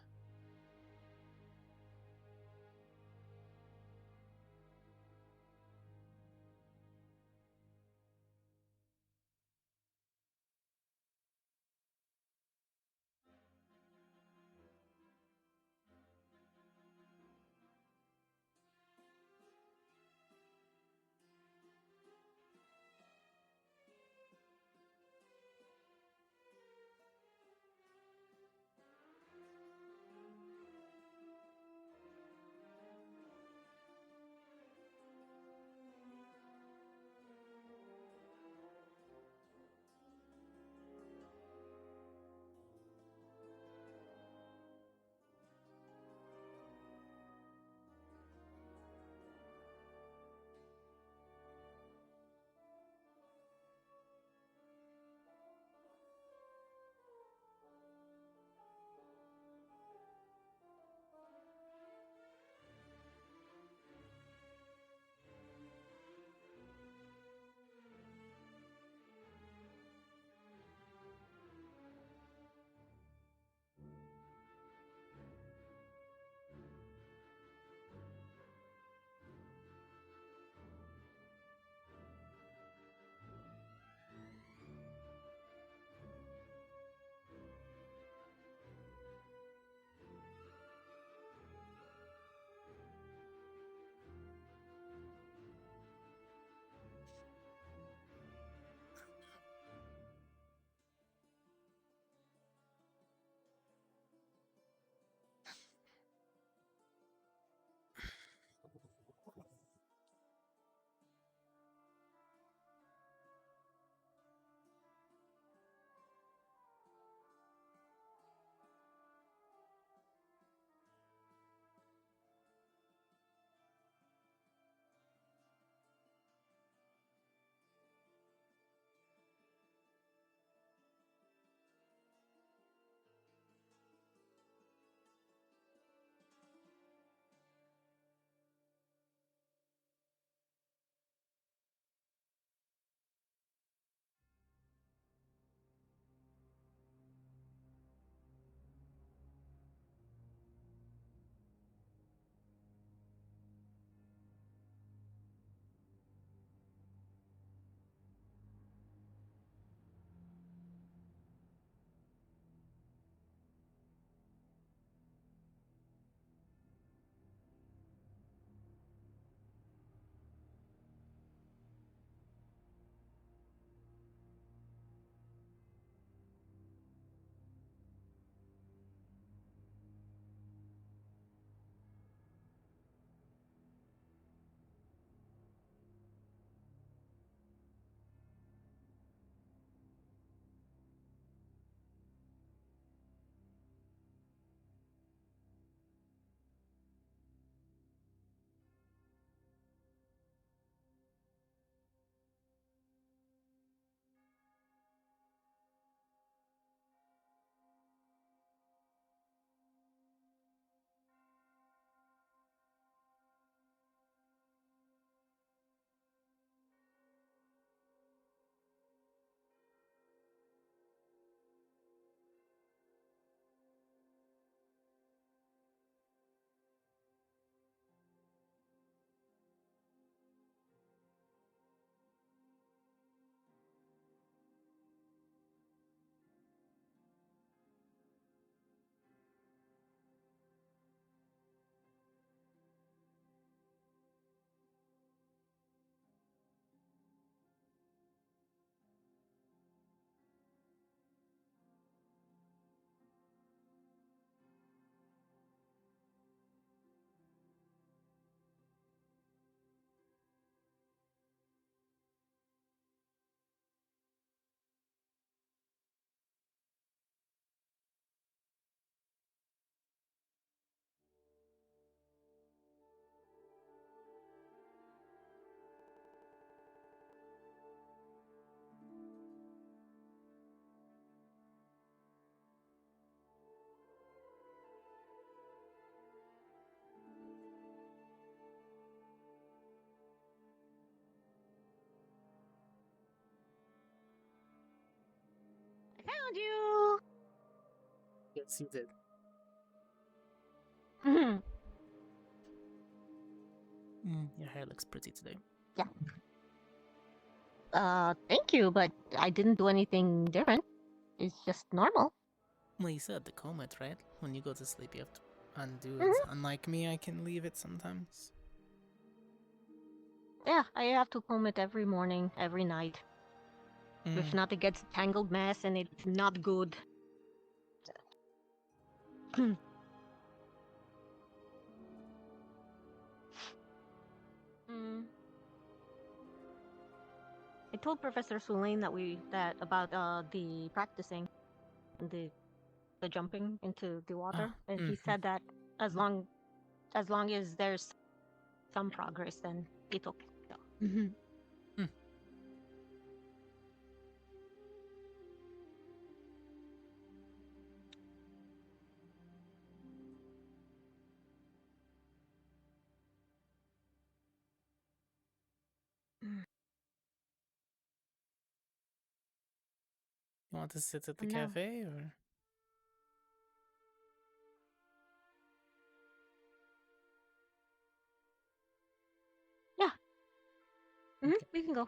found you. Yes, you did. Your hair looks pretty today. Yeah. Thank you, but I didn't do anything different. It's just normal. Well, you said to comb it, right? When you go to sleep, you have to undo it. Unlike me, I can leave it sometimes. Yeah, I have to comb it every morning, every night. If not, it gets a tangled mess and it's not good. I told Professor Sulain that about the practicing, the jumping into the water, and he said that as long as there's some progress, then it's okay. So. You want to sit at the cafe, or? Yeah. We can go.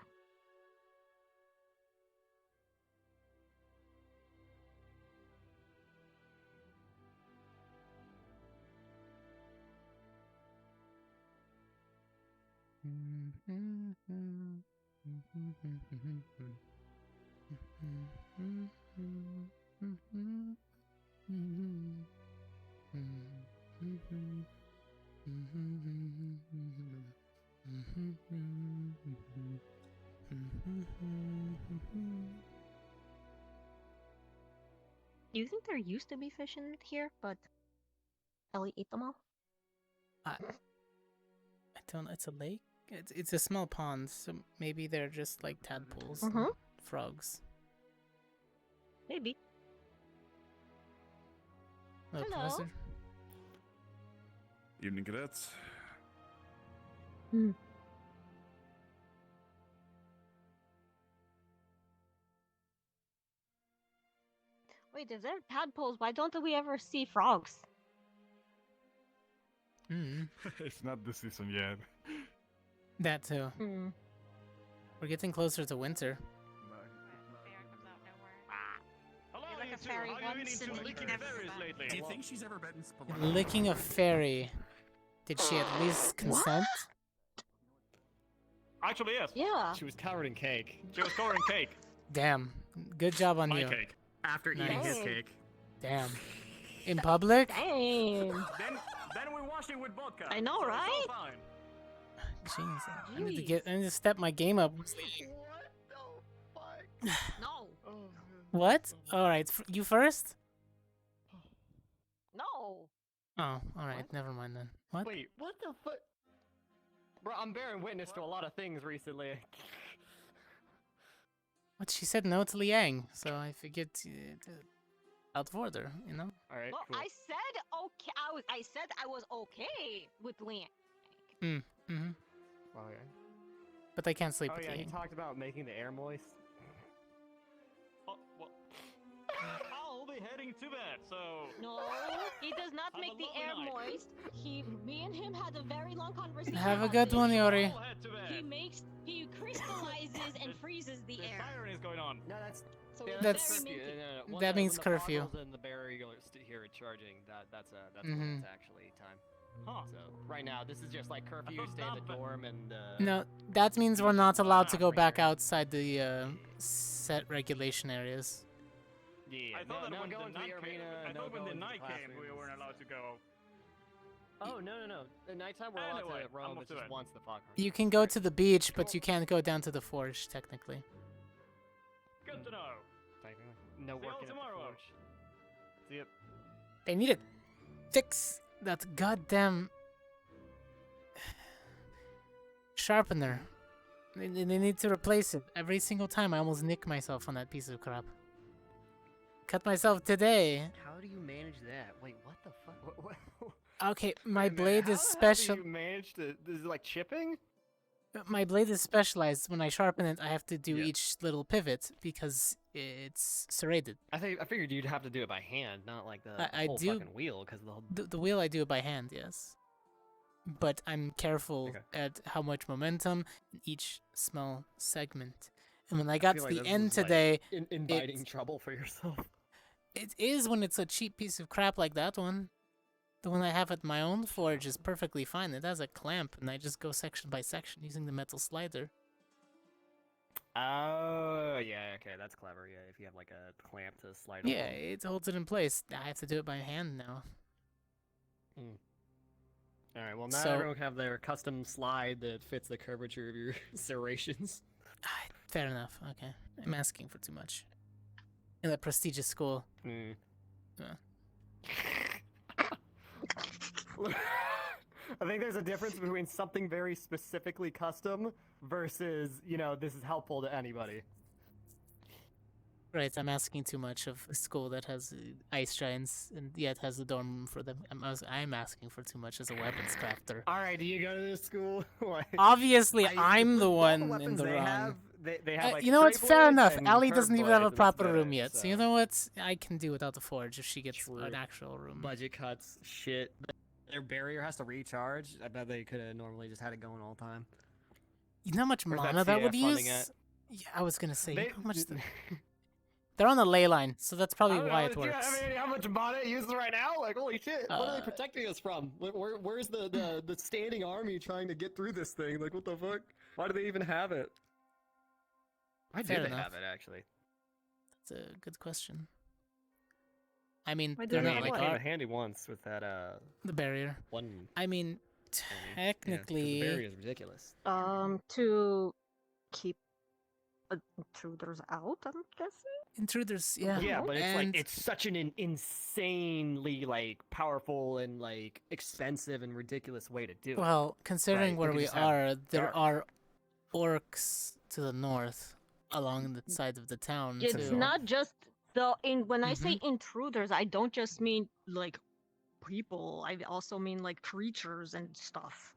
Do you think there used to be fish in here, but Ellie ate them all? I don't know. It's a lake? It's a small pond, so maybe they're just like tadpoles and frogs. Maybe. Hello, Professor. Evening, cadets. Wait, if they're tadpoles, why don't we ever see frogs? It's not the season yet. That too. We're getting closer to winter. Like a fairy once and Do you think she's ever bitten Spelunky? Licking a fairy. Did she at least consent? Actually, yes. Yeah. She was covered in cake. She was covered in cake. Damn. Good job on My you. cake. After eating his cake. Damn. In public? Damn. Then we wash it with vodka. I know, so right? It's all fine. Jeez. I need to step my game up. No. What? Alright, you first? No. Oh, alright, never mind then. What? Wait, what the fuck? Bro, I'm bearing witness to a lot of things recently. What? She said no to Liang, so I figured out of order, you know? Alright, Well, cool. I said okay. I said I was okay with Liang. Okay. But I can't sleep Oh with yeah, he Liang. talked about making the air moist. Oh, well. I'll be heading to bed, so. No, he does not Have make a the lovely air night. moist. Me and him had a very long conversation. Have a about good this. one, Yori. I'll head to bed. He crystallizes and freezes the The air. siren is going on. No, that's So That's- very minty. When that means when curfew. The bottles and the barrier here are charging. That's when Mhm. it's actually time. Huh. So right now, this is just like curfew. Stay in the dorm and. No, that means we're not allowed to go back outside the set regulation areas. Yeah, I thought that no when going the to the night came, arena. I no thought when the going to night came, we classrooms. weren't allowed to go. Oh no! The nighttime we're allowed Anyway, to roam. I'm It's off to just bed. once the fog. You can go to the beach, but you can't go down to the forge, technically. Good to know. No See you all working at the tomorrow. forge. See ya. They need to fix that goddamn sharpener. They need to replace it. Every single time I almost nick myself on that piece of crap. Cut myself today. How do you manage that? Wait, what the fuck? Okay, my Wait a minute, blade how is the hell special. do you manage to? This is like chipping? My blade is specialized. When I sharpen it, I have to do each little pivot because it's serrated. I figured you'd have to do it by hand, not like the I whole do fucking wheel, because the whole. The wheel I do it by hand, yes. But I'm careful at how much momentum in each small segment. And when I got feel to like the this end is, like, today, inviting trouble for yourself. It is when it's a cheap piece of crap like that one. The one I have at my own forge is perfectly fine. It has a clamp, and I just go section by section using the metal slider. Oh, yeah, okay, that's clever. Yeah, if you have like a clamp to slide Yeah, along. it holds it in place. I have to do it by hand now. All right, well, now So- everyone can have their custom slide that fits the curvature of your serrations. Fair enough. Okay, I'm asking for too much. In a prestigious school. I think there's a difference between something very specifically custom versus, you know, this is helpful to anybody. Right, I'm asking too much of a school that has ice giants and yet has a dorm room for them. I'm asking for too much as a weapons crafter. All right, do you go to this school? Like, Obviously, I'm the with all one in weapons the they wrong. have, they have like You know what? straight Fair blades enough. and Allie curved doesn't even have a blades, and proper that's room it, yet. So you know what? I can do without the forge if she gets an actual room. budget cuts, shit. Their barrier has to recharge. I bet they could have normally just had it going all the time. You know how much Where's mana that would CF funding use? at? Yeah, I was gonna say. You They- know how much they're on the ley line, so that's probably why it Do you works. have how much mana it uses right now? Like, holy shit, what are they Uh, protecting us from? Where's the standing army trying to get through this thing? Like, what the fuck? Why do they even have it? Why Fair do they enough. have it, actually? That's a good question. I mean, I they're mean, not it like came our, in handy once with that, the barrier. one. I mean, the technically, barrier is ridiculous. To keep intruders out, I'm guessing. Intruders, yeah. Yeah, but it's like And- it's such an insanely like powerful and like expensive and ridiculous way to do it. Well, considering Right, where could we just have are, there dark. are orcs to the north along the side of the town It's too. not just the when I say Mm-hmm. intruders, I don't just mean like people. I also mean like creatures and stuff.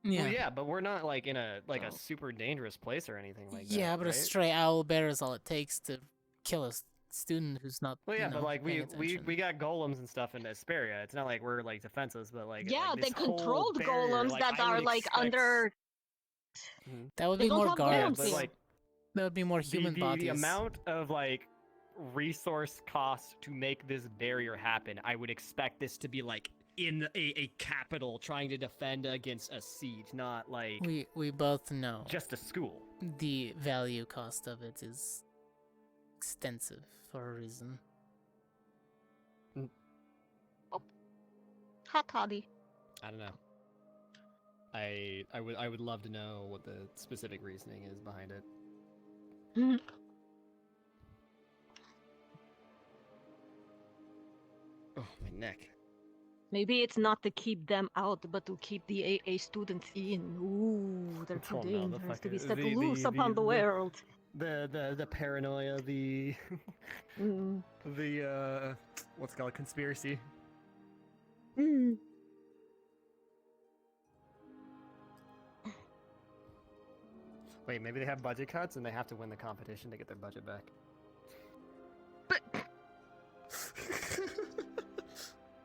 Yeah. Well, yeah, but we're not like in a a super dangerous place or anything like that. Yeah, but a right? stray owl bear is all it takes to kill a student who's not. Well, yeah, you know, but like paying we attention. got golems and stuff in Asperia. It's not like we're like defenseless, but like Yeah, like, they this whole controlled barrier, golems like, that I are would like expect- under. That would They be don't more have guards. golems here. like That would be more human the bodies. amount of like resource cost to make this barrier happen, I would expect this to be like in a capital trying to defend against a siege, not like We both know just a school. the value cost of it is extensive for a reason. Hot toddy. I don't know. I would love to know what the specific reasoning is behind it. Oh, my neck. Maybe it's not to keep them out, but to keep the AA students in. Ooh, they're too Oh, no, the dangerous to be fucking- set the- loose the- upon the the- world. The paranoia, the Mm. the what's it called, conspiracy. Mm. Wait, maybe they have budget cuts and they have to win the competition to get their budget back.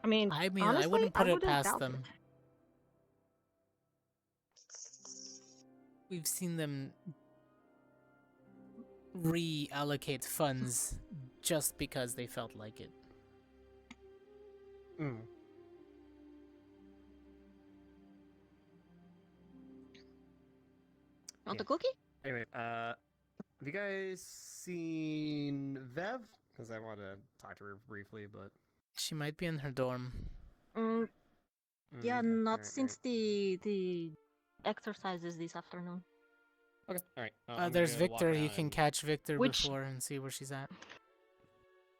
I mean, I honestly, wouldn't put it wouldn't past doubt them. it. We've seen them reallocate funds just because they felt like it. Mm. Want the cookie? Anyway, have you guys seen Vev? Because I want to talk to her briefly, but She might be in her dorm. Yeah, okay, not alright, since the exercises this afternoon. Okay, all right. There's Victor. You can catch Victor Which- before and see where she's at.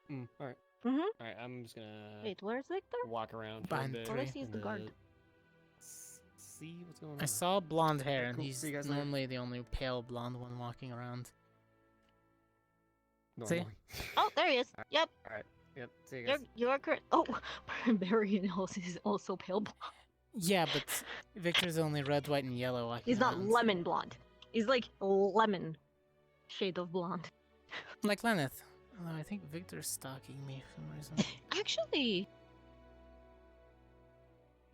All right. Mm-hmm. All right. I'm just gonna Wait, where's Victor? walk around Behind for a bit. All I see is the guard. See what's going on. I saw blonde hair, and cool. he's See you guys later. normally the only pale blonde one walking around. See? Normally. Oh, there he is. Yep. All right. Yep. See you You're guys. you're correct. Oh, Barbarian also is also pale blonde. Yeah, but Victor's only red, white, and yellow walking He's not around. lemon blonde. He's like lemon shade of blonde. Like Lenneth. Although I think Victor's stalking me for some reason. Actually,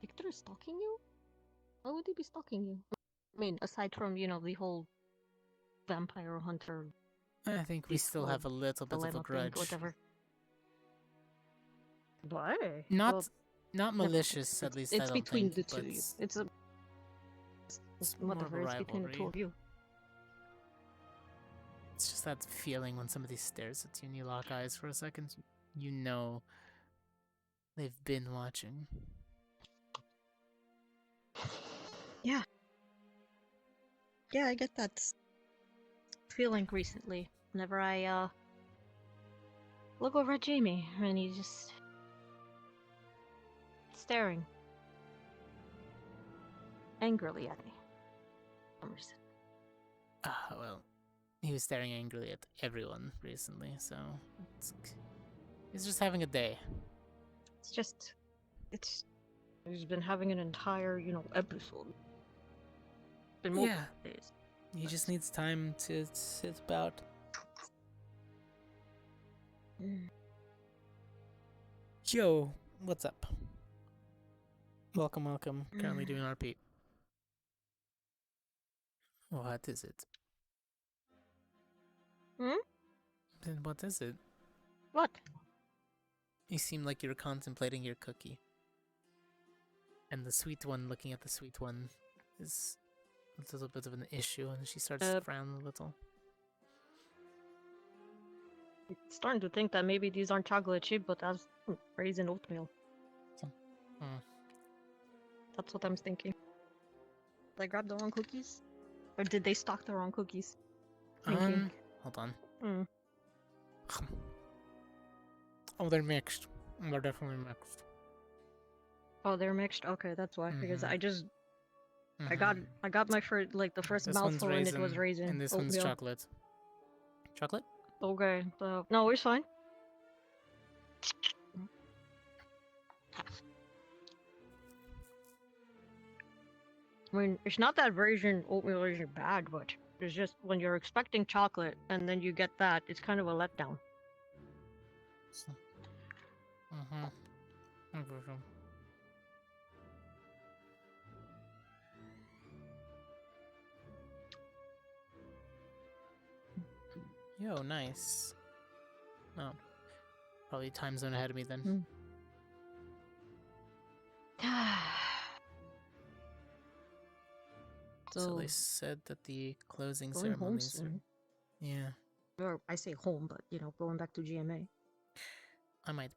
Victor is stalking you? Why would he be stalking you? I mean, aside from, you know, the whole vampire hunter. I think we still have a little bit of a dilemma grudge. thing, whatever. Why? Not Well, not never mind. malicious, at least I It's don't between think, the two but of you. It's a more of a whatever. It's between the two rivalry. of you. It's just that feeling when somebody stares at you and you lock eyes for a second. You know they've been watching. Yeah. Yeah, I get that feeling recently. Whenever I look over at Jamie and he's just staring angrily at me. For some reason. Well, he was staring angrily at everyone recently, so he's just having a day. He's been having an entire, you know, episode. Been multiple days. He just needs time to sit about. Yo, what's up? Welcome, welcome. Currently doing RP. What is it? Then what is it? What? You seem like you're contemplating your cookie. And the sweet one looking at the sweet one is a little bit of an issue, and she starts to frown a little. Starting to think that maybe these aren't chocolate chip, but that's raisin oatmeal. That's what I'm thinking. Did I grab the wrong cookies? Or did they stock the wrong cookies? Thinking. Hold on. Hmm. Oh, they're mixed. They're definitely mixed. Oh, they're mixed? Okay, that's why. Because I just... I Mhm. got my first, like, the first This one's mouthful and it was raisin. and this one's oatmeal. chocolate. Chocolate? Okay, so... No, it's fine. I mean, it's not that raisin oatmeal isn't bad, but it's just when you're expecting chocolate and then you get that, it's kind of a letdown. Yo, nice. Oh. Probably time zone ahead of me then. So they said that the closing Going home ceremonies. soon. Yeah. Or I say home, but you know, going back to GMA. I might.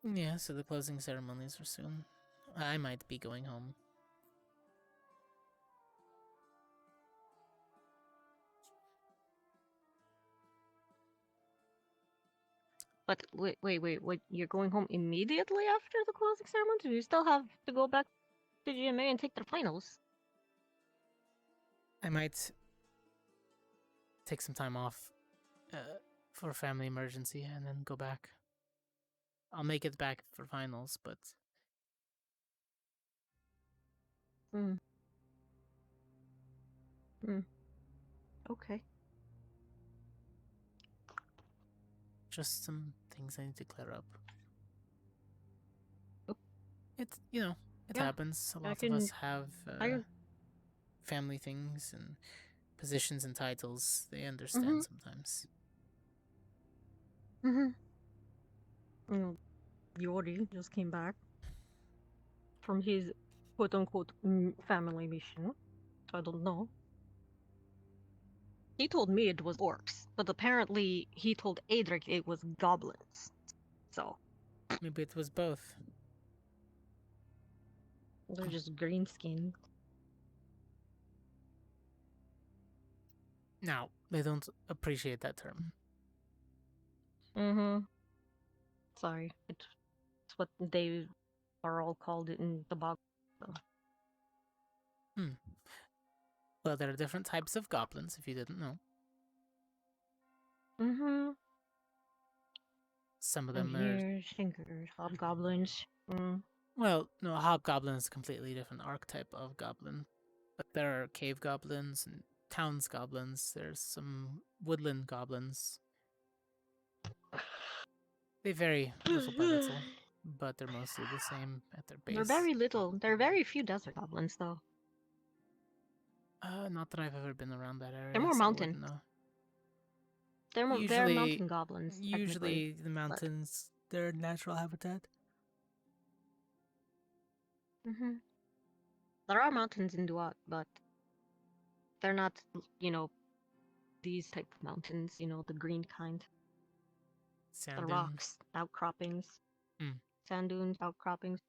Yeah, so the closing ceremonies are soon. I might be going home. But wait, you're going home immediately after the closing ceremony? Do you still have to go back to GMA and take their finals? I might take some time off for a family emergency and then go back. I'll make it back for finals, but... Okay. Just some things I need to clear up. It's, you know, it happens. A lot of us have family things and positions and titles. They understand sometimes. Yori just came back from his quote-unquote family mission. So I don't know. He told me it was orcs, but apparently he told Adric it was goblins. So... Maybe it was both. They're just green skinned. Now, they don't appreciate that term. Sorry. It's what they are all called in the bog. So. Well, there are different types of goblins, if you didn't know. Some of them are... Fingers, hobgoblins. Well, no, a hobgoblin is a completely different archetype of goblin. But there are cave goblins and towns goblins. There's some woodland goblins. They vary little by little, but they're mostly the same at their base. They're very little. There are very few desert goblins, though. Not that I've ever been around that area. They're more so I mountain. wouldn't know. They're mountain goblins. Usually the but- mountains, their natural habitat. There are mountains in Duat, but they're not, these type of mountains, the green kind. Sand The dunes. rocks, outcroppings, sand dunes, outcroppings.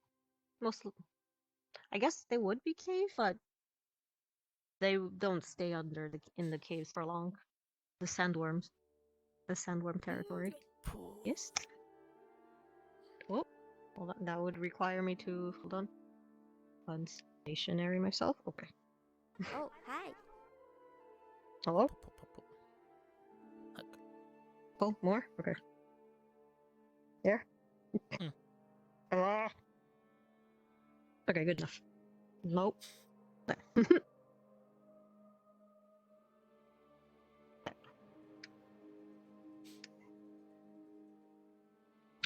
I guess they would be cave, but they don't stay in the caves for long. The sandworm territory. Yes. Oh, well, that would require me to hold on. Stationary myself. Okay. Oh, hi. Hello. Oh, more. Okay. There. Okay, good enough. Nope.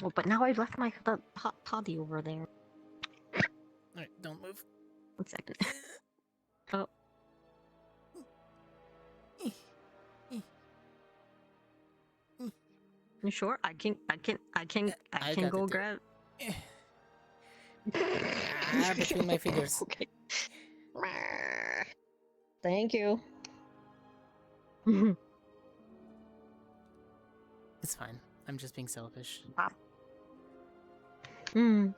Oh, but now I've left my toddy over there. Alright, don't move. 1 second. Oh. You sure? I can go grab. Between my fingers. Okay. Thank you. It's fine. I'm just being selfish. I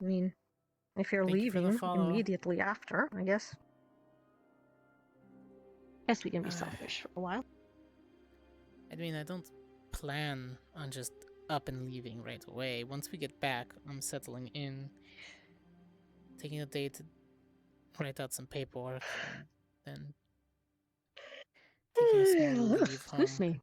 mean, if you're Thank you for the leaving follow. immediately after, I guess. Guess we can be selfish for a while. I mean, I don't plan on just up and leaving right away. Once we get back, I'm settling in, taking a day to write out some paperwork, and then taking a small leave home. Excuse me.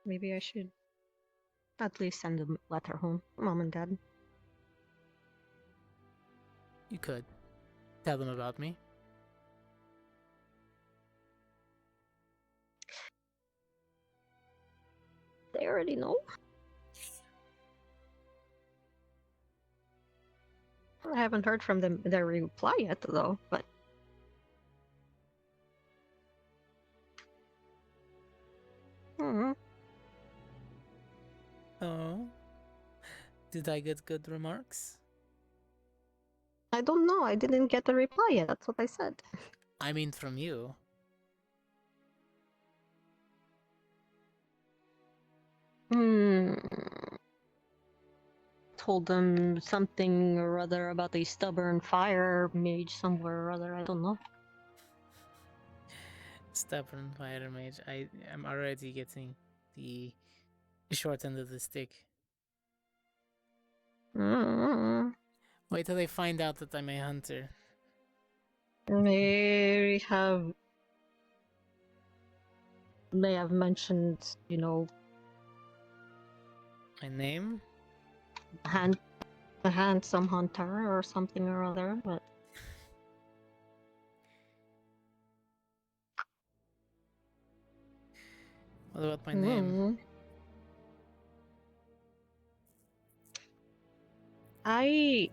Maybe I should at least send a letter home, Mom and Dad. You could tell them about me. They already know. I haven't heard from them their reply yet, though. But Oh, did I get good remarks? I don't know. I didn't get the reply yet. That's what I said. I mean, from you. Told them something or other about a stubborn fire mage somewhere or other. I don't know. Stubborn fire mage. I'm already getting the short end of the stick. Wait till they find out that I'm a hunter. May have mentioned, My name? a handsome hunter or something or other, but What about my name? I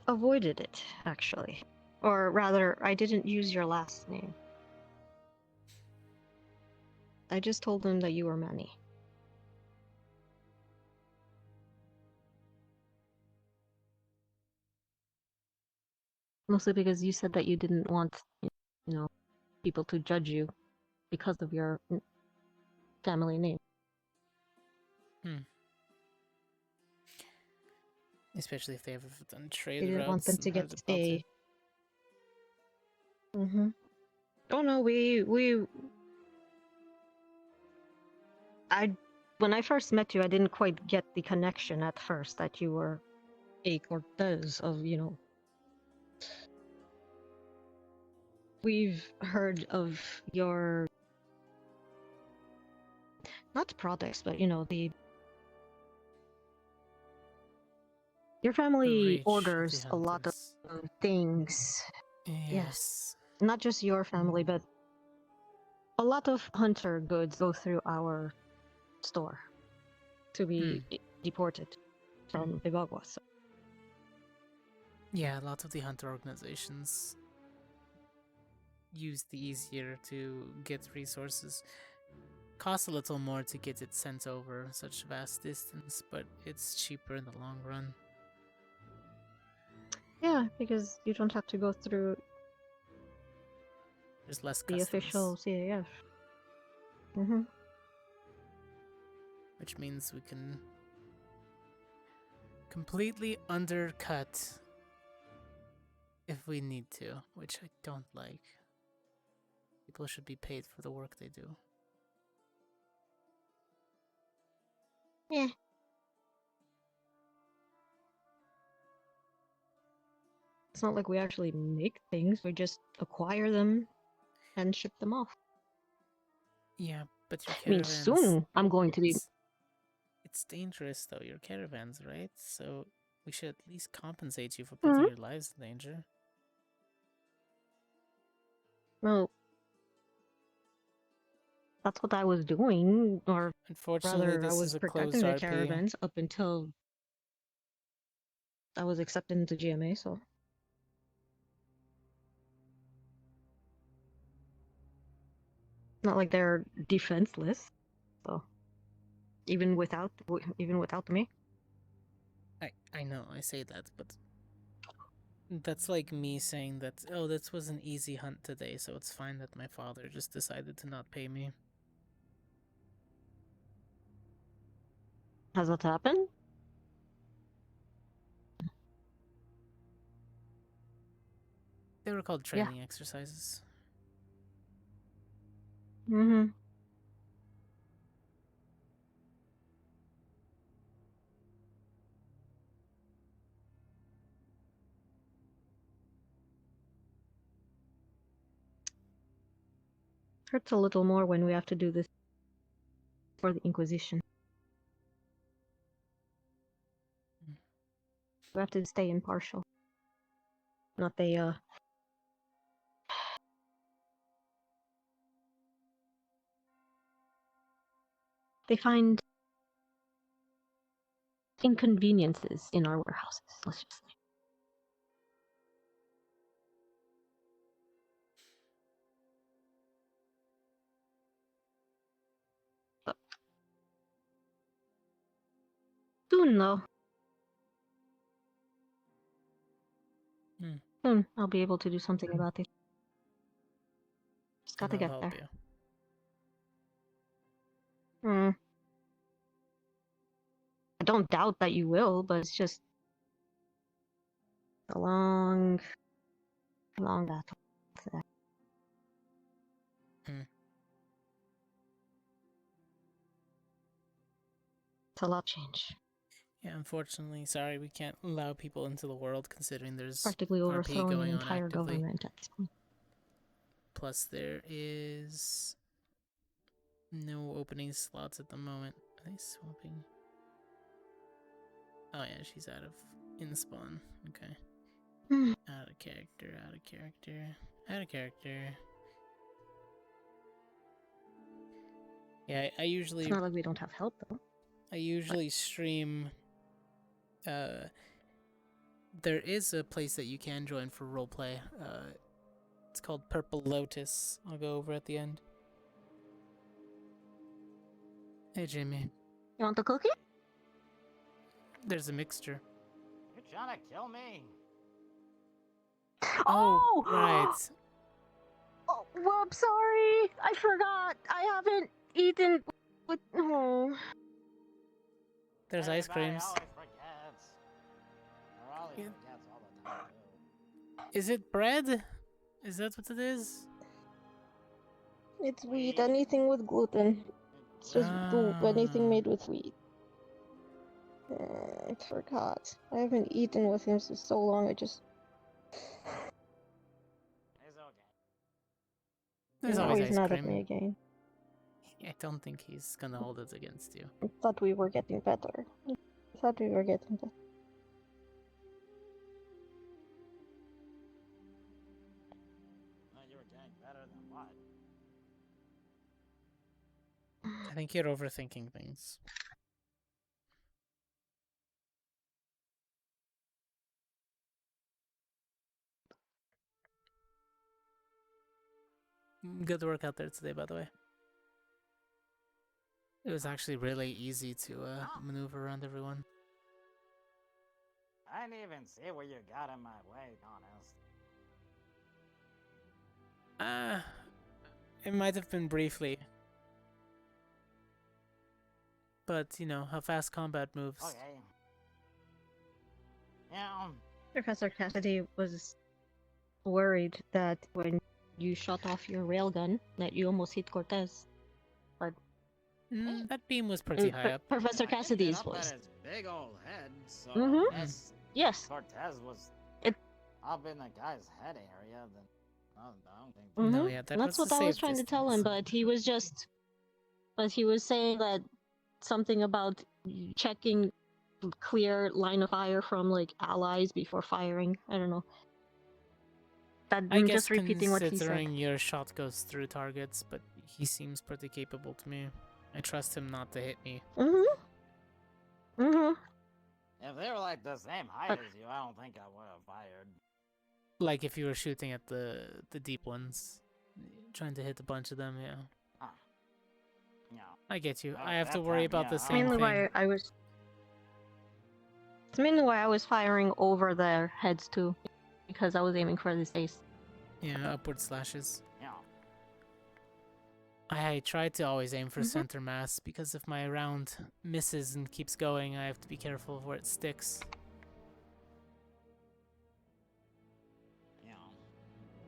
avoided it, actually. Or rather, I didn't use your last name. I just told them that you were Manny. Mostly because you said that you didn't want, people to judge you because of your family name. Especially if they ever done trade You didn't routes. want them to and get heard about a. it. Oh no, when I first met you, I didn't quite get the connection at first that you were a Cortez of, you know. We've heard of your, not products, but you know, your family reach of orders the a lot of hunters. things. Yes. Not just your family, but a lot of hunter goods go through our store to be deported from Ibagua. So. Yeah, a lot of the hunter organizations use the easier to get resources. Costs a little more to get it sent over such vast distance, but it's cheaper in the long run. Yeah, because you don't have to go through There's less the customs. official CAF. Mm-hmm. Which means we can completely undercut if we need to, which I don't like. People should be paid for the work they do. Yeah. It's not like we actually make things, we just acquire them and ship them off. Yeah, but your I mean, caravans... soon I'm going to be... It's dangerous, though, your caravans, right? So we should at least compensate you for putting your lives in danger. Well, that's what I was doing, or Unfortunately, rather, I this was is a protecting closed the RP. caravans up until I was accepted into GMA, so... Not like they're defenseless, so... Even without me. I know, I say that, but... That's like me saying that, oh, this was an easy hunt today, so it's fine that my father just decided to not pay me. Has that happened? They were called training exercises. Mm-hmm. Hurts a little more when we have to do this for the Inquisition. We have to stay impartial. Not they find inconveniences in our warehouses, let's just say. But soon, though. Soon, I'll be able to do something about it. Just gotta get there. I don't doubt that you will, but it's just a long battle. It's a lot of change. Yeah, unfortunately, sorry, we can't allow people into the world considering there's Practically RP overthrowing going an on entire actively. government at this point. Plus, there is no opening slots at the moment. Are they swapping? Oh yeah, she's out of in-spawn. Okay. Out of character, out of character, out of character. Yeah, I usually... It's not like we don't have help, though. I usually stream... there is a place that you can join for roleplay. It's called Purple Lotus. I'll go over at the end. Hey, Jamie. You want the cookie? There's a mixture. You're trying to kill me. Oh! Right. Oh, whoops, sorry. I forgot. I haven't eaten with... Oh. There's ice creams. Yeah. Is it bread? Is that what it is? It's wheat. Anything with gluten. It's just anything made with wheat. I forgot. I haven't eaten with him for so long. I just. There's Now always he's ice mad cream. at me again. I don't think he's gonna hold it against you. I thought we were getting better. I thought we were getting better. You were getting better than what? I think you're overthinking things. Good work out there today, by the way. It was actually really easy to maneuver around everyone. I didn't even see where you got in my way, honest. It might have been briefly. But, you know, how fast combat moves. Okay. Yeah. Professor Cassidy was worried that when you shot off your railgun, that you almost hit Cortez. But that beam was pretty high up. Professor Cassidy's Up was. at his big old head, so Mhm. I guess Yes. Cortez was up in the guy's head area. Then I don't think. No, yeah, that That's was what the I was safe trying to tell him, but he was just. But he was saying that something about checking clear line of fire from like allies before firing. I don't know. That I I'm guess just repeating what he said. considering your shot goes through targets, but he seems pretty capable to me. I trust him not to hit me. If they were like the same height as you, I don't think I would have fired. Like if you were shooting at the deep ones, trying to hit a bunch of them, yeah. No. I get you. At I have to that worry time, about the yeah, same Mainly thing. why I was. It's mainly why I was firing over their heads too, because I was aiming for the face. Yeah, upward slashes. Yeah. I try to always aim for center mass because if my round misses and keeps going, I have to be careful of where it sticks. Yeah.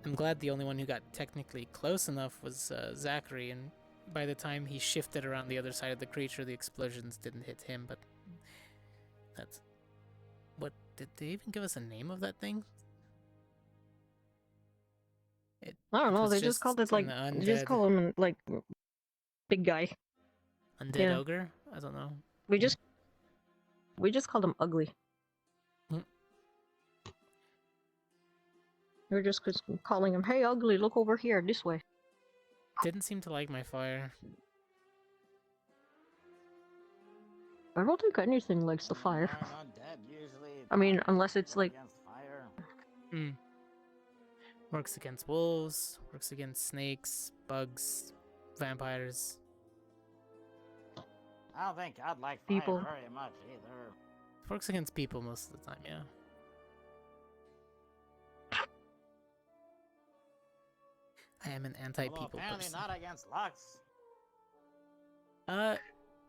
I'm glad the only one who got technically close enough was Zachary, and by the time he shifted around the other side of the creature, the explosions didn't hit him, but that's... What, did they even give us a name of that thing? I don't know. was They just called it like. an They just undead- call him like big guy. Undead Yeah. ogre? I don't know. We just called him ugly. We're just calling him, "Hey, ugly, look over here, this way." Didn't seem to like my fire. I don't think anything likes the fire. Undead usually. I mean, unless it's like. Against fire. Works against wolves, works against snakes, bugs, vampires. I don't think I'd like fire People. very much either. Works against people most of the time, yeah. I am an anti-people Although apparently person. not against Lux.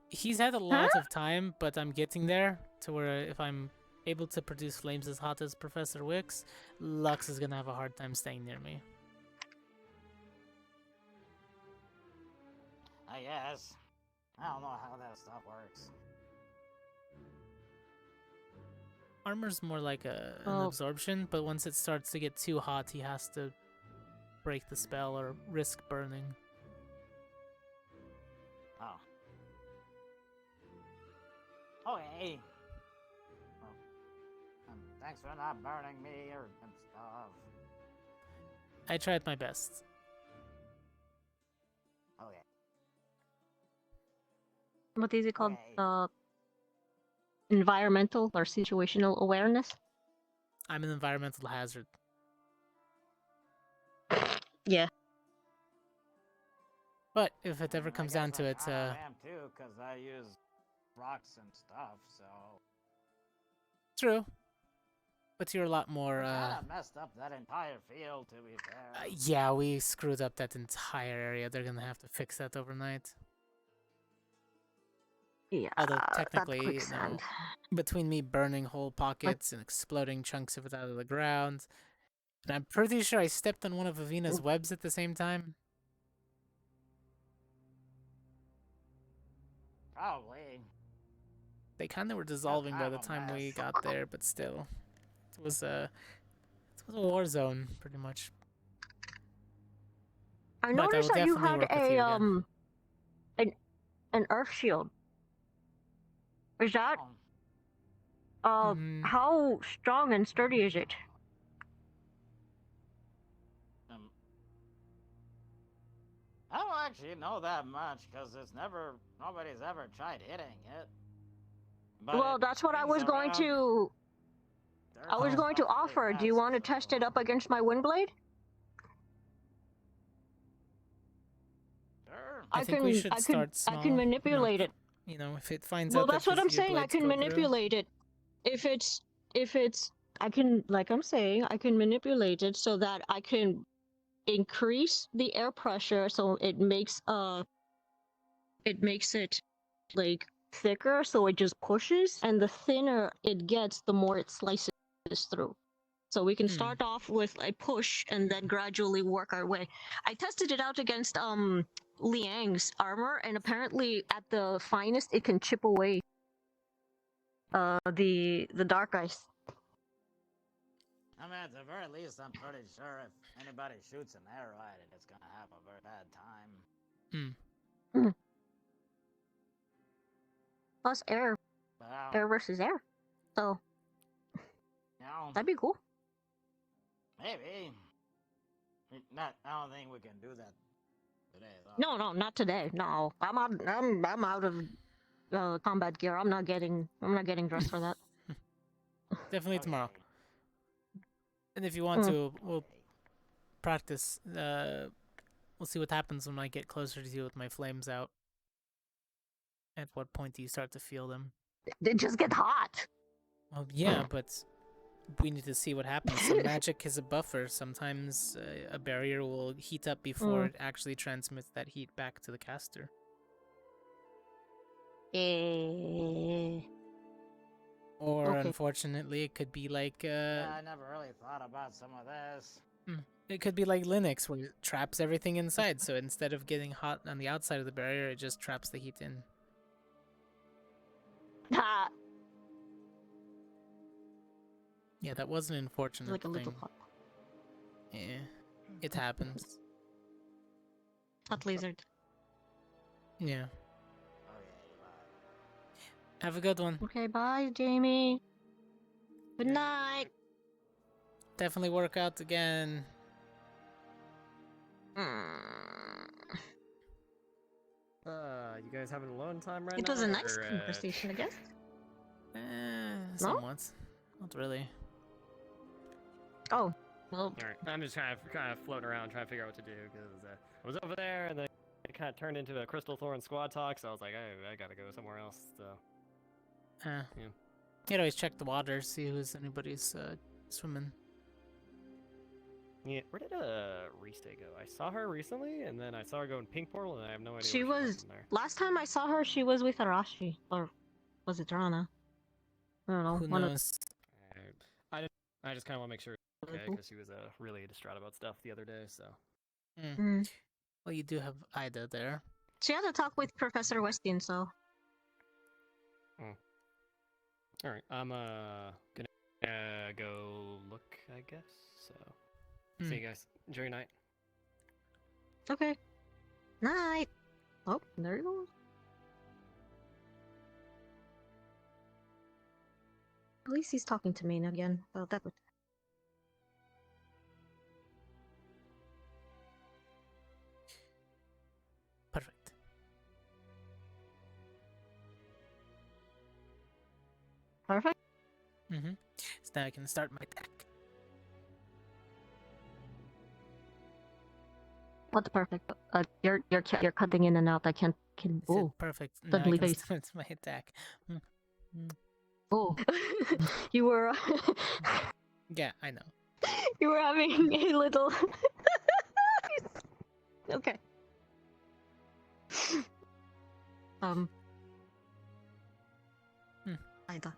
He's had a lot of time, but I'm getting there to where if I'm able to produce flames as hot as Professor Wicks, Lux is gonna have a hard time staying near me. I guess. I don't know how that stuff works. Armor's more like an Oh. absorption, but once it starts to get too hot, he has to break the spell or risk burning. Oh. Okay. Well, thanks for not burning me or and stuff. I tried my best. Okay. What is it called? Environmental or situational awareness? I'm an environmental hazard. Yeah. But if it ever comes down to it, I am too, because I use rocks and stuff, so. True. But you're a lot more, Kinda messed up that entire field, to be fair. yeah, we screwed up that entire area. They're gonna have to fix that overnight. Yeah. Although technically, that you know, quicksand. between me burning whole pockets and exploding chunks of it out of the ground, and I'm pretty sure I stepped on one of Avina's webs at the same time. Probably. They kind of were dissolving by I'm the a time we mess. got there, but still, it was a war zone pretty much. I But I noticed will that you definitely had work with you again. an earth shield. Is that how strong and sturdy is it? I don't actually know that much because nobody's ever tried hitting it. But Well, that's what I was going to. I was going to offer. Do you want to test it up against my windblade? Sure. I think we should start small. I can manipulate it. You know, if it finds Well, out that's that what I'm your saying. I blades can go through. manipulate it. If it's, I can, like I'm saying, I can manipulate it so that I can increase the air pressure so it makes it like thicker, so it just pushes, and the thinner it gets, the more it slices through. So we can start off with a push and then gradually work our way. I tested it out against Liang's armor, and apparently at the finest it can chip away the dark ice. I mean, at the very least, I'm pretty sure if anybody shoots an arrow at it, it's gonna have a very bad time. Plus air versus air, so that'd be cool. Maybe. I don't think we can do that today, though. No, not today. No, I'm out of combat gear. I'm not getting dressed for that. Definitely tomorrow. And if you want to, we'll practice. We'll see what happens when I get closer to you with my flames out. At what point do you start to feel them? They just get hot. Well, yeah, but we need to see what happens. Some magic is a buffer. Sometimes a barrier will heat up before it actually transmits that heat back to the caster. Or unfortunately, it could be like Yeah, I never really thought about some of this. it could be like Linux, where it traps everything inside. So instead of getting hot on the outside of the barrier, it just traps the heat in. Yeah, that was an unfortunate like a thing. little pot. Yeah, it happens. Hot lizard. Yeah. Have a good one. Okay, bye, Jamie. Good night. Definitely work out again. You guys having alone time right now? It was a nice or, conversation, I guess. Somewhat. Not really. Oh, well. Alright, I'm just kind of floating around trying to figure out what to do because I was over there and then it kind of turned into a Crystal Thorn squad talk, so I was like, I gotta go somewhere else. So. Yeah. Yeah. You'd always check the water, see who's anybody's swimming. Yeah, where did Riste go? I saw her recently, and then I saw her go in Pink Portal, and I have no idea. She was last time I saw her. She was with Arashi, or was it Rana? I don't know. Who one knows? I just kind of want to make sure, okay, because she was really distraught about stuff the other day. So. Well, you do have Ida there. She had to talk with Professor Westin, so. All right, I'm gonna go look, I guess. So. See you guys. Enjoy your night. Okay. Night. Oh, there he goes. At least he's talking to me again. Well, that would. Perfect. Perfect. So now I can start my attack. What's perfect? You're cutting in and out. I can't. Oh, perfect. Suddenly Now I face. can start my attack. Oh, you were. Yeah, I know. You were having a little. Okay. Ida.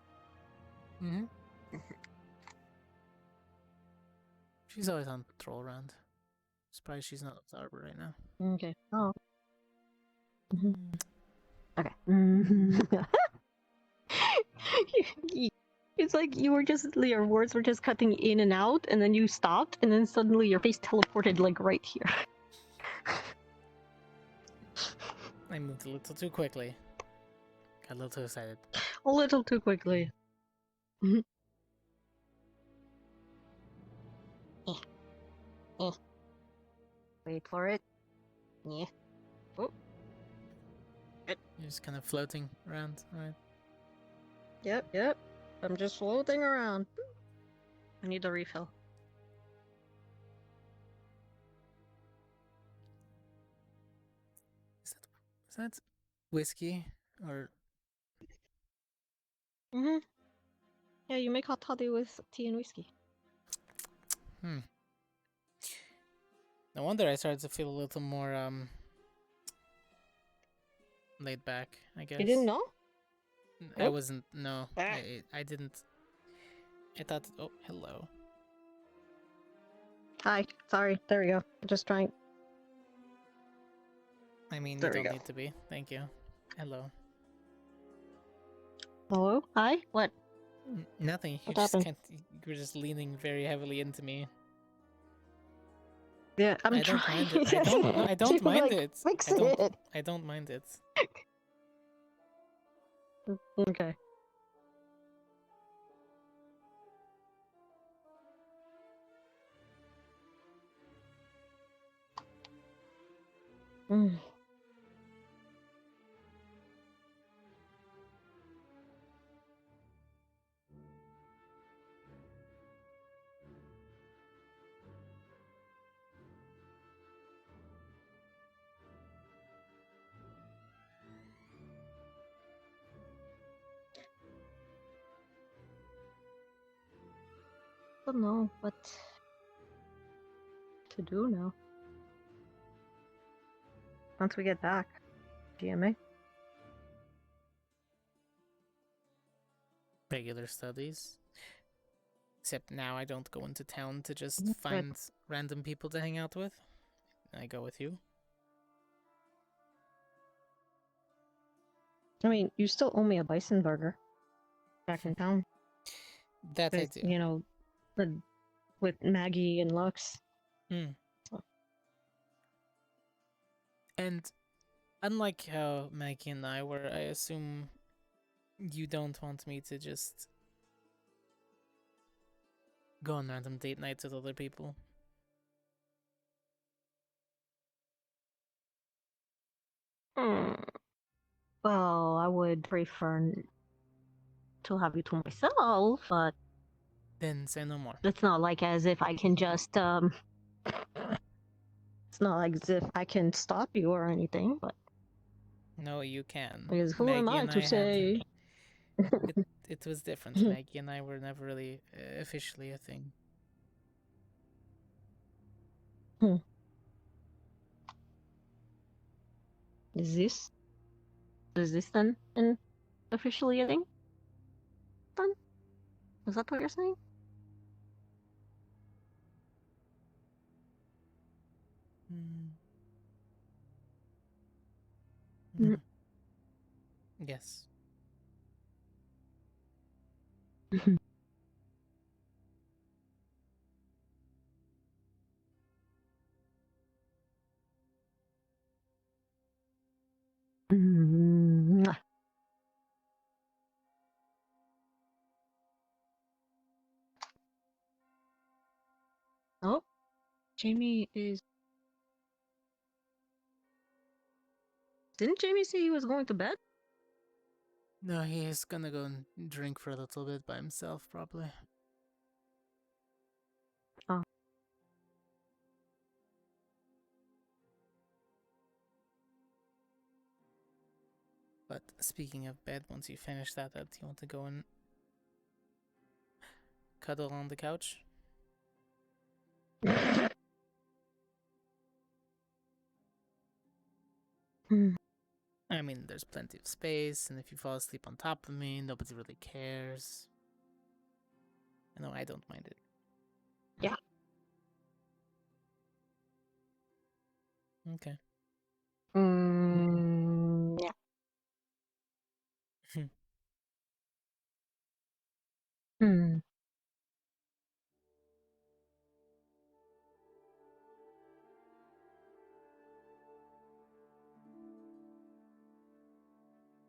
She's always on patrol around. Surprised she's not with Arbor right now. Okay. Oh. Okay. It's like you were just, your words were just cutting in and out, and then you stopped, and then suddenly your face teleported like right here. I moved a little too quickly. Got a little too excited. A little too quickly. Wait for it. Yeah. Oh. You're just kind of floating around, right? Yep. I'm just floating around. I need a refill. Is that whiskey or? Yeah, you make hot toddy with tea and whiskey. No wonder I started to feel a little more laid back, I guess. You didn't know? I wasn't. No, I didn't. I thought. Oh, hello. Hi. Sorry. There we go. I'm just trying. I mean, There you we don't go. need to be. Thank you. Hello. Hello? Hi? What? Nothing. You What just happened? can't. You're just leaning very heavily into me. Yeah, I'm I don't trying. mind it. I don't Keep, mind like, it. Fix I don't. it. I don't mind it. Okay. Don't know what to do now. Once we get back, GMA. Regular studies. Except now I don't go into town to just Good. find random people to hang out with. I go with you. I mean, you still owe me a bison burger. Back in town. That I do. You know, with Maggie and Lux. And unlike how Maggie and I were, I assume you don't want me to just go on random date nights with other people. Well, I would prefer to have you to myself, but Then say no more. it's not like as if I can just it's not like as if I can stop you or anything, but No, you can. because who am Maggie I and to I say? it was different. Maggie and I were never really officially a thing. Is this then an officially a thing? Then? Is that what you're saying? Yes. Oh, Jamie is. Didn't Jamie say he was going to bed? No, he is gonna go and drink for a little bit by himself, probably. Oh. But speaking of bed, once you finish that, do you want to go and cuddle on the couch? I mean, there's plenty of space, and if you fall asleep on top of me, nobody really cares. I know I don't mind it. Yeah. Okay. Yeah. Hmm.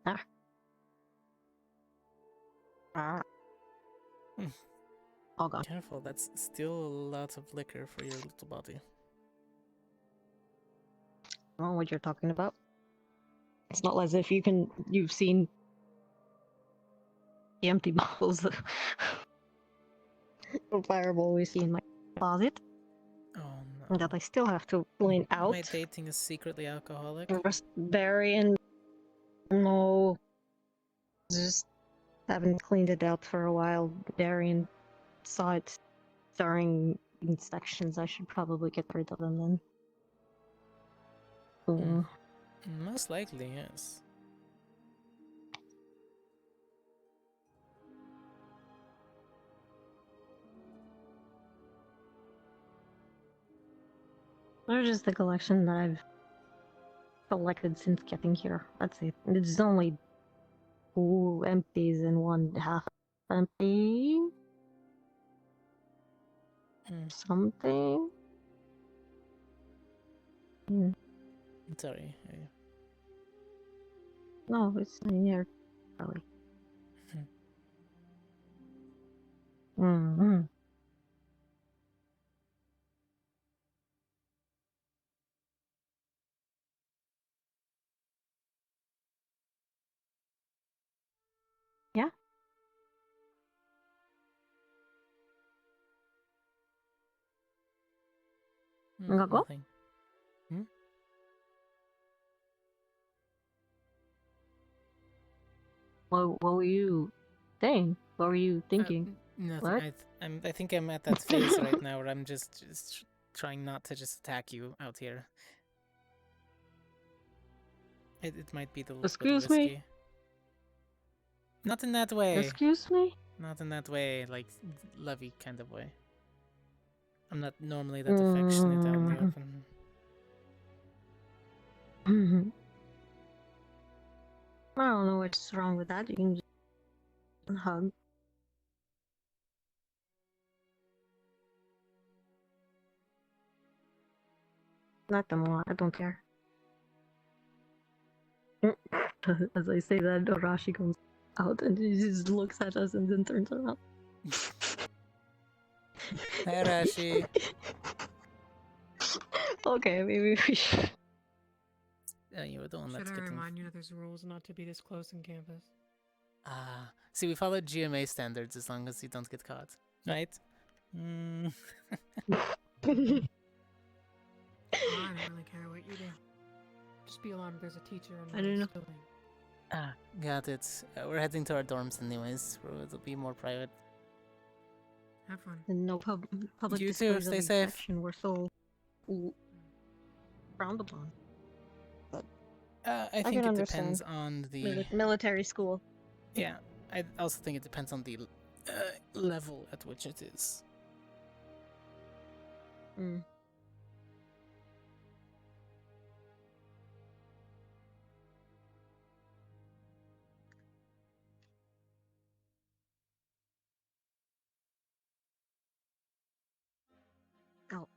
Ah. Ah. Oh god. Careful, that's still a lot of liquor for your little body. I don't know what you're talking about. It's not as if you've seen the empty bottles of Fireball we see in my closet. Oh no. That I still have to clean out. My dating is secretly alcoholic. Darian, no, just haven't cleaned it out for a while. Darian saw it during inspections. I should probably get rid of them then. Most likely, yes. They're just the collection that I've collected since getting here. That's it. It's only 2 empties and 1 half empty. Something. Sorry. No, it's in here. Probably. Mm-hmm. Yeah. Go? Nothing. What were you saying? What were you thinking? Nothing. What? I think I'm at that phase right now where I'm just trying not to just attack you out here. It might be the little bit Excuse risky. me? Not in that way. Excuse me? Not in that way, like lovey kind of way. I'm not normally that affectionate out in the open. I don't know what's wrong with that. You can just hug. Not the more. I don't care. As I say that, Arashi comes out and he just looks at us and then turns around. Hey, Arashi. Okay, maybe we should. You were the one that's Should I getting... remind you that there's rules not to be this close in campus? See, we follow GMA standards as long as you don't get caught, right? I don't really care what you do. Just be alarmed there's a teacher in I don't know. this building. Got it. We're heading to our dorms anyways, where it'll be more private. Have fun. And no public You too, displays of stay safe. affection were so frowned upon. But I think it depends on the... military school. Yeah, I also think it depends on the level at which it is. Oh.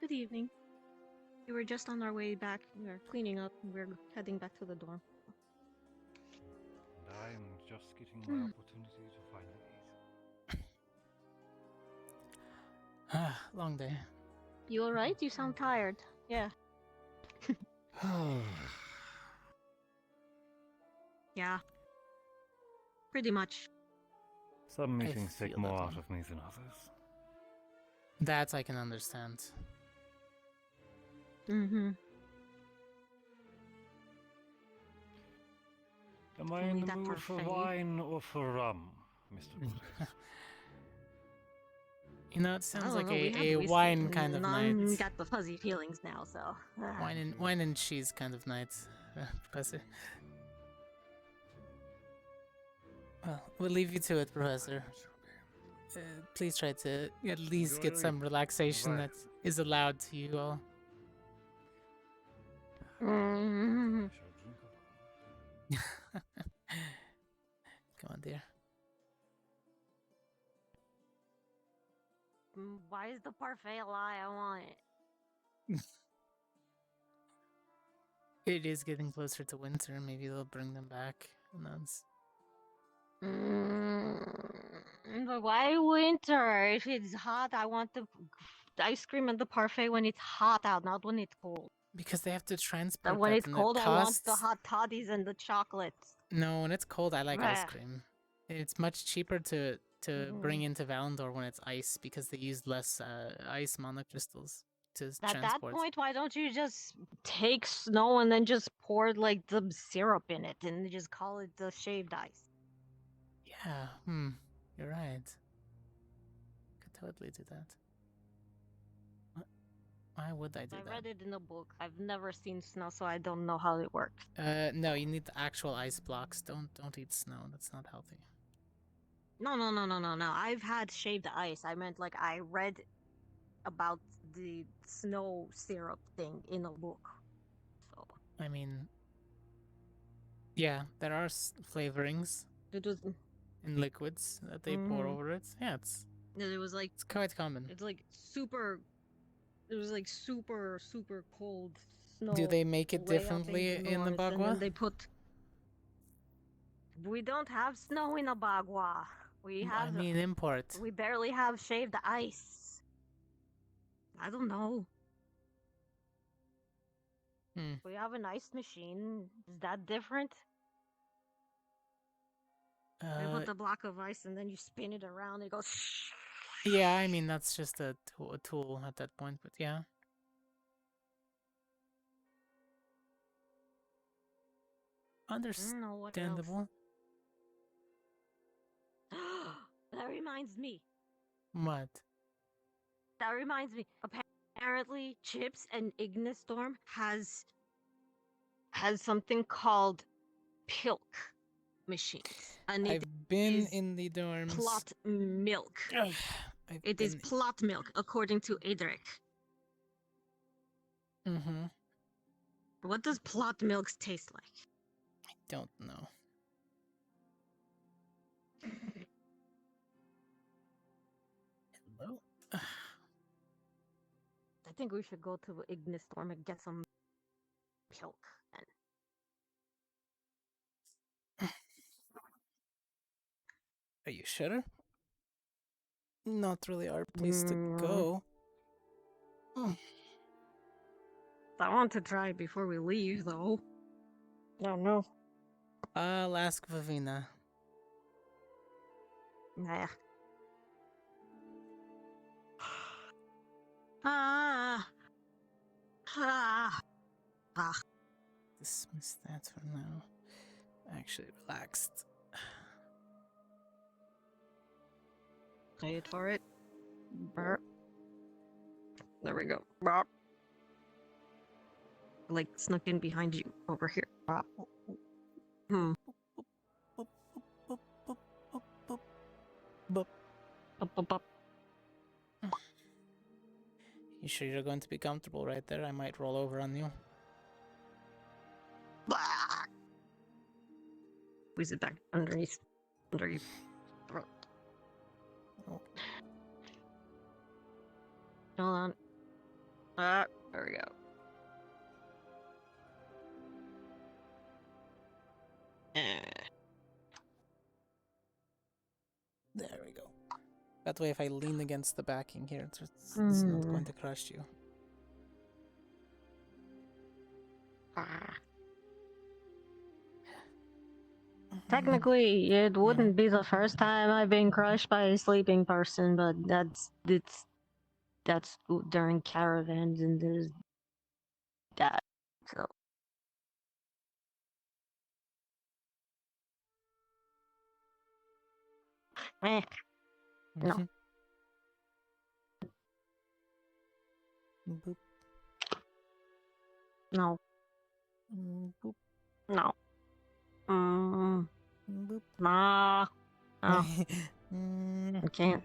Good evening. Good evening. We were just on our way back. We were cleaning up and we're heading back to the dorm. And I am just getting my opportunity to finally eat. Long day. You alright? You sound tired. Yeah. Yeah. Pretty much. Some I meetings take feel more that out one. of me than others. That I can understand. Mm-hmm. Am I Only in the that mood for parfait. wine or for rum, Mr. Cortez? You know, it sounds I don't like know, we had a whiskey, wine and kind of none night. got the fuzzy feelings now, so. Wine and cheese kind of night, Professor. Well, we'll leave you to it, Professor. Please try to at least get some relaxation that is allowed to you all. Mm. Come on, dear. Why is the parfait a lie? I want it. It is getting closer to winter. Maybe they'll bring them back. Who knows? But why winter? If it's hot, I want the ice cream and the parfait when it's hot out, not when it's cold. Because they have to transport When that, it's and cold, it I want the costs. hot toddies and the chocolates. No, when it's cold, I like ice Bleh. cream. It's much cheaper to bring into Valandor when it's ice because they use less ice monocrystals to At that transport. point, why don't you just take snow and then just pour like the syrup in it and just call it the shaved ice? Yeah, you're right. Could totally do that. Why would I do I that? read it in a book. I've never seen snow, so I don't know how it works. No, you need the actual ice blocks. Don't eat snow. That's not healthy. No. I've had shaved ice. I meant like I read about the snow syrup thing in a book. So I mean, yeah, there are flavorings it was in liquids that they pour over it. Yeah, it's quite common. It's like super. It was like super cold snow. Do they make it way up differently in the north, and Bagua? then they put. We don't have snow in Abagua. We have. I mean, import. We barely have shaved ice. I don't know. We have an ice machine. Is that different? You put the block of ice and then you spin it around. It goes. Yeah, I mean that's just a tool at that point, but yeah. Understandable. That reminds me. What? That reminds me. Apparently, Chips and Ignis Storm has something called pilk machines. And I've been in the dorms. Plot milk. It is plot milk, according to Adric. What does plot milk taste like? I don't know. Hello? I think we should go to Ignis Storm and get some pilk. Are you sure? Not really our place to go. I want to try before we leave, though. No, no. I'll ask Vivina. Nah. Ah. Dismiss that for now. Actually relaxed. Wait for it. Burp. There we go. Burp. Like snuck in behind you over here. Burp. You sure you're going to be comfortable right there? I might roll over on you. Squeeze it back underneath your throat. Oh. Hold on. There we go. There we go. That way if I lean against the backing here, it's not going to crush you. Technically, it wouldn't be the first time I've been crushed by a sleeping person, but that's during caravans and there's that. So. No. Boop. No. Boop. No. Boop. Nah. Oh, I can't.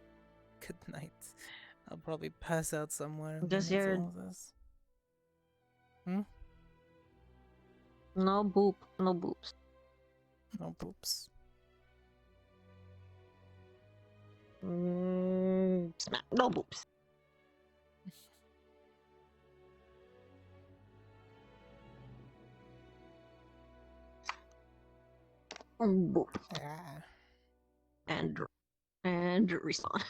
Good night. I'll probably pass out somewhere. Does amidst your- all this. Hmm? No boop. No boops. No boops. Smack. No boops. Boop. Ah. And respawn.